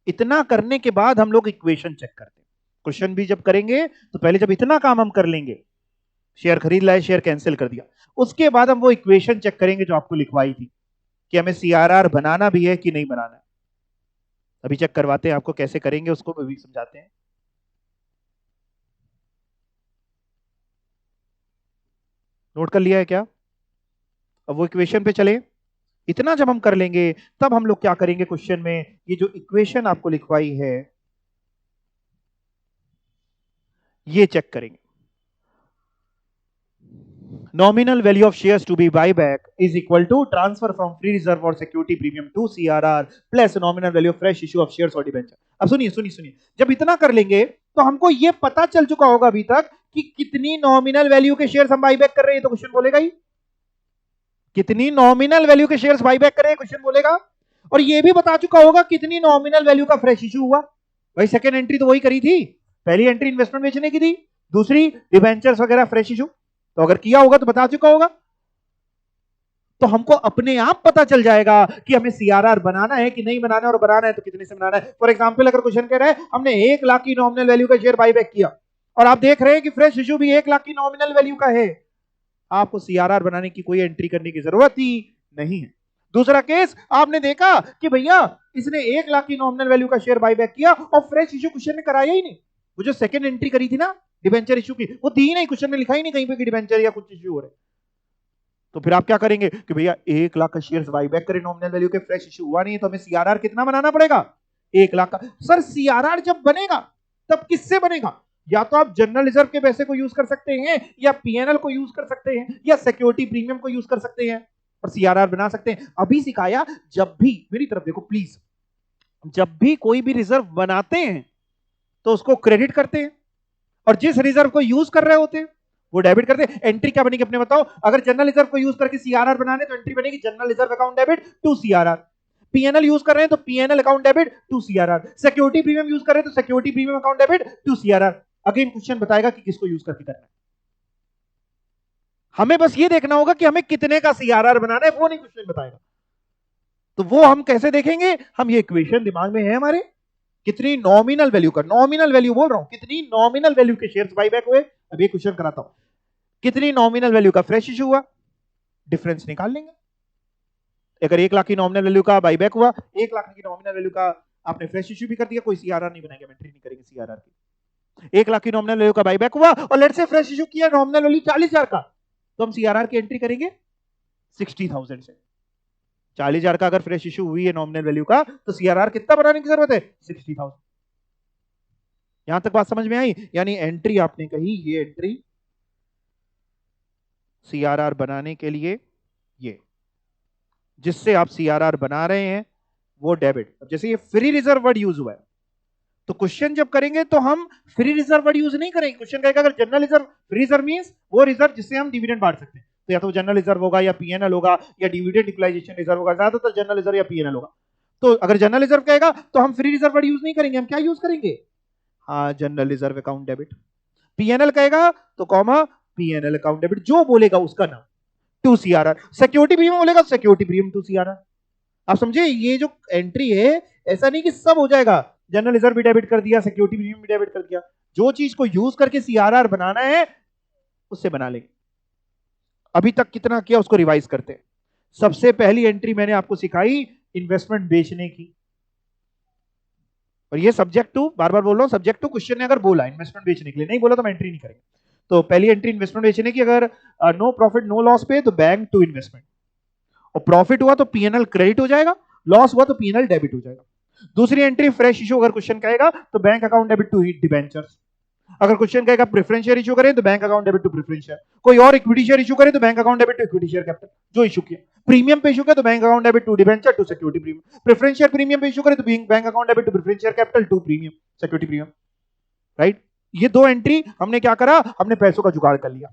इतना करने के बाद हम लोग इक्वेशन चेक करते हैं। क्वेश्चन भी जब करेंगे तो पहले जब इतना काम हम कर लेंगे, शेयर खरीद लाए, शेयर कैंसिल कर दिया, उसके बाद हम वो इक्वेशन चेक करेंगे जो आपको लिखवाई थी कि हमें सीआरआर बनाना भी है कि नहीं बनाना है। अभी चेक करवाते हैं आपको कैसे करेंगे, उसको भी समझाते हैं। नोट कर लिया है क्या? अब वो इक्वेशन पे चले। इतना जब हम कर लेंगे तब हम लोग क्या करेंगे, क्वेश्चन में ये जो इक्वेशन आपको लिखवाई है ये चेक करेंगे। Nominal value of shares to be buyback is equal to transfer from free reserve or security premium to CRR plus nominal value of fresh issue of shares or debenture। अब सुनिए सुनिए सुनिए, जब इतना कर लेंगे तो हमको ये पता चल चुका होगा अभी तक कि कितनी नॉमिनल वैल्यू के शेयर्स हम बाईबैक कर रहे हैं, तो क्वेश्चन बोलेगा ही कितनी नॉमिनल वैल्यू के शेयर्स बाईबैक कर रहे हैं, क्वेश्चन बोलेगा। और ये भी बता चुका होगा कितनी नॉमिनल वैल्यू का फ्रेश इशू हुआ। भाई सेकंड एंट्री तो वही करी थी, पहली एंट्री इन्वेस्टमेंट बेचने की थी, दूसरी डिबेंचर्स वगैरह फ्रेश इशू। तो अगर किया होगा तो बता चुका होगा, तो हमको अपने आप पता चल जाएगा कि हमें सीआरआर बनाना है कि नहीं बनाना है, और बनाना है तो कितने से बनाना है। फॉर एग्जांपल अगर क्वेश्चन कह रहा है हमने 1 लाख की नॉमिनल वैल्यू का शेयर बाईबैक किया और आप देख रहे हैं कि फ्रेश इशू भी 1 लाख की नॉमिनल वैल्यू का है, आपको सीआरआर बनाने की कोई एंट्री करने की जरूरत ही नहीं है। दूसरा केस आपने देखा कि भैया इसने 1 लाख की नॉमिनल वैल्यू का शेयर बाईबैक किया और फ्रेश इशू क्वेश्चन ने कराया ही नहीं। वो जो सेकंड एंट्री करी थी ना डिबेंचर इशू की, वो दी ही नहीं, क्वेश्चन में लिखा ही नहीं कहीं पे कि डिबेंचर या कुछ इशू हो रहा है। तो फिर आप क्या करेंगे कि भैया 1 लाख का शेयर्स बाईबैक करें, नॉमिनल वैल्यू के फ्रेश इशू हुआ नहीं है, तो हमें सीआरआर कितना बनाना पड़ेगा, 1 लाख का। सर सीआरआर जब बनेगा तब किससे बनेगा? या तो आप जनरल रिजर्व के पैसे को यूज कर सकते हैं, या पीएनएल को यूज कर सकते हैं, या सिक्योरिटी प्रीमियम को यूज कर सकते हैं और सीआरआर बना सकते हैं। अभी सिखाया, जब भी मेरी तरफ देखो प्लीज, जब भी कोई भी रिजर्व बनाते हैं तो उसको क्रेडिट करते हैं, और जिस रिजर्व को यूज कर रहे होते हैं वो डेबिट करते हैं। एंट्री क्या बनेगी अपने बताओ? अगर जनरल रिजर्व को यूज करके सीआरआर बनाने तो एंट्री बनेगी general reserve account debit to CRR. PNL use कर रहे हैं तो PNL account debit to CRR. Security premium use कर रहे हैं तो security premium account debit to CRR. Again question बताएगा कि किसको यूज करके करना है। हमें बस ये देखना होगा कि हमें कितने का सीआरआर बनाना है, वो नहीं क्वेश्चन बताएगा। तो वो हम कैसे देखेंगे? हम ये इक्वेशन दिमाग में है हमारे, कितनी नॉमिनल वैल्यू का, नॉमिनल वैल्यू बोल रहा हूं, कितनी नॉमिनल वैल्यू के शेयर्स बाईबैक हुए। अब ये क्वेश्चन कराता हूं, कितनी नॉमिनल वैल्यू का फ्रेश इशू हुआ, डिफरेंस निकाल लेंगे। अगर 1 लाख की नॉमिनल वैल्यू का बाईबैक हुआ, 1 लाख की नॉमिनल वैल्यू का आपने फ्रेश इशू भी कर दिया, कोई सीआरआर नहीं बनाएंगे, एंट्री नहीं करेंगे सीआरआर की। 1 लाख की नॉमिनल वैल्यू का बाईबैक हुआ और लेट से फ्रेश इशू किया नॉमिनल वैल्यू 40,000 का, तो हम सीआरआर की एंट्री करेंगे 60,000 से। 40,000 का अगर फ्रेश इशू हुई है नॉमिनल वैल्यू का, तो सीआरआर कितना बनाने की जरूरत है? 60,000। यहां तक बात समझ में आई? यानी एंट्री आपने कही, ये एंट्री सीआरआर बनाने के लिए, ये जिससे आप सीआरआर बना रहे हैं वो डेबिट। अब जैसे ये फ्री रिजर्व वर्ड यूज हुआ है, तो क्वेश्चन जब करेंगे तो हम फ्री रिजर्व वर्ड यूज नहीं करेंगे। क्वेश्चन कहेगा अगर general reserve, free reserve means वो रिजर्व जिससे हम डिविडेंड बांट सकते हैं, तो या तो जनरल रिजर्व होगा या पीएनएल होगा या डिविडेंड इक्वलाइजेशन रिजर्व होगा, ज्यादातर जनरल रिजर्व या पीएनएल होगा। तो अगर जनरल रिजर्व कहेगा तो हम फ्री रिजर्व वर्ड यूज नहीं करेंगे, हम क्या यूज करेंगे? हाँ, general reserve account debit. PNL कहेगा तो कॉमा पीएनएल अकाउंट डेबिट, जो बोलेगा उसका नाम टू सीआरआर। सिक्योरिटी प्रीमियम बोलेगा सिक्योरिटी प्रीमियम टू सीआरआर। आप समझे? ये जो एंट्री है, ऐसा नहीं कि सब हो जाएगा, जनरल रिजर्व भी डेबिट कर दिया, सिक्योरिटी प्रीमियम भी डेबिट कर दिया, जो चीज को यूज करके सीआरआर बनाना है उससे बना लेंगे। अभी तक कितना किया उसको रिवाइज करते हैं। सबसे पहली एंट्री मैंने आपको सिखाई इन्वेस्टमेंट बेचने की, और ये सब्जेक्ट टू, बार बार बोल रहा हूं, सब्जेक्ट टू क्वेश्चन ने अगर बोला इन्वेस्टमेंट बेचने के लिए, नहीं बोला तो हम एंट्री नहीं करेंगे। तो पहली एंट्री इन्वेस्टमेंट बेचने की, अगर नो प्रॉफिट नो लॉस पे तो बैंक टू इन्वेस्टमेंट, और प्रॉफिट हुआ तो पीएनएल क्रेडिट हो जाएगा, लॉस हुआ तो पीएनएल डेबिट हो जाएगा। दूसरी एंट्री फ्रेश इशू, अगर क्वेश्चन कहेगा तो bank account debit to debentures. अगर क्वेश्चन कहेगा प्रेफरेंस शेयर इशू करें तो bank account debit to preference share. कोई और इक्विटी शेयर इशू करे तो bank account debit to equity share capital जो इशू किया। प्रीमियम पे इशू किया तो bank account debit to debenture to security premium. Preference share premium पे इशू करे तो bank account debit to preference share capital to premium security premium. Right? ये दो एंट्री हमने क्या करा, हमने पैसों का जुगाड़ कर लिया।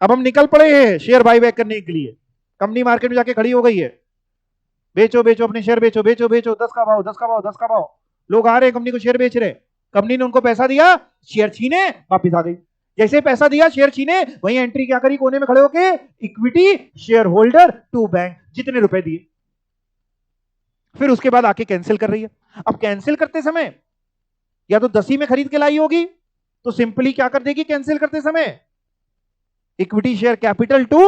अब हम निकल पड़े हैं शेयर बाईबैक करने के लिए। कंपनी मार्केट में जाके खड़ी हो गई है, बेचो बेचो अपने शेयर, बेचो बेचो बेचो, 10 का भाव 10 का भाव 10 का भाव। लोग आ रहे हैं कंपनी को शेयर बेच रहे, कंपनी ने उनको पैसा दिया, शेयर छीने वापिस आ गई। जैसे पैसा दिया शेयर छीने, वही एंट्री क्या करी कोने में खड़े होके, equity share holder to bank, जितने रुपए दिए। फिर उसके बाद आके कैंसिल कर रही है। अब कैंसिल करते समय या तो 10 में खरीद के लाई होगी, तो सिंपली क्या कर देगी कैंसिल करते समय, equity share capital to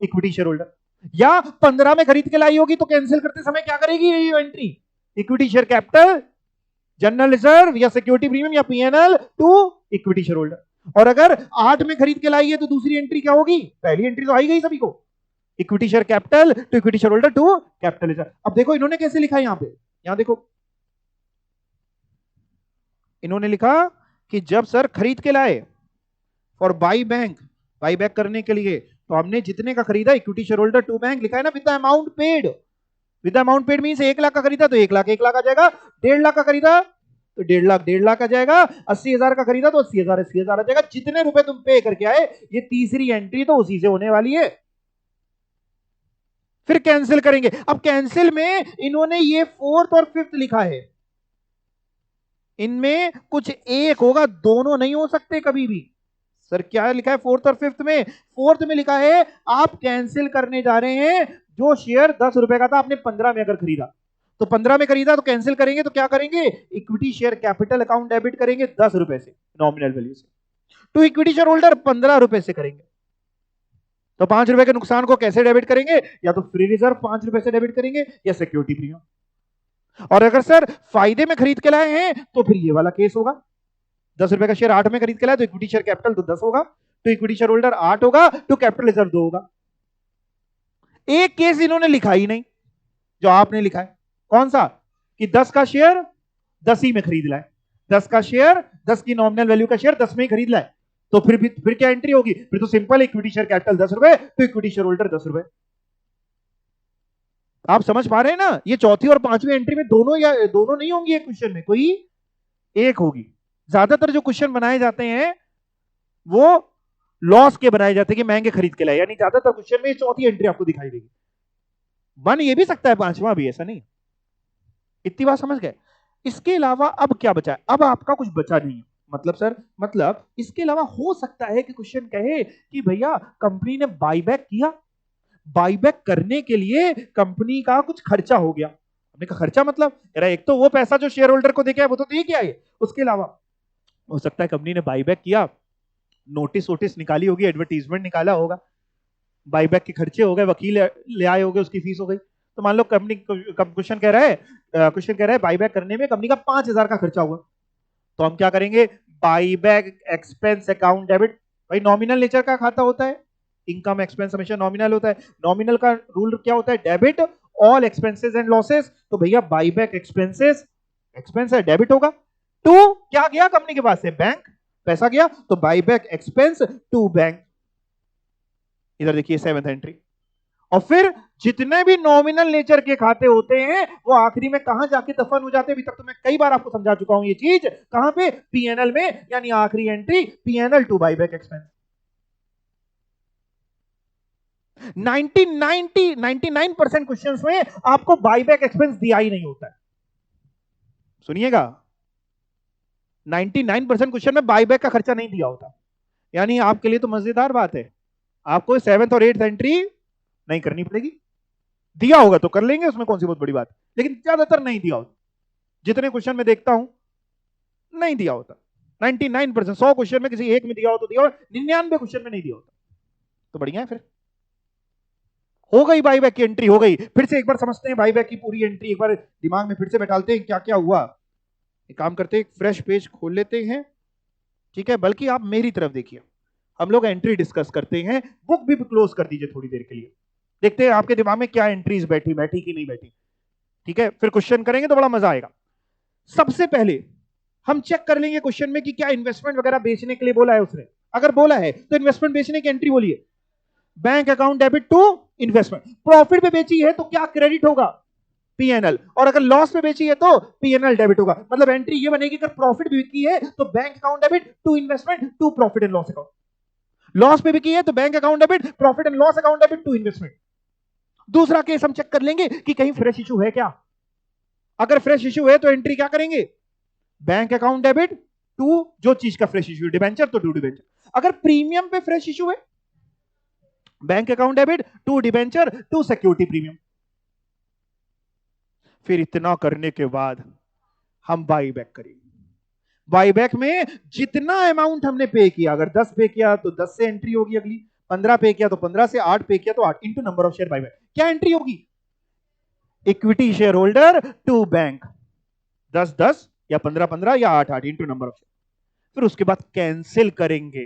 equity share holder. या 15 में खरीद के लाई होगी तो कैंसिल करते समय क्या करेगी ये entry, equity share capital, general reserve या सिक्योरिटी प्रीमियम या PNL to equity share holder. और अगर 8 में खरीद के लाई है तो दूसरी एंट्री क्या होगी, पहली एंट्री तो आई गई सभी को, equity share capital to equity share holder to capital reserve. अब देखो इन्होंने कैसे लिखा है यहां पे, यहां देखो इन्होंने लिखा कि जब सर खरीद के लाए और बाई बैक करने के लिए, तो हमने जितने का खरीदा equity share holder to bank लिखा है ना, with the amount paid. With the amount paid means 1 lakh का खरीदा तो 1 लाख आ जाएगा, 1.5 लाख का खरीदा तो 1.5 लाख आ जाएगा, 80,000 का खरीदा तो 80,000 आ जाएगा। जितने रुपए तुम पे करके आए, ये तीसरी एंट्री तो उसी से होने वाली है। फिर कैंसिल करेंगे। अब कैंसिल में इन्होंने ये 4th और 5th लिखा है, इनमें कुछ एक होगा, दोनों नहीं हो सकते कभी भी। सर क्या लिखा है 4th और 5th में, 4th में लिखा है आप कैंसिल करने जा रहे हैं जो शेयर 10 रुपए का था, आपने 15 में अगर खरीदा, तो 15 में खरीदा तो कैंसिल करेंगे तो क्या करेंगे, equity share capital account debit करेंगे 10 रुपए से, नॉमिनल वैल्यू से, टू इक्विटी शेयर होल्डर 15 रुपए से करेंगे। तो 5 रुपए के नुकसान को कैसे डेबिट करेंगे, या तो फ्री रिजर्व 5 रुपए से डेबिट करेंगे या सिक्योरिटी प्रीमियम। और अगर सर फायदे में खरीद के लाए हैं तो फिर ये वाला केस होगा, 10 रुपए का शेयर 8 में खरीद के लाए तो इक्विटी शेयर कैपिटल तो 10 होगा, तो इक्विटी शेयर होल्डर 8 होगा, तो कैपिटल रिजर्व 2 होगा। एक केस इन्होंने लिखा ही नहीं जो आपने लिखा है, कौन सा, कि 10 का शेयर 10 ही में खरीद लाए, 10 का शेयर 10 की नॉमिनल वैल्यू का शेयर 10 में ही खरीद लाए, तो फिर क्या एंट्री होगी, फिर तो सिंपल इक्विटी शेयर कैपिटल 10 रुपए तो इक्विटी शेयर होल्डर 10 रुपए। आप समझ पा रहे हैं ना, ये चौथी और पांचवी एंट्री में दोनों नहीं होंगी एक क्वेश्चन में, कोई एक होगी। ज्यादातर जो क्वेश्चन बनाए जाते हैं वो लॉस के बनाए जाते हैं कि महंगे खरीद के लाए, यानी ज्यादातर क्वेश्चन में चौथी एंट्री आपको दिखाई देगी, बन ये भी सकता है पांचवा भी, ऐसा नहीं। इतनी बात समझ गए। इसके अलावा अब क्या बचा है, अब आपका कुछ बचा नहीं, मतलब सर मतलब इसके अलावा हो सकता है कि क्वेश्चन कहे कि भैया कंपनी ने बाईबैक किया, बाईबैक करने के लिए कंपनी का कुछ खर्चा हो गया। हमने कहा खर्चा मतलब एक तो वो पैसा जो शेयर होल्डर को देके वो तो दे के आए, उसके अलावा हो सकता है कंपनी ने बाईबैक किया, नोटिस निकाली होगी, एडवर्टीजमेंट निकाला होगा, बाईबैक के खर्चे हो गए, वकील ले आए होंगे, उसकी फीस हो गई। तो मान लो कंपनी क्वेश्चन कह रहा है बाईबैक करने में कंपनी का 5,000 का खर्चा हुआ, तो हम क्या करेंगे, बाईबैक एक्सपेंस अकाउंट डेबिट। भाई नॉमिनल नेचर का खाता होता है, इनकम एक्सपेंस हमेशा नॉमिनल होता है, नॉमिनल का रूल क्या होता है, debit all expenses and losses. तो भैया बाईबैक एक्सपेंसेस, एक्सपेंस है डेबिट होगा, टू क्या गया कंपनी के पास से, बैंक, पैसा गया, तो बाईबैक एक्सपेंस टू बैंक। इधर देखिए 7th एंट्री। और फिर जितने भी नॉमिनल नेचर के खाते होते हैं वो आखिरी में कहां जाके दफन हो जाते हैं, अभी तक तो मैं कई बार आपको समझा चुका हूं ये चीज, कहां पे, पीएनएल में, यानी आखिरी entry PNL to buyback expense. 99% questions में आपको बाईबैक एक्सपेंस दिया ही नहीं होता है, सुनिएगा, 99% क्वेश्चन में बाईबैक का खर्चा नहीं दिया होता, यानी आपके लिए तो मजेदार बात है, आपको 7th और 8th एंट्री नहीं करनी पड़ेगी, दिया होगा तो कर लेंगे, उसमें कौन सी बहुत बड़ी बात, लेकिन ज्यादातर नहीं दिया होता, जितने क्वेश्चन में देखता हूं नहीं दिया होता, 99%, 100 क्वेश्चन में किसी एक में दिया हो तो दिया हो, 99 क्वेश्चन में नहीं दिया होता, तो बढ़िया है। फिर हो गई बाईबैक की एंट्री, हो गई। फिर से एक बार समझते हैं बाईबैक की पूरी एंट्री, एक बार दिमाग में फिर से बैठाते हैं क्या क्या हुआ। एक काम करते हैं, एक फ्रेश पेज खोल लेते हैं, ठीक है, बल्कि आप मेरी तरफ देखिए, हम लोग एंट्री डिस्कस करते हैं, बुक भी क्लोज कर दीजिए थोड़ी देर के लिए, देखते हैं आपके दिमाग में क्या एंट्रीज बैठी कि नहीं बैठी, ठीक है, फिर क्वेश्चन करेंगे तो बड़ा मजा आएगा। सबसे पहले हम चेक कर लेंगे क्वेश्चन में कि क्या इन्वेस्टमेंट वगैरह बेचने के लिए बोला है उसने, अगर बोला है तो इन्वेस्टमेंट बेचने की एंट्री बोलिए, bank account debit to investment. Profit पे बेची है तो क्या क्रेडिट होगा, पीएनएल, और अगर लॉस पे बेची है तो पीएनएल डेबिट होगा। मतलब एंट्री ये बनेगी, अगर प्रॉफिट भी की है तो bank account debit to investment to profit and loss account, loss पे भी की है तो bank account debit profit and loss account debit to investment. दूसरा केस हम चेक कर लेंगे कि कहीं फ्रेश इशू है क्या, अगर फ्रेश इशू है तो एंट्री क्या करेंगे, बैंक अकाउंट डेबिट टू जो चीज का फ्रेश इशू, डिबेंचर तो टू डिबेंचर। अगर प्रीमियम पे फ्रेश इशू है, bank account debit to debenture to security premium. फिर इतना करने के बाद हम बाई बैक करेंगे। बाईबैक में जितना अमाउंट हमने पे किया, अगर 10 पे किया तो 10 से एंट्री होगी अगली, 15 पे किया तो 15 से, 8 पे किया तो 8 into number of share buyback. क्या एंट्री होगी? Equity share holder to bank, 10 10 या 15 15 या 8 8 इंटू नंबर ऑफ शेयर। फिर उसके बाद कैंसिल करेंगे।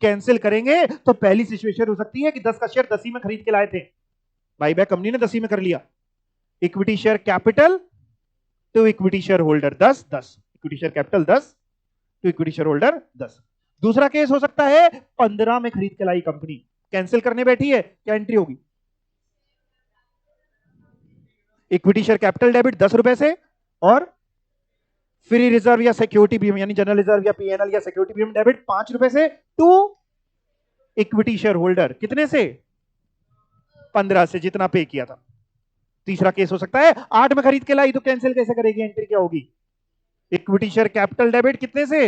कैंसिल करेंगे तो पहली सिचुएशन हो सकती है कि 10 का शेयर 10 ही में खरीद के लाए थे, बाईबैक कंपनी ने 10 ही में कर लिया। Equity share capital to equity share holder 10 10, equity share capital 10 to equity share holder 10। दूसरा केस हो सकता है 15 में खरीद के लाई कंपनी, कैंसिल करने बैठी है, क्या एंट्री होगी? इक्विटी शेयर कैपिटल डेबिट 10 रुपए से और फ्री रिजर्व या सिक्योरिटी प्रीमियम यानी जनरल रिजर्व या पीएनएल या सिक्योरिटी प्रीमियम डेबिट 5 रुपए से टू इक्विटी शेयर होल्डर कितने से? 15 से, जितना पे किया था। तीसरा केस हो सकता है 8 में खरीद के लाई, तो कैंसिल कैसे करेगी, एंट्री क्या होगी? इक्विटी शेयर कैपिटल डेबिट कितने से?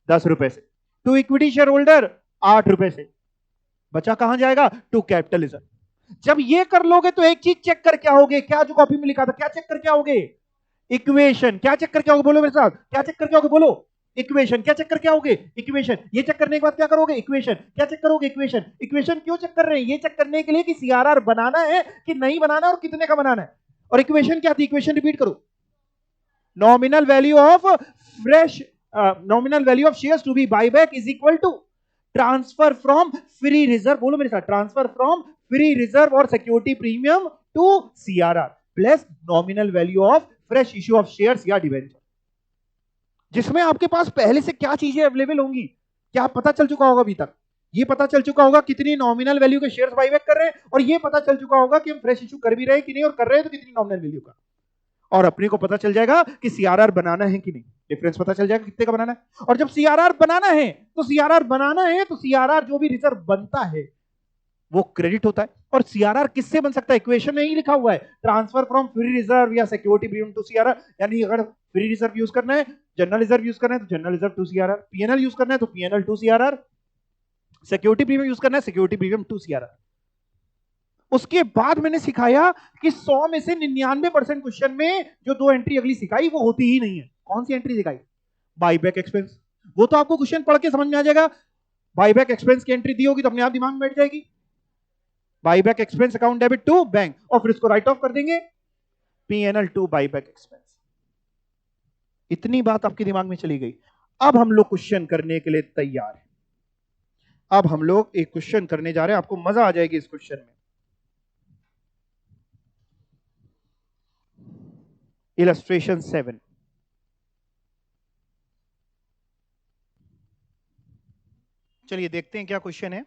10 रुपए से टू इक्विटी शेयर होल्डर 8 रुपए से, बचा कहां जाएगा? To capital reserve. जब ये कर लोगे तो एक चीज चेक करके आओगे, क्या जो कॉपी में लिखा था, क्या चेक करके आओगे? इक्वेशन। क्या चेक करके आओगे? बोलो मेरे साथ, क्या चेक करके आओगे? बोलो इक्वेशन। क्या चेक करके आओगे? इक्वेशन। ये चेक करने के बाद क्या करोगे? इक्वेशन। क्या चेक करोगे? इक्वेशन। इक्वेशन क्यों चेक कर रहे हैं? ये चेक करने के लिए कि सीआरआर बनाना है कि नहीं बनाना और कितने का बनाना है। और इक्वेशन क्या थी? इक्वेशन रिपीट करो, nominal value of fresh nominal value of shares to be buyback is equal to transfer from free reserve, बोलो मेरे साथ, ट्रांसफर फ्रॉम फ्री रिजर्व और security premium to CRR plus nominal value of fresh issue of shares या debenture. जिसमें आपके पास पहले से क्या चीजें अवेलेबल होंगी, क्या पता चल चुका होगा अभी तक? ये पता चल चुका होगा कितनी नॉमिनल वैल्यू के शेयर्स बायबैक कर रहे हैं, और ये पता चल चुका होगा कि हम फ्रेश इश्यू कर भी रहे हैं कि नहीं, और कर रहे हैं तो कितनी नॉमिनल वैल्यू का। और अपने को पता चल जाएगा कि सीआरआर बनाना है कि नहीं, डिफरेंस पता चल जाएगा कितने का बनाना है। और जब सीआरआर बनाना है तो सीआरआर जो भी रिजर्व बनता है वो क्रेडिट होता है। और सीआरआर किससे बन सकता है? इक्वेशन में ही लिखा हुआ है, ट्रांसफर फ्रॉम फ्री रिजर्व या सिक्योरिटी प्रीमियम टू सीआरआर। यानी अगर फ्री रिजर्व यूज करना है, जनरल रिजर्व यूज करना है तो general reserve to CRR, PNL use करना है तो PNL to CRR, security premium use करना है सिक्योरिटी प्रीमियम टू सीआरआर। उसके बाद मैंने सिखाया कि 100 में से 99% क्वेश्चन में जो दो एंट्री अगली सिखाई वो होती ही नहीं है। कौन सी एंट्री सिखाई? Buyback expense. वो तो आपको क्वेश्चन पढ़ के समझ में आ जाएगा, बाईबैक एक्सपेंस की एंट्री दी होगी तो अपने आप दिमाग में बैठ जाएगी, buyback expense account debit to bank, और फिर इसको राइट ऑफ कर देंगे पीएनएल टू बाईबैक एक्सपेंस। इतनी बात आपके दिमाग में चली गई। अब हम लोग क्वेश्चन करने के लिए तैयार हैं। अब हम लोग एक क्वेश्चन करने जा रहे हैं, आपको मजा आ जाएगी इस क्वेश्चन में। इलस्ट्रेशन 7। चलिए देखते हैं क्या क्वेश्चन है।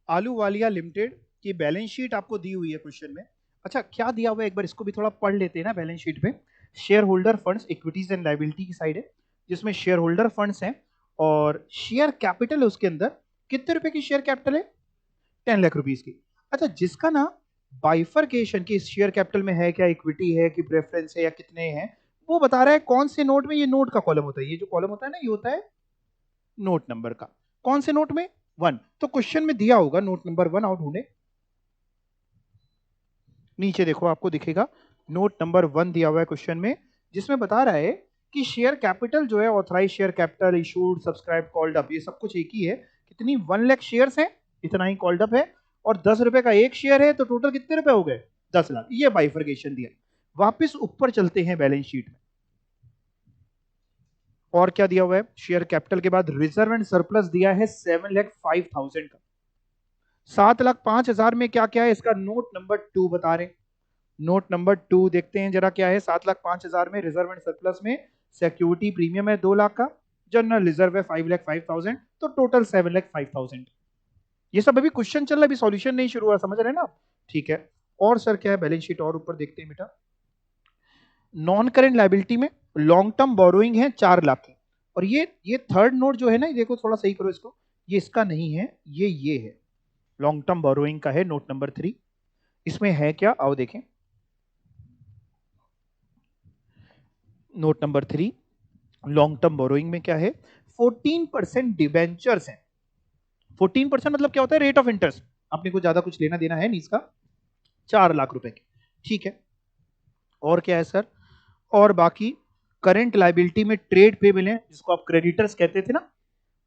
आलू वालिया लिमिटेड की बैलेंस शीट आपको दी हुई है क्वेश्चन में। अच्छा, क्या दिया हुआ है एक बार इसको भी थोड़ा पढ़ लेते हैं ना। बैलेंस शीट पे share holder funds, equities and liability की साइड है, जिसमें शेयर होल्डर फंड्स हैं और शेयर कैपिटल है उसके अंदर। कितने रुपए की शेयर कैपिटल है? 10 लाख रुपीस की। अच्छा, जिसका ना बाइफरकेशन की शेयर कैपिटल में है, क्या इक्विटी है कि प्रेफरेंस है या कितने हैं, वो बता रहा है कौन से नोट में। ये नोट का कॉलम होता है, ये जो कॉलम होता है ना, ये होता है नोट नंबर का। कौन से नोट में? 1। तो क्वेश्चन में दिया होगा नोट नंबर 1 आउट होने, नीचे देखो आपको दिखेगा नोट नंबर 1 दिया हुआ है क्वेश्चन में, जिसमें बता रहा है कि शेयर कैपिटल जो है, authorise share capital, issued, subscribe, called up, ये सब कुछ एक ही है। कितनी? 1 लाख शेयर्स हैं, इतना ही कॉल्ड अप है, और 10 रुपए का एक शेयर है, तो टोटल कितने रुपए हो गए? 10 लाख। ये बाइफरकेशन दिया। वापस ऊपर चलते हैं बैलेंस शीट में, और क्या दिया हुआ है? शेयर कैपिटल के बाद रिजर्व एंड सरप्लस दिया है 7,05,000 का। 7,05,000 में क्या क्या है इसका? नोट नंबर 2 बता रहे। नोट नंबर 2 देखते हैं जरा क्या है। 7,05,000 में रिजर्व एंड सरप्लस में सिक्योरिटी प्रीमियम है 2 लाख का, जनरल रिजर्व है 5,05,000, तो टोटल 7,05,000। ये सब अभी क्वेश्चन चल रहा है, अभी सॉल्यूशन नहीं शुरू हुआ, समझ रहे हैं ना आप? ठीक है। और सर क्या है बैलेंस शीट, और ऊपर देखते हैं बेटा। नॉन करेंट लायबिलिटी में लॉन्ग टर्म बोरोइंग है 4 लाख की, और ये थर्ड नोट जो है ना, ये देखो थोड़ा सही करो इसको, ये इसका नहीं है, ये है लॉन्ग टर्म बोरोइंग का है, नोट नंबर 3। इसमें है क्या, आओ देखें। Note number 3 long term borrowing में क्या है? 14% डिबेंचर्स हैं। 14% मतलब क्या होता है? Rate of interest. अपने को ज्यादा कुछ लेना देना है नहीं इसका, 4 लाख रुपए की, ठीक है। और क्या है सर? और बाकी करंट लाइबिलिटी में ट्रेड पेबल है, जिसको आप क्रेडिटर्स कहते थे ना,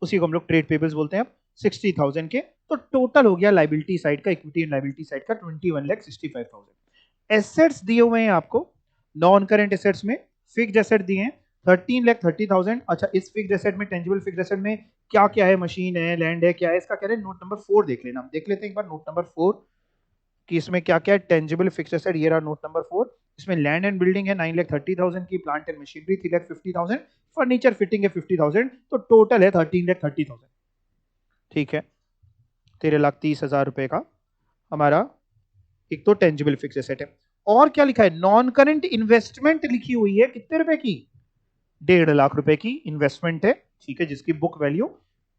उसी को हम लोग ट्रेड पेबल्स बोलते हैं अब, 60,000 के। तो टोटल हो गया लाइबिलिटी साइड का, इक्विटी एंड लाइबिलिटी साइड का 21,65,000। एसेट्स दिए हुए हैं आपको, नॉन करेंट एसेट्स में फिक्स्ड एसेट दिए हैं 13,30,000। अच्छा, इस फिक्स्ड एसेट में, टेंजिबल फिक्स्ड एसेट में क्या क्या है? मशीन है, लैंड है, क्या है इसका? कह रहे हैं नोट नंबर 4 देख लेना। हम देख लेते हैं एक बार नोट नंबर 4 कि इसमें क्या क्या है। टेंजिबल फिक्स्ड एसेट, ये रहा नोट नंबर 4। इसमें लैंड एंड बिल्डिंग है 9,30,000 की, plant and machinery 3,50,000, furniture fitting है 50,000, तो टोटल है 13,30,000। ठीक है, 13,30,000 रुपए का हमारा एक तो टेंजिबल फिक्स एसेट है। और क्या लिखा है? नॉन करंट इन्वेस्टमेंट लिखी हुई है, कितने रुपए की? 1.5 लाख रुपए की इन्वेस्टमेंट है, ठीक है, जिसकी बुक वैल्यू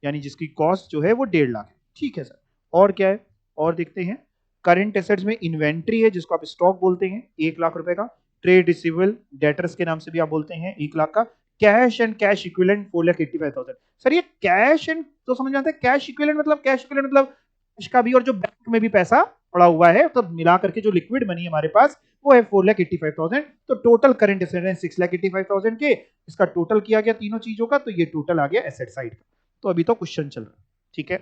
यानी जिसकी कॉस्ट जो है वो 1.5 लाख है, ठीक है सर। और क्या है? और देखते हैं, करंट एसेट्स में इन्वेंट्री है, जिसको आप स्टॉक बोलते हैं, 1 लाख रुपए का। ट्रेड रिसीवेबल, डेटर्स के नाम से भी आप बोलते हैं, 1 लाख का। Cash and cash equivalent 4,85,000। Sir ये कैश एंड तो समझ में आता है, कैश इक्विवेलेंट मतलब, कैश इक्विवेलेंट मतलब कैश का भी और जो बैंक में भी पैसा पड़ा हुआ है, तो मिला करके जो लिक्विड मनी हमारे पास वो है 4,85,000। तो टोटल करंट एसेट है 6,85,000 के। इसका टोटल किया गया तीनों चीजों का, तो ये टोटल आ गया एसेट साइड का। तो अभी तो क्वेश्चन चल रहा है, ठीक है,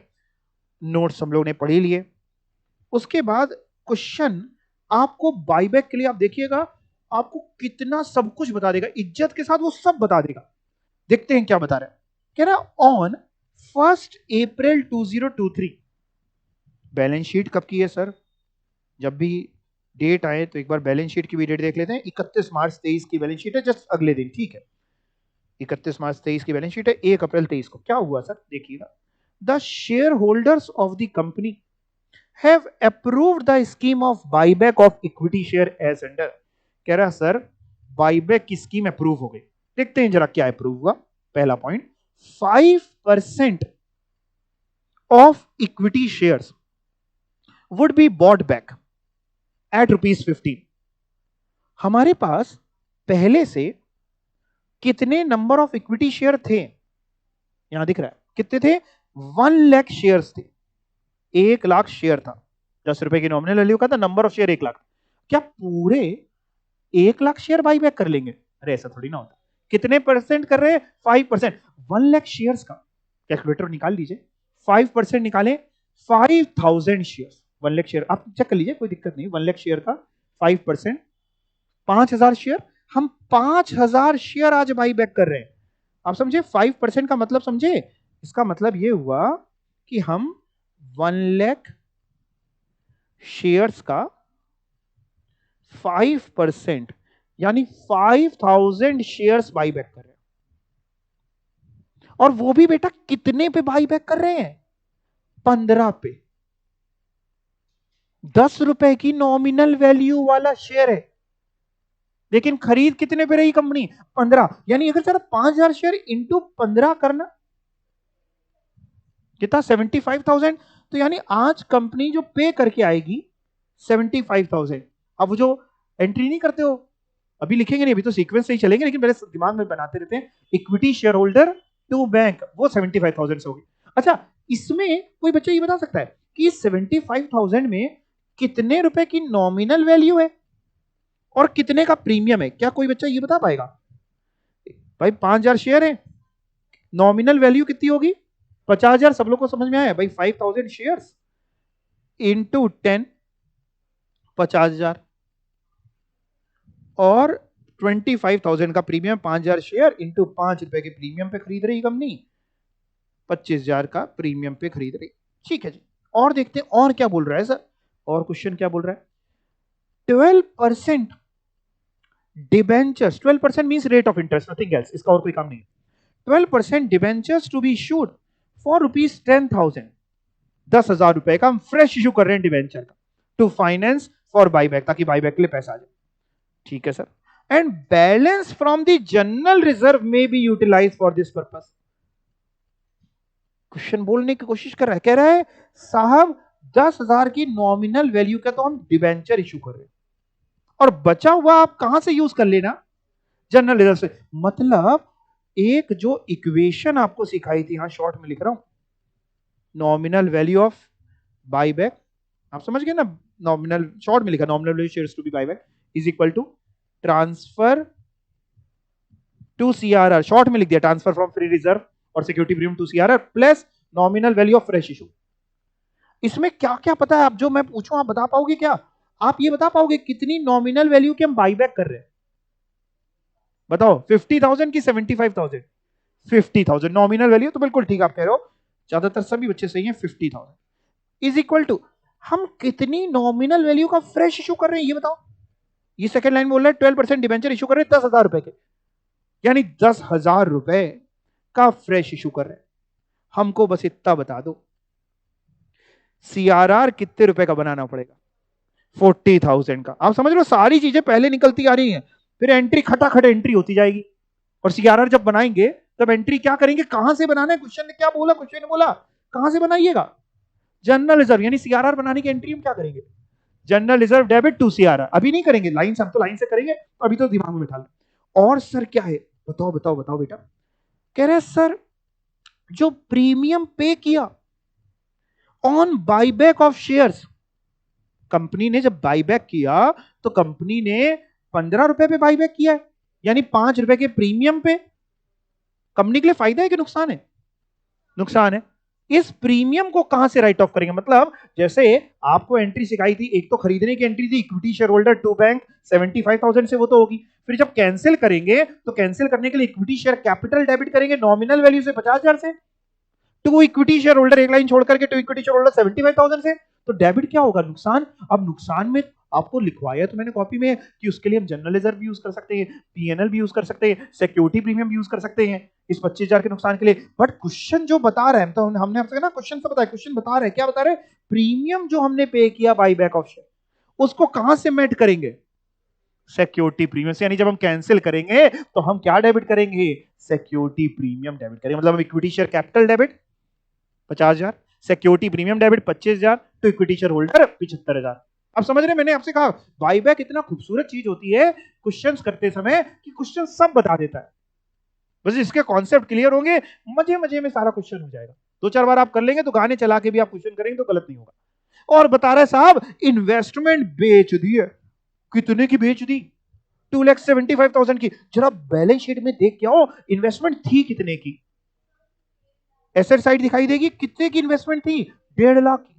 नोट्स हम लोग ने पढ़ ही लिए। उसके बाद क्वेश्चन आपको बाईबैक के लिए, आप देखिएगा आपको कितना सब कुछ बता देगा, इज्जत के साथ वो सब बता देगा। देखते हैं क्या बता रहा है। कह रहा ऑन 1 अप्रैल 2023, बैलेंस शीट कब की है सर? जब भी डेट आए तो एक बार बैलेंस शीट की भी डेट देख लेते हैं। 31 मार्च 23 की बैलेंस शीट है, जस्ट अगले दिन, ठीक है। 31 मार्च 23 की बैलेंस शीट है। 1 अप्रैल 23 को क्या हुआ सर? देखिएगा, the share holders of the company have approved the scheme of buyback of equity share as under। कह रहा सर बाईबैक की स्कीम अप्रूव हो गई। देखते हैं जरा क्या अप्रूव हुआ। पहला point, 5% of equity shares would be bought back at ₹15। हमारे पास पहले से कितने नंबर ऑफ इक्विटी शेयर थे? यहां दिख रहा है कितने थे? 1 लाख शेयर्स थे, 1 लाख शेयर था। 10 रुपए की नॉमिनल वैल्यू का था, नंबर ऑफ शेयर 1 लाख। क्या पूरे 1 लाख शेयर बाई बैक कर लेंगे? अरे ऐसा थोड़ी ना होता। कितने परसेंट कर रहे हैं? 5%। 1 लाख शेयर्स का कैलकुलेटर निकाल लीजिए, 5% निकालें, 5,000 शेयर। 1 लाख शेयर आप चेक कर लीजिए, कोई दिक्कत नहीं। 1 लाख शेयर का 5%, 5,000 शेयर। हम 5,000 शेयर आज बाई बैक कर रहे हैं। आप समझे 5% का मतलब? समझे इसका मतलब ये हुआ कि हम 1 लाख शेयर्स का 5% यानी 5,000 शेयर्स बाई बैक कर रहे हैं। और वो भी बेटा कितने पे बाई बैक कर रहे हैं? 15 पे। 10 रुपए की नॉमिनल वैल्यू वाला शेयर है, लेकिन खरीद कितने पे रही कंपनी? 15। यानी अगर जरा 5,000 शेयर इंटू 15 करना, कितना? 75,000। तो यानी आज कंपनी जो पे करके आएगी 75,000। अब वो जो एंट्री नहीं करते हो, अभी लिखेंगे नहीं, अभी तो सीक्वेंस से ही चलेंगे, लेकिन मेरे दिमाग में बनाते रहते हैं। Equity share holder to bank, वो 75,000 से होगी। अच्छा, इसमें कोई बच्चा ये बता सकता है कि 75,000 में कितने रुपए की नॉमिनल वैल्यू है और कितने का प्रीमियम है? क्या कोई बच्चा ये बता पाएगा? भाई 5,000 शेयर है, नॉमिनल वैल्यू कितनी होगी? 50,000। सब लोग को समझ में आया भाई? 5,000 शेयर्स इंटू 10, 50,000, और 25,000 का प्रीमियम। 5,000 शेयर इंटू 5 रुपए के प्रीमियम पे खरीद रही कंपनी, 25,000 का प्रीमियम पे खरीद रही, ठीक है जी। और देखते हैं और क्या बोल रहा है सर। और क्वेश्चन क्या बोल रहा है? 12% debentures, 12% means rate of interest, nothing else, इसका और कोई काम नहीं है। 12% debentures to be issued for ₹10,000, 10,000 रुपए का हम फ्रेश इशू कर रहे हैं डिबेंचर का, टू फाइनेंस फॉर बाईबैक, ताकि बाईबैक के लिए पैसा आ जाए, ठीक है sir. And balance from the general reserve में be utilise for this purpose. Question बोलने की कोशिश कर रहा है, कह रहा है साहब 10,000 की नॉमिनल वैल्यू का तो हम डिबेंचर इशू कर रहे हैं, और बचा हुआ आप कहां से यूज कर लेना? जनरल रिजर्व से। मतलब एक जो इक्वेशन आपको सिखाई थी, यहां शॉर्ट में लिख रहा हूं, नॉमिनल वैल्यू ऑफ बाईबैक, आप समझ गए ना, नॉमिनल शॉर्ट में लिखा nominal value shares to be buyback is equal to transfer to CRR, short में लिख दिया ट्रांसफर फ्रॉम फ्री रिजर्व और security premium to CRR plus nominal value of fresh issue. इसमें क्या क्या पता है आप, जो मैं पूछूं आप बता पाओगे क्या? आप ये बता पाओगे कितनी नॉमिनल वैल्यू की हम बाईबैक कर रहे हैं? बताओ 50,000 की 75,000? 50,000 नॉमिनल वैल्यू, तो बिल्कुल ठीक आप कह रहे हो, ज्यादातर सभी बच्चे सही हैं। 50,000 इज इक्वल टू हम कितनी नॉमिनल वैल्यू का फ्रेश इशू कर रहे हैं ये बताओ। ये सेकंड लाइन बोल रहा है 12% डिबेंचर इशू कर रहे हैं 10,000 रुपए के, यानी 10,000 रुपए का फ्रेश इशू कर रहे हैं। हमको बस इतना बता दो सीआरआर कितने रुपए का बनाना पड़ेगा? 40,000 का। आप समझ लो सारी चीजें पहले निकलती आ रही हैं, फिर एंट्री खटाखट एंट्री होती जाएगी, और सीआरआर जब बनाएंगे तब एंट्री क्या करेंगे, कहां से बनाना है? क्वेश्चन ने क्या बोला, क्वेश्चन ने बोला कहां से बनाइएगा? जनरल रिजर्व, यानी सीआरआर बनाने की एंट्री हम क्या करेंगे? General reserve debit to CRR. अभी नहीं करेंगे लाइन से, हम तो लाइन से करेंगे, अभी तो दिमाग में बिठा लो। और सर क्या है, बताओ बताओ बताओ बेटा। कह रहे सर जो प्रीमियम पे किया on buyback of shares, company ने जब बाईबैक किया तो कंपनी ने 15 रुपए पे बाईबैक किया है, यानी 5 रुपए के प्रीमियम पे। कंपनी के लिए फायदा है कि नुकसान है? नुकसान है। इस प्रीमियम को कहां से राइट ऑफ करेंगे? मतलब जैसे आपको एंट्री सिखाई थी, एक तो खरीदने की एंट्री थी, equity share holder to bank 75,000 से, वो तो होगी। फिर जब कैंसिल करेंगे तो कैंसिल करने के लिए इक्विटी शेयर कैपिटल डेबिट करेंगे नॉमिनल वैल्यू से 50,000 से, टू इक्विटी शेयर होल्डर, एक लाइन छोड़ करके टू इक्विटी शेयर होल्डर 75,000 से, तो डेबिट क्या होगा? नुकसान। अब नुकसान में आपको लिखवाया तो मैंने कॉपी में कि उसके लिए हम जनरल रिजर्व भी यूज कर सकते हैं, पीएनएल भी यूज कर सकते हैं, सिक्योरिटी प्रीमियम भी यूज कर सकते हैं इस 25,000 के नुकसान के लिए। बट क्वेश्चन जो बता रहा है, तो हमने आपसे ना क्वेश्चन से बताया, क्वेश्चन बता रहे हैं क्या बता रहे हैं, प्रीमियम जो हमने पे किया बाई बैक ऑफ शेयर, उसको कहां से मेट करेंगे? सिक्योरिटी प्रीमियम से। यानी जब हम कैंसिल करेंगे तो हम क्या डेबिट करेंगे? सिक्योरिटी प्रीमियम डेबिट करेंगे। मतलब equity share capital debit 50,000, security premium debit 25,000, तो इक्विटी शेयर होल्डर 75,000। अब समझ रहे, मैंने आपसे कहा बाईबैक इतना खूबसूरत चीज होती है क्वेश्चंस करते समय कि क्वेश्चन सब बता देता है। बस इसके कॉन्सेप्ट क्लियर होंगे, मजे मजे में सारा क्वेश्चन हो जाएगा। 2-4 बार आप कर लेंगे तो गाने चला के भी आप क्वेश्चन करेंगे तो गलत नहीं होगा। और बता रहे साहब इन्वेस्टमेंट बेच दी है। कितने की बेच दी? 2,75,000 की। जरा बैलेंस शीट में देख के आओ इन्वेस्टमेंट थी कितने की। एसेट साइड दिखाई देगी, कितने की इन्वेस्टमेंट थी? 1.5 लाख की।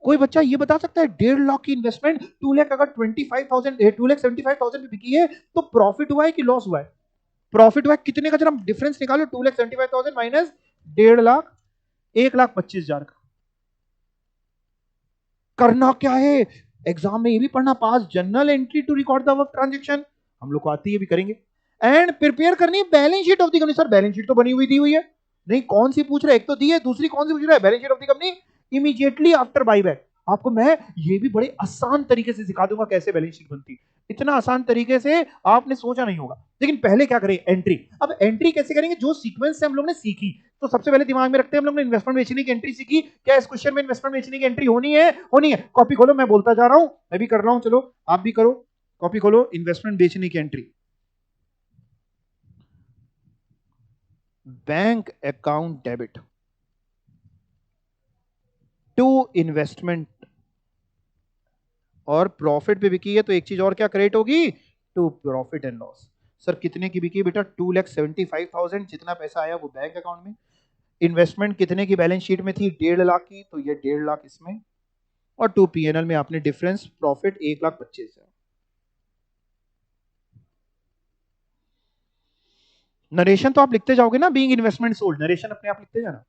कोई बच्चा ये बता सकता है 1.5 लाख की इन्वेस्टमेंट 2 लाख अगर 25,000 2,75,000 पे बिकी है तो प्रॉफिट हुआ है कि लॉस हुआ है? प्रॉफिट हुआ है। कितने का? जरा डिफरेंस निकालो, 2,75,000 माइनस 1.5 लाख, 1,25,000 का। करना क्या है एग्जाम में, ये भी पढ़ना, pass general entry to record the transaction, हम लोग को आती है, भी करेंगे। एंड प्रिपेयर करनी है balance sheet of the company. Sir balance sheet तो बनी हुई दी हुई है। नहीं, कौन सी पूछ रहा है? एक तो दी है, दूसरी कौन सी पूछ रहा है? Balance sheet of the company immediately after buyback. आपको मैं ये भी बड़े आसान तरीके से सिखा दूंगा कैसे बैलेंस शीट बनती है। इतना आसान तरीके से आपने सोचा नहीं होगा। लेकिन पहले क्या करें? एंट्री। अब एंट्री कैसे करेंगे? जो सीक्वेंस से हम लोग ने सीखी, तो सबसे पहले दिमाग में रखते हैं हम लोग ने इन्वेस्टमेंट बेचने की एंट्री सीखी। क्या इस क्वेश्चन में इन्वेस्टमेंट बेचने की एंट्री होनी है? होनी है। कॉपी खोलो, मैं बोलता जा रहा हूं, मैं भी कर रहा हूं, चलो आप भी करो। कॉपी खोलो, इन्वेस्टमेंट बेचने की entry, bank account debit to investment, और प्रॉफिट पे बिकी है तो एक चीज और क्या क्रेडिट होगी? To profit and loss. Sir कितने की बिकी बेटा? 2,75,000, जितना पैसा आया वो बैंक अकाउंट में। इन्वेस्टमेंट कितने की बैलेंस शीट में थी? 1.5 लाख की, तो ये 1.5 लाख इसमें, और 2 पीएनएल में आपने डिफरेंस प्रॉफिट 1,25,000। नरेशन तो आप लिखते जाओगे ना, बीइंग इन्वेस्टमेंट सोल्ड, नरेशन अपने आप लिखते जाना।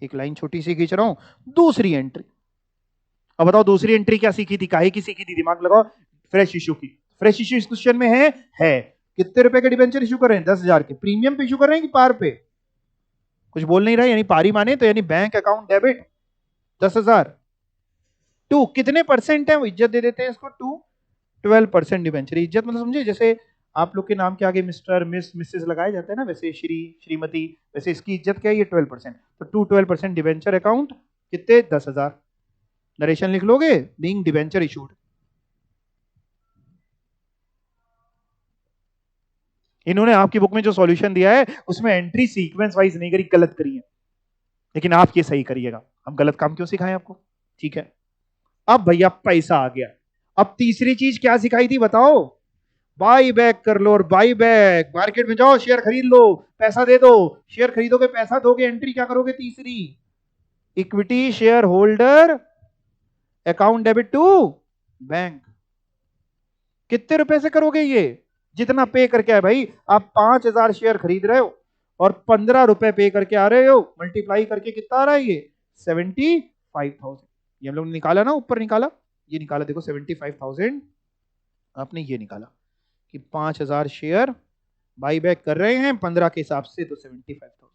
एक लाइन छोटी सी खींच रहा हूं। दूसरी एंट्री, अब बताओ दूसरी एंट्री क्या सीखी थी, काहे की सीखी थी? दिमाग लगाओ। फ्रेश इशू की। फ्रेश इशू इस क्वेश्चन में है। कितने रुपए के डिबेंचर इशू कर रहे हैं? 10,000 के। प्रीमियम पे इशू कर रहे हैं कि पार पे? कुछ बोल नहीं रहा, यानी पारी माने तो, यानी बैंक अकाउंट डेबिट 10,000 टू कितने परसेंट है, वो इज्जत दे देते हैं इसको, टू 12% डिबेंचर। इज्जत मतलब समझे, जैसे आप लोग के नाम के आगे मिस्टर, मिस, मिसेस लगाए जाते हैं ना, वैसे श्री, श्रीमती, वैसे इसकी इज्जत क्या है? ये 12%। तो टू 12% डिबेंचर अकाउंट, कितने? 10,000। नरेशन लिख लोगे, बीइंग डिबेंचर इशूड। इन्होंने आपकी बुक में जो सॉल्यूशन दिया है उसमें एंट्री सीक्वेंस वाइज नहीं करी, गलत करी है। लेकिन आप ये सही करिएगा, हम गलत काम क्यों सिखाएं आपको। ठीक है, अब भैया पैसा आ गया। अब तीसरी चीज क्या सिखाई थी बताओ, बाई बैक कर लो। और बाई बैक, मार्केट में जाओ शेयर खरीद लो, पैसा दे दो। शेयर खरीदोगे, पैसा दोगे, एंट्री क्या करोगे तीसरी, equity share holder account debit to bank. कितने रुपए से करोगे ये, जितना पे करके आए भाई। आप 5,000 शेयर खरीद रहे हो और 15 रुपए पे करके आ रहे हो, मल्टीप्लाई करके कितना आ रहा है ये 75,000। ये हम लोग ने निकाला ना, ऊपर निकाला, ये निकाला देखो 75,000। आपने ये निकाला कि 5,000 शेयर बाई बैक कर रहे हैं 15 के हिसाब से, तो 75,000।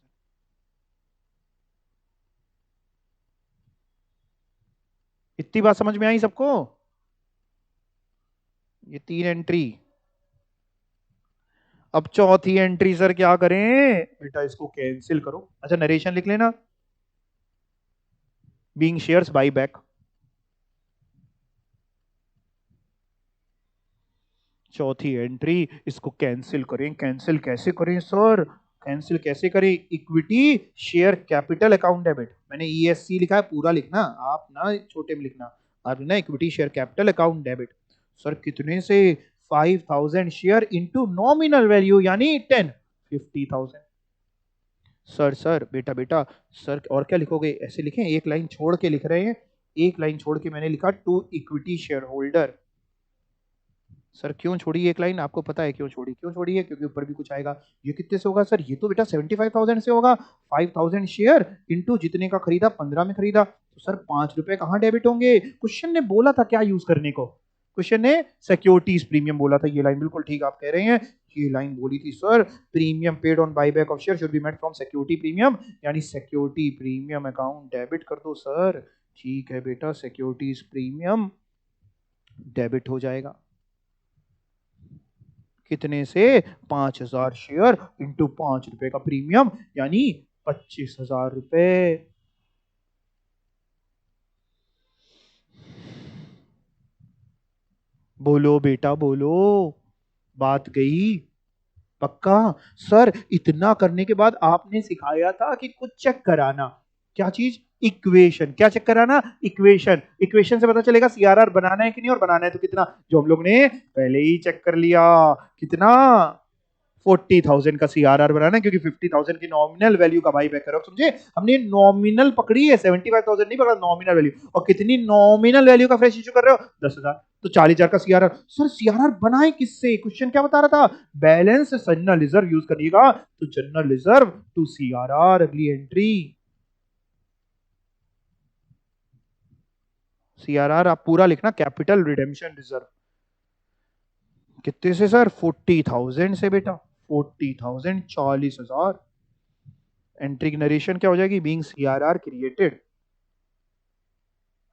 इतनी बात समझ में आई सबको। ये 3 एंट्री। अब चौथी एंट्री सर क्या करें बेटा, इसको कैंसिल करो। अच्छा नरेशन लिख लेना, बीइंग शेयर्स बाई बैक। चौथी एंट्री, इसको कैंसिल करें। कैंसिल कैसे करें सर, कैंसिल कैसे करें, equity share capital account debit. मैंने ईएससी लिखा है, पूरा लिखना, आप ना छोटे में लिखना। आप लिखना equity share capital account debit. Sir कितने से, 5,000 शेयर इंटू नॉमिनल वैल्यू यानी 10, 50,000। सर बेटा बेटा, सर और क्या लिखोगे, ऐसे लिखें, एक लाइन छोड़ के लिख रहे हैं। एक लाइन छोड़ के मैंने लिखा to equity share holder. Sir क्यों छोड़ी एक लाइन, आपको पता है क्यों छोड़ी, क्यों छोड़ी है, क्योंकि ऊपर भी कुछ आएगा। ये कितने से होगा सर, ये तो बेटा 75,000 से होगा। 5,000 शेयर इंटू जितने का खरीदा, 15 में खरीदा, तो सर 5 रुपए कहाँ डेबिट होंगे। क्वेश्चन ने बोला था क्या यूज करने को, क्वेश्चन ने सिक्योरिटीज प्रीमियम बोला था। ये लाइन बिल्कुल ठीक आप कह रहे हैं, ये लाइन बोली थी sir, premium paid on buyback of share should be met from security premium, यानी सिक्योरिटी प्रीमियम अकाउंट डेबिट कर दो सर। ठीक है बेटा, सिक्योरिटीज प्रीमियम डेबिट हो जाएगा। कितने से, 5,000 शेयर इंटू 5 रुपए का प्रीमियम यानी 25,000 रुपए। बोलो बेटा बोलो, बात गई पक्का। सर इतना करने के बाद आपने सिखाया था कि कुछ चेक कराना, क्या चीज, इक्वेशन। क्या चेक कराना, इक्वेशन। इक्वेशन से पता चलेगा सीआरआर बनाना है कि नहीं, और बनाना है तो कितना, जो हम लोग ने पहले ही चेक कर लिया। कितना, 40,000 का सीआरआर बनाना है, क्योंकि 50,000 की नॉमिनल वैल्यू का बाई बैक करो, समझे। हमने नॉमिनल पकड़ी है, 75,000 नहीं पकड़ा, नॉमिनल वैल्यू। और कितनी नॉमिनल वैल्यू का फ्रेश इशू कर रहे हो, 10,000, तो 40,000 का सीआरआर। सर सीआरआर बनाए किससे, क्वेश्चन क्या बता रहा था, बैलेंस जनरल रिजर्व यूज करिएगा, तो जनरल रिजर्व टू सीआरआर। अगली एंट्री, सीआरआर आप पूरा लिखना, कैपिटल रिडेम्पशन रिजर्व। कितने से सर, 40,000 से बेटा, 40,000, 40,000। एंट्री की नरेशन क्या हो जाएगी, बीइंग सीआरआर क्रिएटेड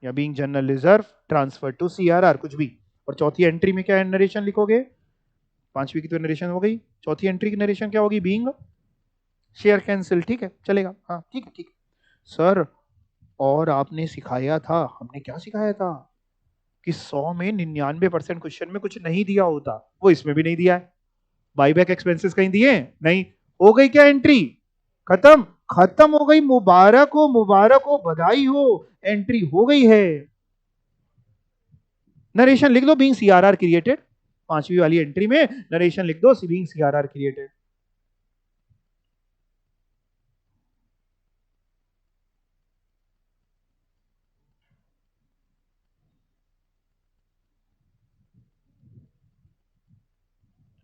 या being general reserve transfer to CRR, कुछ भी। और चौथी एंट्री में क्या नरेशन लिखोगे, पांचवी की तो नरेशन हो गई, चौथी एंट्री की नरेशन क्या होगी, बीइंग शेयर कैंसिल। ठीक है चलेगा, हाँ ठीक है ठीक है। सर और आपने सिखाया था, हमने क्या सिखाया था कि 100 में 99% क्वेश्चन में कुछ नहीं दिया होता, वो इसमें भी नहीं दिया है। बाईबैक एक्सपेंसेस कहीं दिए नहीं। हो गई क्या एंट्री, खत्म, खत्म हो गई, मुबारक हो, मुबारक हो, बधाई हो, एंट्री हो गई है। नरेशन लिख दो, बीइंग सीआरआर क्रिएटेड, पांचवी वाली एंट्री में नरेशन लिख दो, बीइंग सीआरआर क्रिएटेड।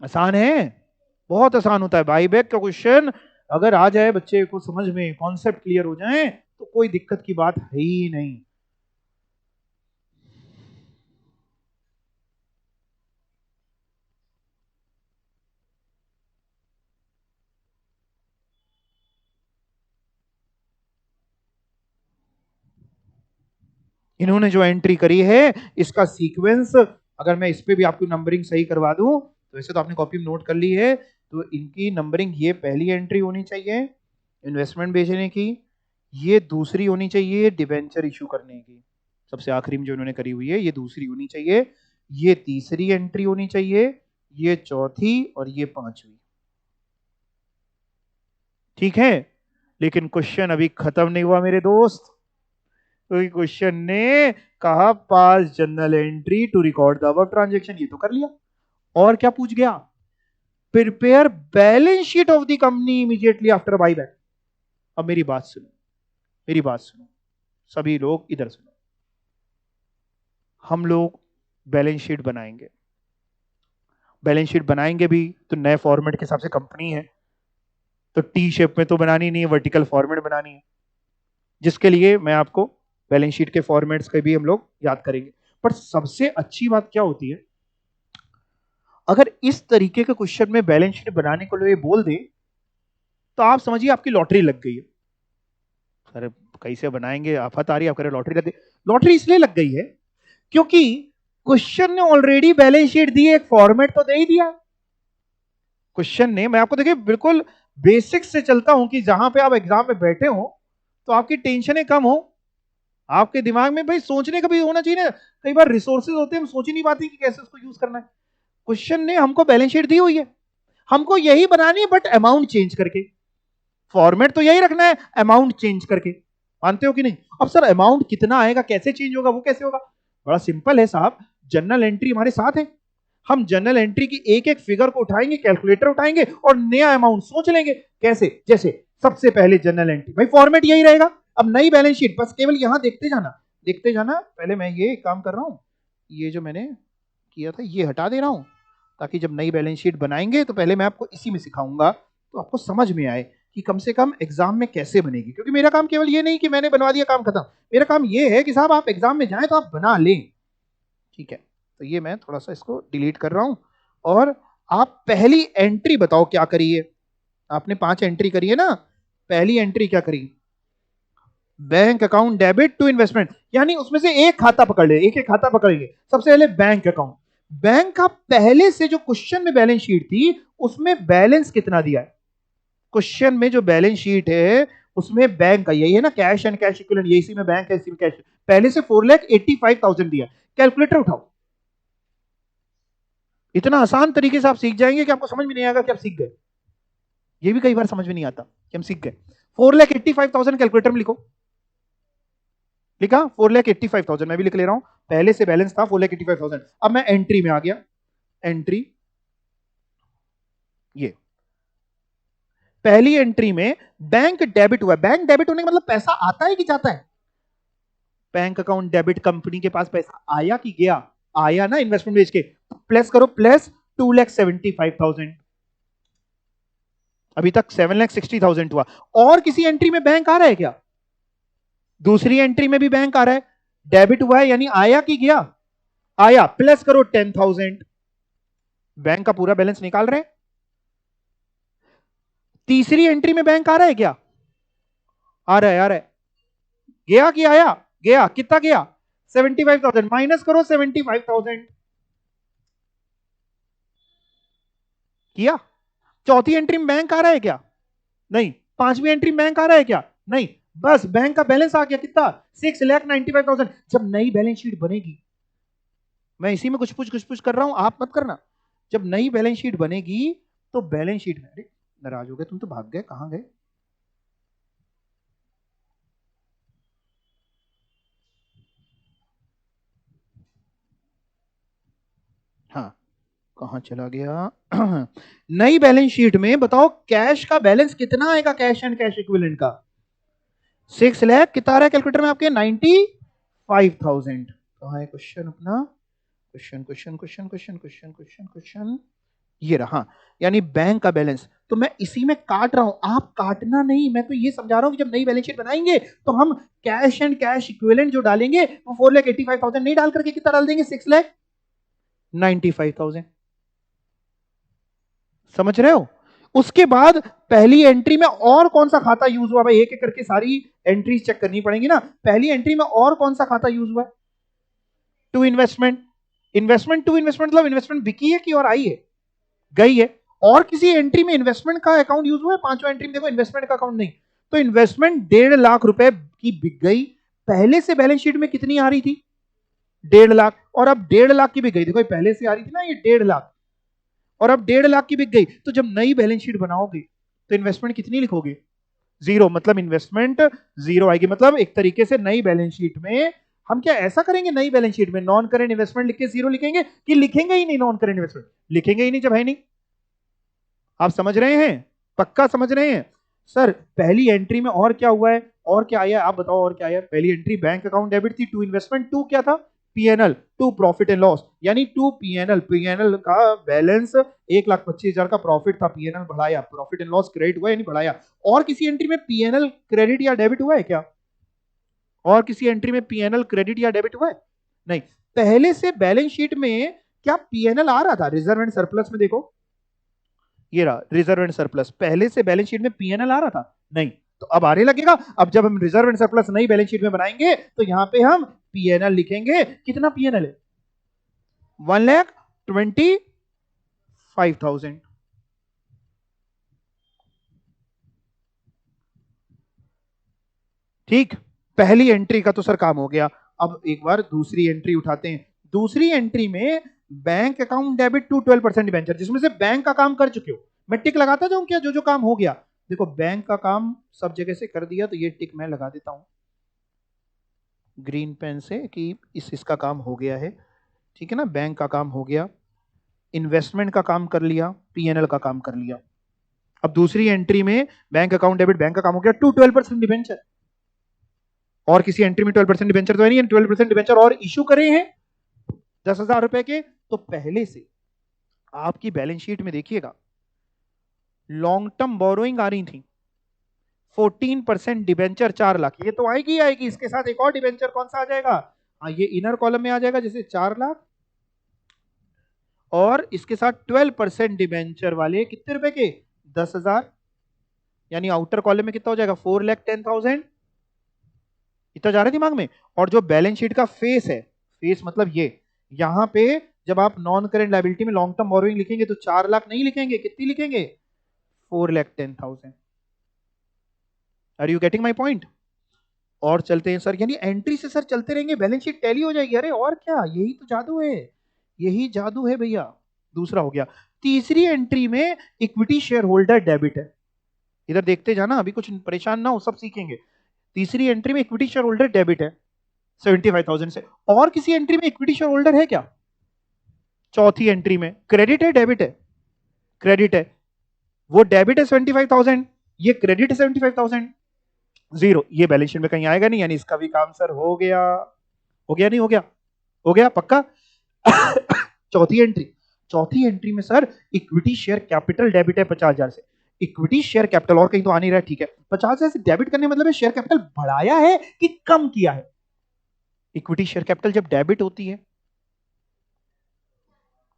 आसान है, बहुत आसान होता है बाईबैक का क्वेश्चन। अगर आ जाए बच्चे को समझ में, कॉन्सेप्ट क्लियर हो जाए, तो कोई दिक्कत की बात है ही नहीं। इन्होंने जो एंट्री करी है, इसका सीक्वेंस, अगर मैं इस पे भी आपको नंबरिंग सही करवा दूं, तो वैसे तो आपने कॉपी में नोट कर ली है, तो इनकी नंबरिंग, ये पहली एंट्री होनी चाहिए इन्वेस्टमेंट बेचने की, ये दूसरी होनी चाहिए डिबेंचर इशू करने की, सबसे आखिरी में जो इन्होंने करी हुई है ये दूसरी होनी चाहिए, ये तीसरी एंट्री होनी चाहिए, ये चौथी, और ये पांचवी। ठीक है, लेकिन क्वेश्चन अभी खत्म नहीं हुआ मेरे दोस्त। तो क्वेश्चन ने कहा pass journal entry to record the above transaction, ये तो कर लिया। और क्या पूछ गया? Prepare balance sheet of the company immediately after buyback. अब मेरी बात सुनो, मेरी बात सुनो, सभी लोग इधर सुनो। हम लोग बैलेंस शीट बनाएंगे, बैलेंस शीट बनाएंगे भी तो नए फॉर्मेट के हिसाब से, कंपनी है तो टी शेप में तो बनानी नहीं है, वर्टिकल फॉर्मेट बनानी है, जिसके लिए मैं आपको बैलेंस शीट के फॉर्मेट्स के भी हम लोग याद करेंगे। पर सबसे अच्छी बात क्या होती है, अगर इस तरीके के क्वेश्चन में बैलेंस शीट बनाने को लिए बोल दे तो आप समझिए आपकी लॉटरी लग गई है। सर कैसे बनाएंगे, आफत आ रही है, आप कह रहे लॉटरी लग गई। लॉटरी इसलिए लग गई है क्योंकि क्वेश्चन ने ऑलरेडी बैलेंस शीट दी है, एक फॉर्मेट तो दे ही दिया क्वेश्चन ने। मैं आपको देखिए बिल्कुल बेसिक्स से चलता हूं कि जहां पे आप एग्जाम में बैठे हो तो आपकी टेंशनें कम हो, आपके दिमाग में भाई सोचने का भी होना चाहिए ना। कई बार रिसोर्सेज होते हैं, हम सोच ही नहीं पाते कि कैसे उसको यूज करना है। क्वेश्चन ने हमको बैलेंस शीट दी हुई है, हमको यही बनानी है बट अमाउंट चेंज करके। फॉर्मेट तो यही रखना है, अमाउंट चेंज करके। मानते हो कि नहीं? अब सर अमाउंट कितना आएगा, कैसे चेंज होगा, वो कैसे होगा? बड़ा सिंपल है साहब, जनरल एंट्री हमारे साथ है। हम जनरल एंट्री की एक एक फिगर को उठाएंगे, कैलकुलेटर उठाएंगे और नया अमाउंट सोच लेंगे। कैसे? जैसे सबसे पहले जनरल एंट्री, भाई फॉर्मेट यही रहेगा। अब नई बैलेंस शीट, बस केवल यहां देखते जाना, देखते जाना। पहले मैं ये काम कर रहा हूं, ये जो मैंने किया था ये हटा दे रहा हूं, ताकि जब नई बैलेंस शीट बनाएंगे तो पहले मैं आपको इसी में सिखाऊंगा, तो आपको समझ में आए कि कम से कम एग्जाम में कैसे बनेगी। क्योंकि मेरा काम केवल ये नहीं कि मैंने बनवा दिया काम खत्म, मेरा काम ये है कि साहब आप एग्जाम में जाएं तो आप बना लें। ठीक है, तो ये मैं थोड़ा सा इसको डिलीट कर रहा हूं। और आप पहली एंट्री बताओ क्या करी है। आपने 5 एंट्री करी है ना, पहली एंट्री क्या करी? Bank account debit to investment, यानी उसमें से एक खाता पकड़ ले, एक एक खाता पकड़ेंगे। सबसे पहले बैंक अकाउंट, बैंक का पहले से जो क्वेश्चन में बैलेंस शीट थी उसमें बैलेंस कितना दिया है? क्वेश्चन में जो बैलेंस शीट है उसमें बैंक का यही है ना, कैश एंड कैश इक्विवेलेंट, यही इसी में बैंक है, इसी में कैश। पहले से 4,85,000 दिया। कैलकुलेटर उठाओ। इतना आसान तरीके से आप सीख जाएंगे कि आपको समझ में नहीं आएगा कि आप सीख गए। ये भी कई बार समझ में नहीं आता कि हम सीख गए। 4,85,000 कैलकुलेटर में लिखो। लिखा 4,85,000, मैं भी लिख ले रहा हूं। पहले से बैलेंस था 4,85,000। अब मैं एंट्री में आ गया, एंट्री, ये पहली एंट्री में बैंक डेबिट हुआ। बैंक डेबिट होने का मतलब पैसा आता है कि जाता है? बैंक अकाउंट डेबिट, कंपनी के पास पैसा आया कि गया? आया ना, इन्वेस्टमेंट बेच के। प्लस करो, प्लस 2,75,000, अभी तक 7,60,000 हुआ। और किसी एंट्री में बैंक आ रहा है क्या? दूसरी एंट्री में भी बैंक आ रहा है, डेबिट हुआ है, यानी आया कि गया? आया। प्लस करो 10,000, बैंक का पूरा बैलेंस निकाल रहे हैं। तीसरी एंट्री में बैंक आ रहा है क्या? आ रहा है, आ रहा है। गया कि आया? गया। कितना गया? 75,000। माइनस करो 75,000, किया। चौथी एंट्री में बैंक आ रहा है क्या? नहीं। पांचवी एंट्री में बैंक आ रहा है क्या? नहीं। बस बैंक का बैलेंस आ गया, कितना? 6,95,000। जब नई बैलेंस शीट बनेगी, मैं इसी में कुछ कुछ कर रहा हूं, आप मत करना। जब नई बैलेंस शीट बनेगी तो बैलेंस शीट में, अरे नाराज हो गए तुम तो, भाग गए, कहां गए? हाँ, कहां चला गया? नई बैलेंस शीट में बताओ कैश का बैलेंस कितना आएगा, कैश एंड कैश इक्विवेलेंट का? 6 लाख। कितना आ रहा है कैलकुलेटर में आपके? 95,000। कहां है क्वेश्चन अपना? Question question question question question question question, ये रहा। यानी बैंक का बैलेंस तो मैं इसी में काट रहा हूं, आप काटना नहीं। मैं तो ये समझा रहा हूं कि जब नई बैलेंस शीट बनाएंगे तो हम कैश एंड कैश इक्विवेलेंट जो डालेंगे वो 4,85,000 नहीं डाल करके कितना डाल देंगे? 6,95,000। समझ रहे हो? उसके बाद पहली एंट्री में और कौन सा खाता यूज हुआ? भाई एक एक करके सारी एंट्रीज चेक करनी पड़ेगी ना। पहली एंट्री में और कौन सा खाता यूज हुआ? To investment. Investment to investment मतलब इन्वेस्टमेंट बिकी है कि और आई है? गई है। और किसी एंट्री में इन्वेस्टमेंट का अकाउंट यूज हुआ है? पांचवा एंट्री में देखो इन्वेस्टमेंट का अकाउंट नहीं। तो इन्वेस्टमेंट 1,50,000 रुपए की बिक गई। पहले से बैलेंस शीट में कितनी आ रही थी? 1,50,000। और अब 1,50,000 की बिक गई। देखो पहले से आ रही थी ना ये 1,50,000, और अब 1,50,000 की बिक गई। तो जब नई बैलेंस शीट बनाओगे तो इन्वेस्टमेंट कितनी लिखोगे? जीरो, मतलब इन्वेस्टमेंट जीरो आएगी। मतलब एक तरीके से नई बैलेंस शीट में हम क्या ऐसा करेंगे, नई बैलेंस शीट में नॉन करेंट इन्वेस्टमेंट लिख के जीरो लिखेंगे, कि लिखेंगे ही नहीं नॉन करेंट इन्वेस्टमेंट? लिखेंगे ही नहीं जब है नहीं। आप समझ रहे हैं? पक्का समझ रहे हैं? सर पहली एंट्री में और क्या हुआ है, और क्या आया आप बताओ, और क्या आया? पहली एंट्री बैंक अकाउंट डेबिट थी, टू इन्वेस्टमेंट, टू क्या था? PNL, to profit and loss, यानी टू पीएनएल, पीएनएल का बैलेंस 1,25,000 का प्रॉफिट था, पीएनएल बढ़ाया, प्रॉफिट एंड लॉस क्रेडिट हुआ यानी बढ़ाया। और किसी एंट्री में पीएनएल क्रेडिट या डेबिट हुआ है क्या? और किसी एंट्री में पीएनएल क्रेडिट या डेबिट हुआ है? नहीं। पहले से बैलेंस शीट में क्या पीएनएल आ रहा था? रिजर्व एंड सरप्लस में देखो, ये रहा रिजर्व एंड सरप्लस, पहले से बैलेंस शीट में पीएनएल आ रहा था? नहीं। तो अब आने लगेगा। अब जब हम रिजर्व एंड सरप्लस नई बैलेंस शीट में बनाएंगे तो यहां पे हम पीएनएल लिखेंगे। कितना पीएनएल है? 1,25,000। ठीक, पहली एंट्री का तो सर काम हो गया। अब एक बार दूसरी एंट्री उठाते हैं। दूसरी एंट्री में bank account debit to 12% debenture, जिसमें से बैंक का काम कर चुके हो। मैं टिक लगाता जाऊं क्या, जो जो काम हो गया? देखो बैंक का काम सब जगह से कर दिया, तो ये टिक मैं लगा देता हूं ग्रीन पेन से कि इसका काम हो गया है। ठीक है ना, बैंक का काम हो गया, इन्वेस्टमेंट का काम कर लिया, पीएनएल का काम कर लिया। अब दूसरी एंट्री में बैंक अकाउंट डेबिट, बैंक का काम हो गया, टू 12% डिबेंचर। और किसी एंट्री में 12% डिबेंचर तो है नहीं, 12% डिबेंचर और इशू करे हैं 10,000 रुपए के। तो पहले से आपकी बैलेंस शीट में देखिएगा लॉन्ग टर्म बोरोइंग आ रही थी 14% डिबेंचर 4 लाख, ये तो आएगी आएगी। इसके साथ एक और डिबेंचर कौन सा आ जाएगा? हाँ, ये इनर कॉलम में आ जाएगा, जैसे 4 लाख। और इसके साथ 12% डिबेंचर वाले कितने रुपए के? 10,000। यानी आउटर कॉलम में कितना हो जाएगा? 4,10,000। इतना जा रहा है दिमाग में? और जो बैलेंस शीट का फेस है, फेस मतलब ये, यहां पे जब आप नॉन करेंट लायबिलिटी में लॉन्ग टर्म बोरोइंग लिखेंगे तो 4 लाख नहीं लिखेंगे, कितनी लिखेंगे? 4,10,000। Are you getting my point? और चलते हैं सर, यानी एंट्री से सर चलते रहेंगे, बैलेंस शीट टैली हो जाएगी। अरे और क्या, यही तो जादू है, यही जादू है भैया। दूसरा हो गया। तीसरी एंट्री में इक्विटी शेयर होल्डर डेबिट है। इधर देखते जाना, अभी कुछ परेशान ना हो, सब सीखेंगे। तीसरी एंट्री में इक्विटी शेयर होल्डर डेबिट है 75,000 से। और किसी एंट्री में इक्विटी शेयर होल्डर है क्या? चौथी एंट्री में क्रेडिट है डेबिट है? क्रेडिट है। वो डेबिट है 75,000, ये क्रेडिट है 75,000। जीरो, ये बैलेंस शीट में कहीं आएगा नहीं, यानी इसका भी काम सर हो गया। हो गया नहीं हो गया? हो गया पक्का। चौथी एंट्री, चौथी एंट्री में sir equity share capital debit है 50,000 से। इक्विटी शेयर कैपिटल और कहीं तो आ नहीं रहा है, ठीक है। 50,000 से डेबिट करने मतलब है शेयर कैपिटल बढ़ाया है कि कम किया है? इक्विटी शेयर कैपिटल जब डेबिट होती है,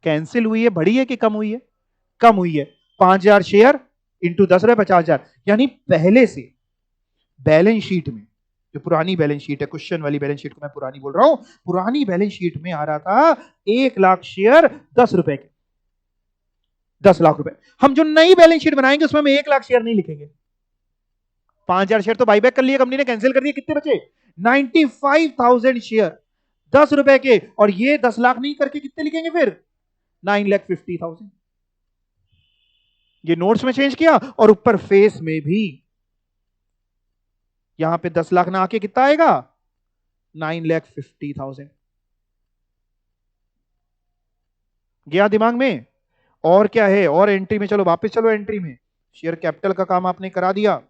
कैंसिल हुई है, बढ़ी है कि कम हुई है? कम हुई है। 5,000 शेयर इंटू 10 रुपए 50,000, यानी पहले से बैलेंस शीट में, जो पुरानी बैलेंस शीट है, क्वेश्चन वाली बैलेंस शीट को मैं पुरानी बोल रहा हूं, पुरानी बैलेंस शीट में आ रहा था 1 लाख शेयर 10 रुपए के, 10 लाख रुपए। हम जो नई बैलेंस शीट बनाएंगे उसमें हम 1 लाख शेयर नहीं लिखेंगे। 5,000 शेयर तो बाईबैक कर लिया कंपनी ने, कैंसिल कर दिया, कितने बचे? 95,000 शेयर 10 रुपए के। और ये 10 लाख नहीं करके कितने लिखेंगे फिर? 9,50,000। ये नोट्स में चेंज किया, और ऊपर फेस में भी यहां पे 10 लाख ना आके कितना आएगा? 9,50,000। गया दिमाग में? और क्या है? और एंट्री में चलो, वापस चलो एंट्री में। शेयर कैपिटल का काम आपने करा दिया।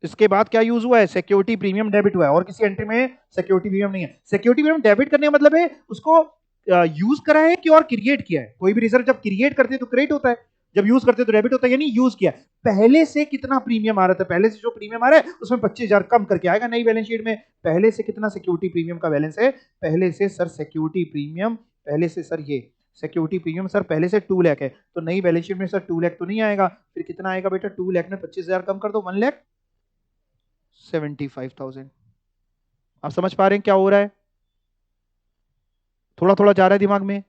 इसके बाद क्या यूज हुआ है? सिक्योरिटी प्रीमियम डेबिट हुआ है। और किसी एंट्री में सिक्योरिटी प्रीमियम नहीं है। सिक्योरिटी प्रीमियम डेबिट करने का मतलब है उसको यूज करा है कि और क्रिएट किया है। कोई भी रिजर्व जब क्रिएट करते हैं तो क्रेडिट होता है, जब यूज करते हैं तो डेबिट होता है, यानी यूज किया। पहले से कितना प्रीमियम आ रहा था? पहले से जो प्रीमियम आ रहा है उसमें 25,000 कम करके आएगा नई बैलेंस शीट में। पहले से कितना सिक्योरिटी प्रीमियम का बैलेंस है? पहले से सर सिक्योरिटी प्रीमियम, पहले से सर ये सिक्योरिटी प्रीमियम सर पहले से 2 लाख है, तो नई बैलेंस शीट में सर 2 लाख तो नहीं आएगा। फिर कितना आएगा बेटा? 2 लाख में 25,000 कम कर दो, 1,75,000। आप समझ पा रहे हैं क्या हो रहा है? थोड़ा थोड़ा जा रहा है दिमाग में।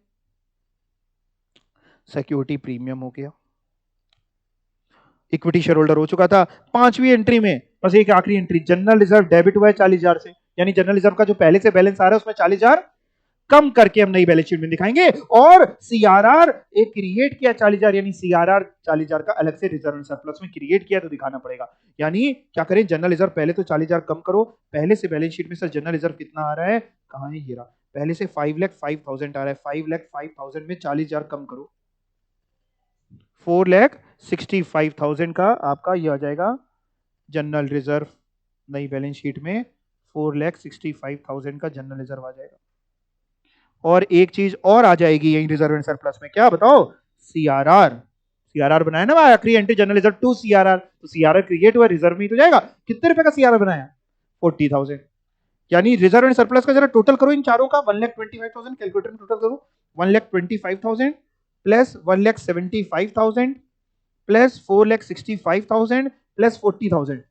सिक्योरिटी प्रीमियम हो गया, इक्विटी शेयर होल्डर हो चुका था। पांचवी एंट्री में बस एक आखिरी एंट्री, जनरल रिजर्व डेबिट हुआ है 40,000 से, यानी जनरल रिजर्व का जो पहले से बैलेंस आ रहा है उसमें 40,000 कम करके हम नई बैलेंस शीट में दिखाएंगे। और सीआरआर एक क्रिएट किया 40,000, यानी सीआरआर 40,000 का अलग से रिजर्व एंड सरप्लस में क्रिएट किया तो दिखाना पड़ेगा। यानी क्या करें, जनरल रिजर्व पहले तो 40,000 कम करो, पहले से बैलेंस शीट में सर जनरल रिजर्व कितना आ रहा है, कहां है ये रहा, पहले से 5,05,000 आ रहा है, 5,05,000 में 40,000 कम करो, 4,65,000 का आपका ये आ जाएगा जनरल रिजर्व। नई बैलेंस शीट में 4,65,000 का जनरल रिजर्व आ जाएगा। और एक चीज और आ जाएगी यही रिजर्व एंड सरप्लस में, क्या बताओ, सीआरआर। सीआरआर बनाया ना आखिरी entry general reserve to CRR, तो सीआरआर क्रिएट हुआ, रिजर्व में ही तो जाएगा। कितने रुपए का सीआरआर बनाया, 40,000। यानी रिजर्व एंड सरप्लस का जरा टोटल करो इन चारों का, 1,25,000 कैलकुलेटर में टोटल करो, 1,25,000 प्लस 1,75,000 प्लस 4,65,000 प्लस 40,000,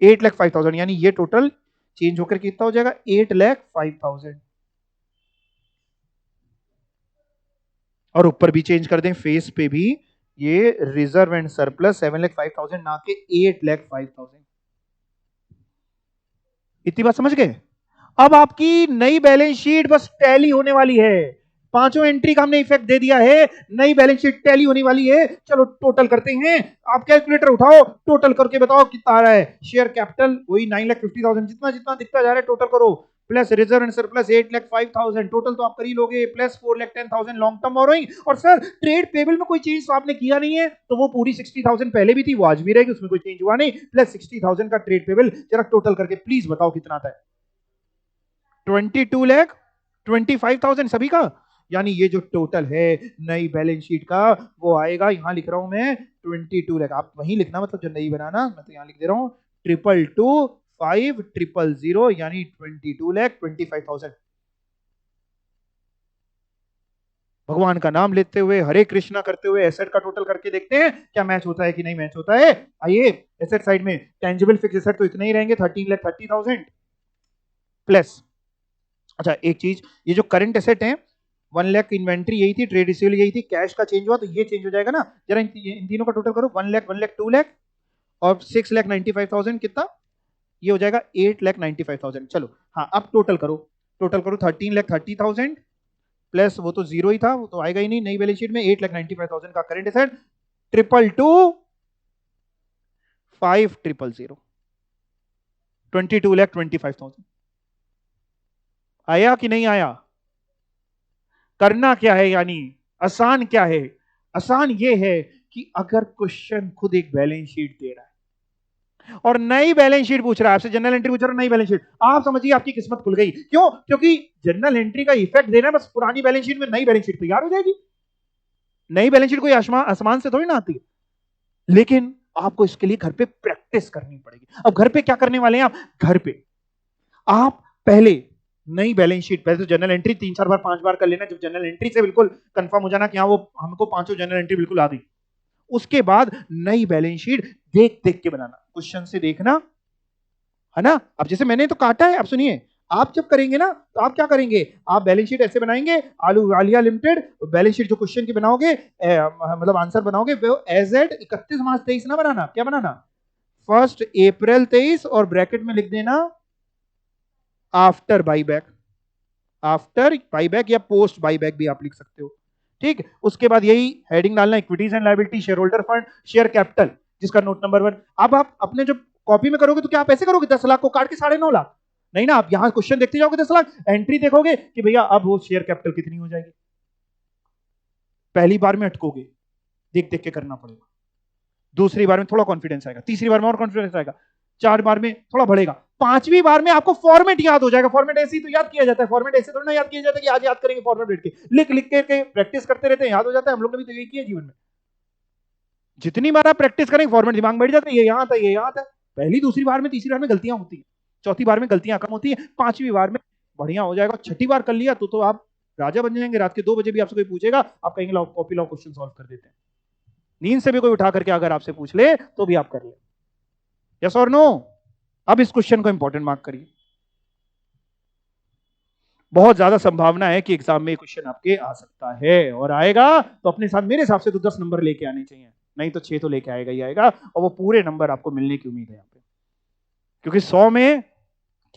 8,05,000। यानी ये टोटल चेंज होकर कितना हो जाएगा, 8,05,000। और ऊपर भी चेंज कर दें, फेस पे भी ये रिजर्व एंड सरप्लस 7,05,000 ना के 8,05,000। इतनी बात समझ गए। अब आपकी नई बैलेंस शीट बस टैली होने वाली है, पांचों एंट्री का हमने इफेक्ट दे दिया है, नई बैलेंस शीट टैली होने वाली है। चलो टोटल करते हैं, आप कैलकुलेटर उठाओ, टोटल करके बताओ कितना आ रहा है। शेयर कैपिटल वही 9,50,000, जितना जितना दिखता जा रहा है टोटल करो, plus reserve and surplus 8,05,000, total तो आप कर ही लोगे, प्लस 4,10,000 लॉन्ग टर्म बोरोइंग। और सर ट्रेड पेबल में कोई चेंज तो आपने किया नहीं है, तो वो पूरी 60,000 पहले भी थी, वो आज भी रहेगी, उसमें कोई चेंज हुआ नहीं, प्लस 60,000 का ट्रेड पेबल। जरा टोटल करके प्लीज बताओ कितना आता है, 22,25,000 सभी का। यानी ये जो टोटल है नई बैलेंस शीट का वो आएगा, यहां लिख रहा हूं मैं 22 लाख, आप वहीं लिखना, मतलब जो नई बनाना, मैं तो यहां लिख दे रहा हूं 222,500,000, यानी 22,25,000। भगवान का नाम लेते हुए, हरे कृष्णा करते हुए एसेट का टोटल करके देखते हैं क्या मैच होता है कि नहीं मैच होता है। आइए एसेट साइड में, टेंजिबल फिक्स एसेट तो इतने ही रहेंगे 13,30,000 प्लस, अच्छा एक चीज, ये जो करंट एसेट है 1 लाख, इन्वेंट्री यही थी, ट्रेड रिसीवेबल यही थी, कैश का चेंज हुआ तो ये चेंज हो जाएगा ना। जरा इन तीनों का टोटल करो, 1 लाख 1 लाख 2 लाख और 6,95,000 कितना, ये हो जाएगा 8,95,000। चलो हाँ अब टोटल करो, टोटल करो 13,30,000 प्लस वो तो जीरो ही था, वो तो आएगा ही नहीं नई बैलेंस शीट में, 8,95,000 का करंट एसेट, 222,500,000, 22,25,000। आया कि नहीं आया। करना क्या है, यानी आसान क्या है, आसान ये है कि अगर क्वेश्चन खुद एक बैलेंस शीट दे रहा है और नई बैलेंस शीट पूछ रहा है आपसे, जनरल एंट्री पूछ रहा है, नई बैलेंस शीट, आप समझिए आपकी किस्मत खुल गई। क्यों, क्योंकि जनरल एंट्री का इफेक्ट देना बस पुरानी बैलेंस शीट में, नई बैलेंस शीट तैयार हो जाएगी। नई बैलेंस शीट कोई आसमान से थोड़ी ना आती है, लेकिन आपको इसके लिए घर पे प्रैक्टिस करनी पड़ेगी। अब घर पे क्या करने वाले हैं आप, घर पे आप पहले नई बैलेंस शीट, पहले तो जनरल एंट्री 3-4 बार 5 बार कर लेना, जब जनरल एंट्री से बिल्कुल कंफर्म हो जाना कि हाँ वो हमको पांचों जनरल एंट्री बिल्कुल आ गई, उसके बाद नई बैलेंस शीट देख देख के बनाना, क्वेश्चन से देखना है ना। अब जैसे मैंने तो काटा है, अब सुनिए, आप जब करेंगे ना तो आप क्या करेंगे, आप बैलेंस शीट ऐसे बनाएंगे, आलू वालिया लिमिटेड बैलेंस शीट जो क्वेश्चन की बनाओगे, मतलब आंसर बनाओगे वो एज एट 31 मार्च 23 ना बनाना, क्या बनाना, 1 अप्रैल 23 और ब्रैकेट में लिख देना आफ्टर बाईबैक, आफ्टर बाईबैक या पोस्ट बाईबैक भी आप लिख सकते हो, ठीक। उसके बाद यही हेडिंग डालना, equities and liability, share holder fund, share capital जिसका नोट नंबर 1। अब आप अपने जो कॉपी में करोगे तो क्या आप ऐसे करोगे 10 लाख को काट के 9.5 लाख, नहीं ना, आप यहां क्वेश्चन देखते जाओगे 10 लाख, एंट्री देखोगे कि भैया अब वो शेयर कैपिटल कितनी हो जाएगी, पहली बार में अटकोगे, देख देख के करना पड़ेगा, दूसरी बार में थोड़ा कॉन्फिडेंस आएगा, तीसरी बार में और कॉन्फिडेंस आएगा, 4 बार में थोड़ा बढ़ेगा, 5वीं बार में आपको फॉर्मेट याद हो जाएगा। फॉर्मेट ऐसे ही तो याद किया जाता है, फॉर्मेट ऐसे थोड़ा ना याद किया जाता है कि आज याद करेंगे फॉर्मेट बैठ के, लिख लिख के प्रैक्टिस करते रहते हैं, याद हो जाता है। हम लोग ने भी तो यही किया जीवन में, जितनी बार आप प्रैक्टिस करेंगे फॉर्मेट दिमाग में बैठ जाता है, ये यहाँ था, ये यहाँ था। पहली दूसरी बार में, तीसरी बार में गलतियां होती है, चौथी बार में गलतियां कम होती है, 5वीं बार में बढ़िया हो जाएगा। 6ठी बार कर लिया तो आप राजा बन जाएंगे। रात के 2 बजे भी आपसे कोई पूछेगा, आप कहेंगे लाओ कॉपी लाओ, क्वेश्चन सॉल्व कर देते हैं। नींद से भी कोई उठा करके अगर आपसे पूछ ले तो भी आप कर ले, यस और नो। अब इस क्वेश्चन को इंपॉर्टेंट मार्क करिए, बहुत ज्यादा संभावना है कि एग्जाम में क्वेश्चन आपके आ सकता है, और आएगा तो अपने साथ मेरे हिसाब से तो 10 नंबर लेके आने चाहिए, नहीं तो 6 तो लेके आएगा ही आएगा, और वो पूरे नंबर आपको मिलने की उम्मीद है यहाँ पे, क्योंकि 100 में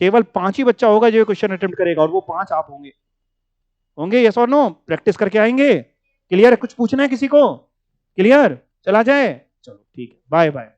केवल 5 ही बच्चा होगा जो क्वेश्चन अटेम्प्ट करेगा, और वो 5 आप होंगे। होंगे? यस और नो? प्रैक्टिस करके आएंगे? क्लियर है? कुछ पूछना है किसी को? क्लियर? चला जाए? चलो ठीक है, बाय बाय।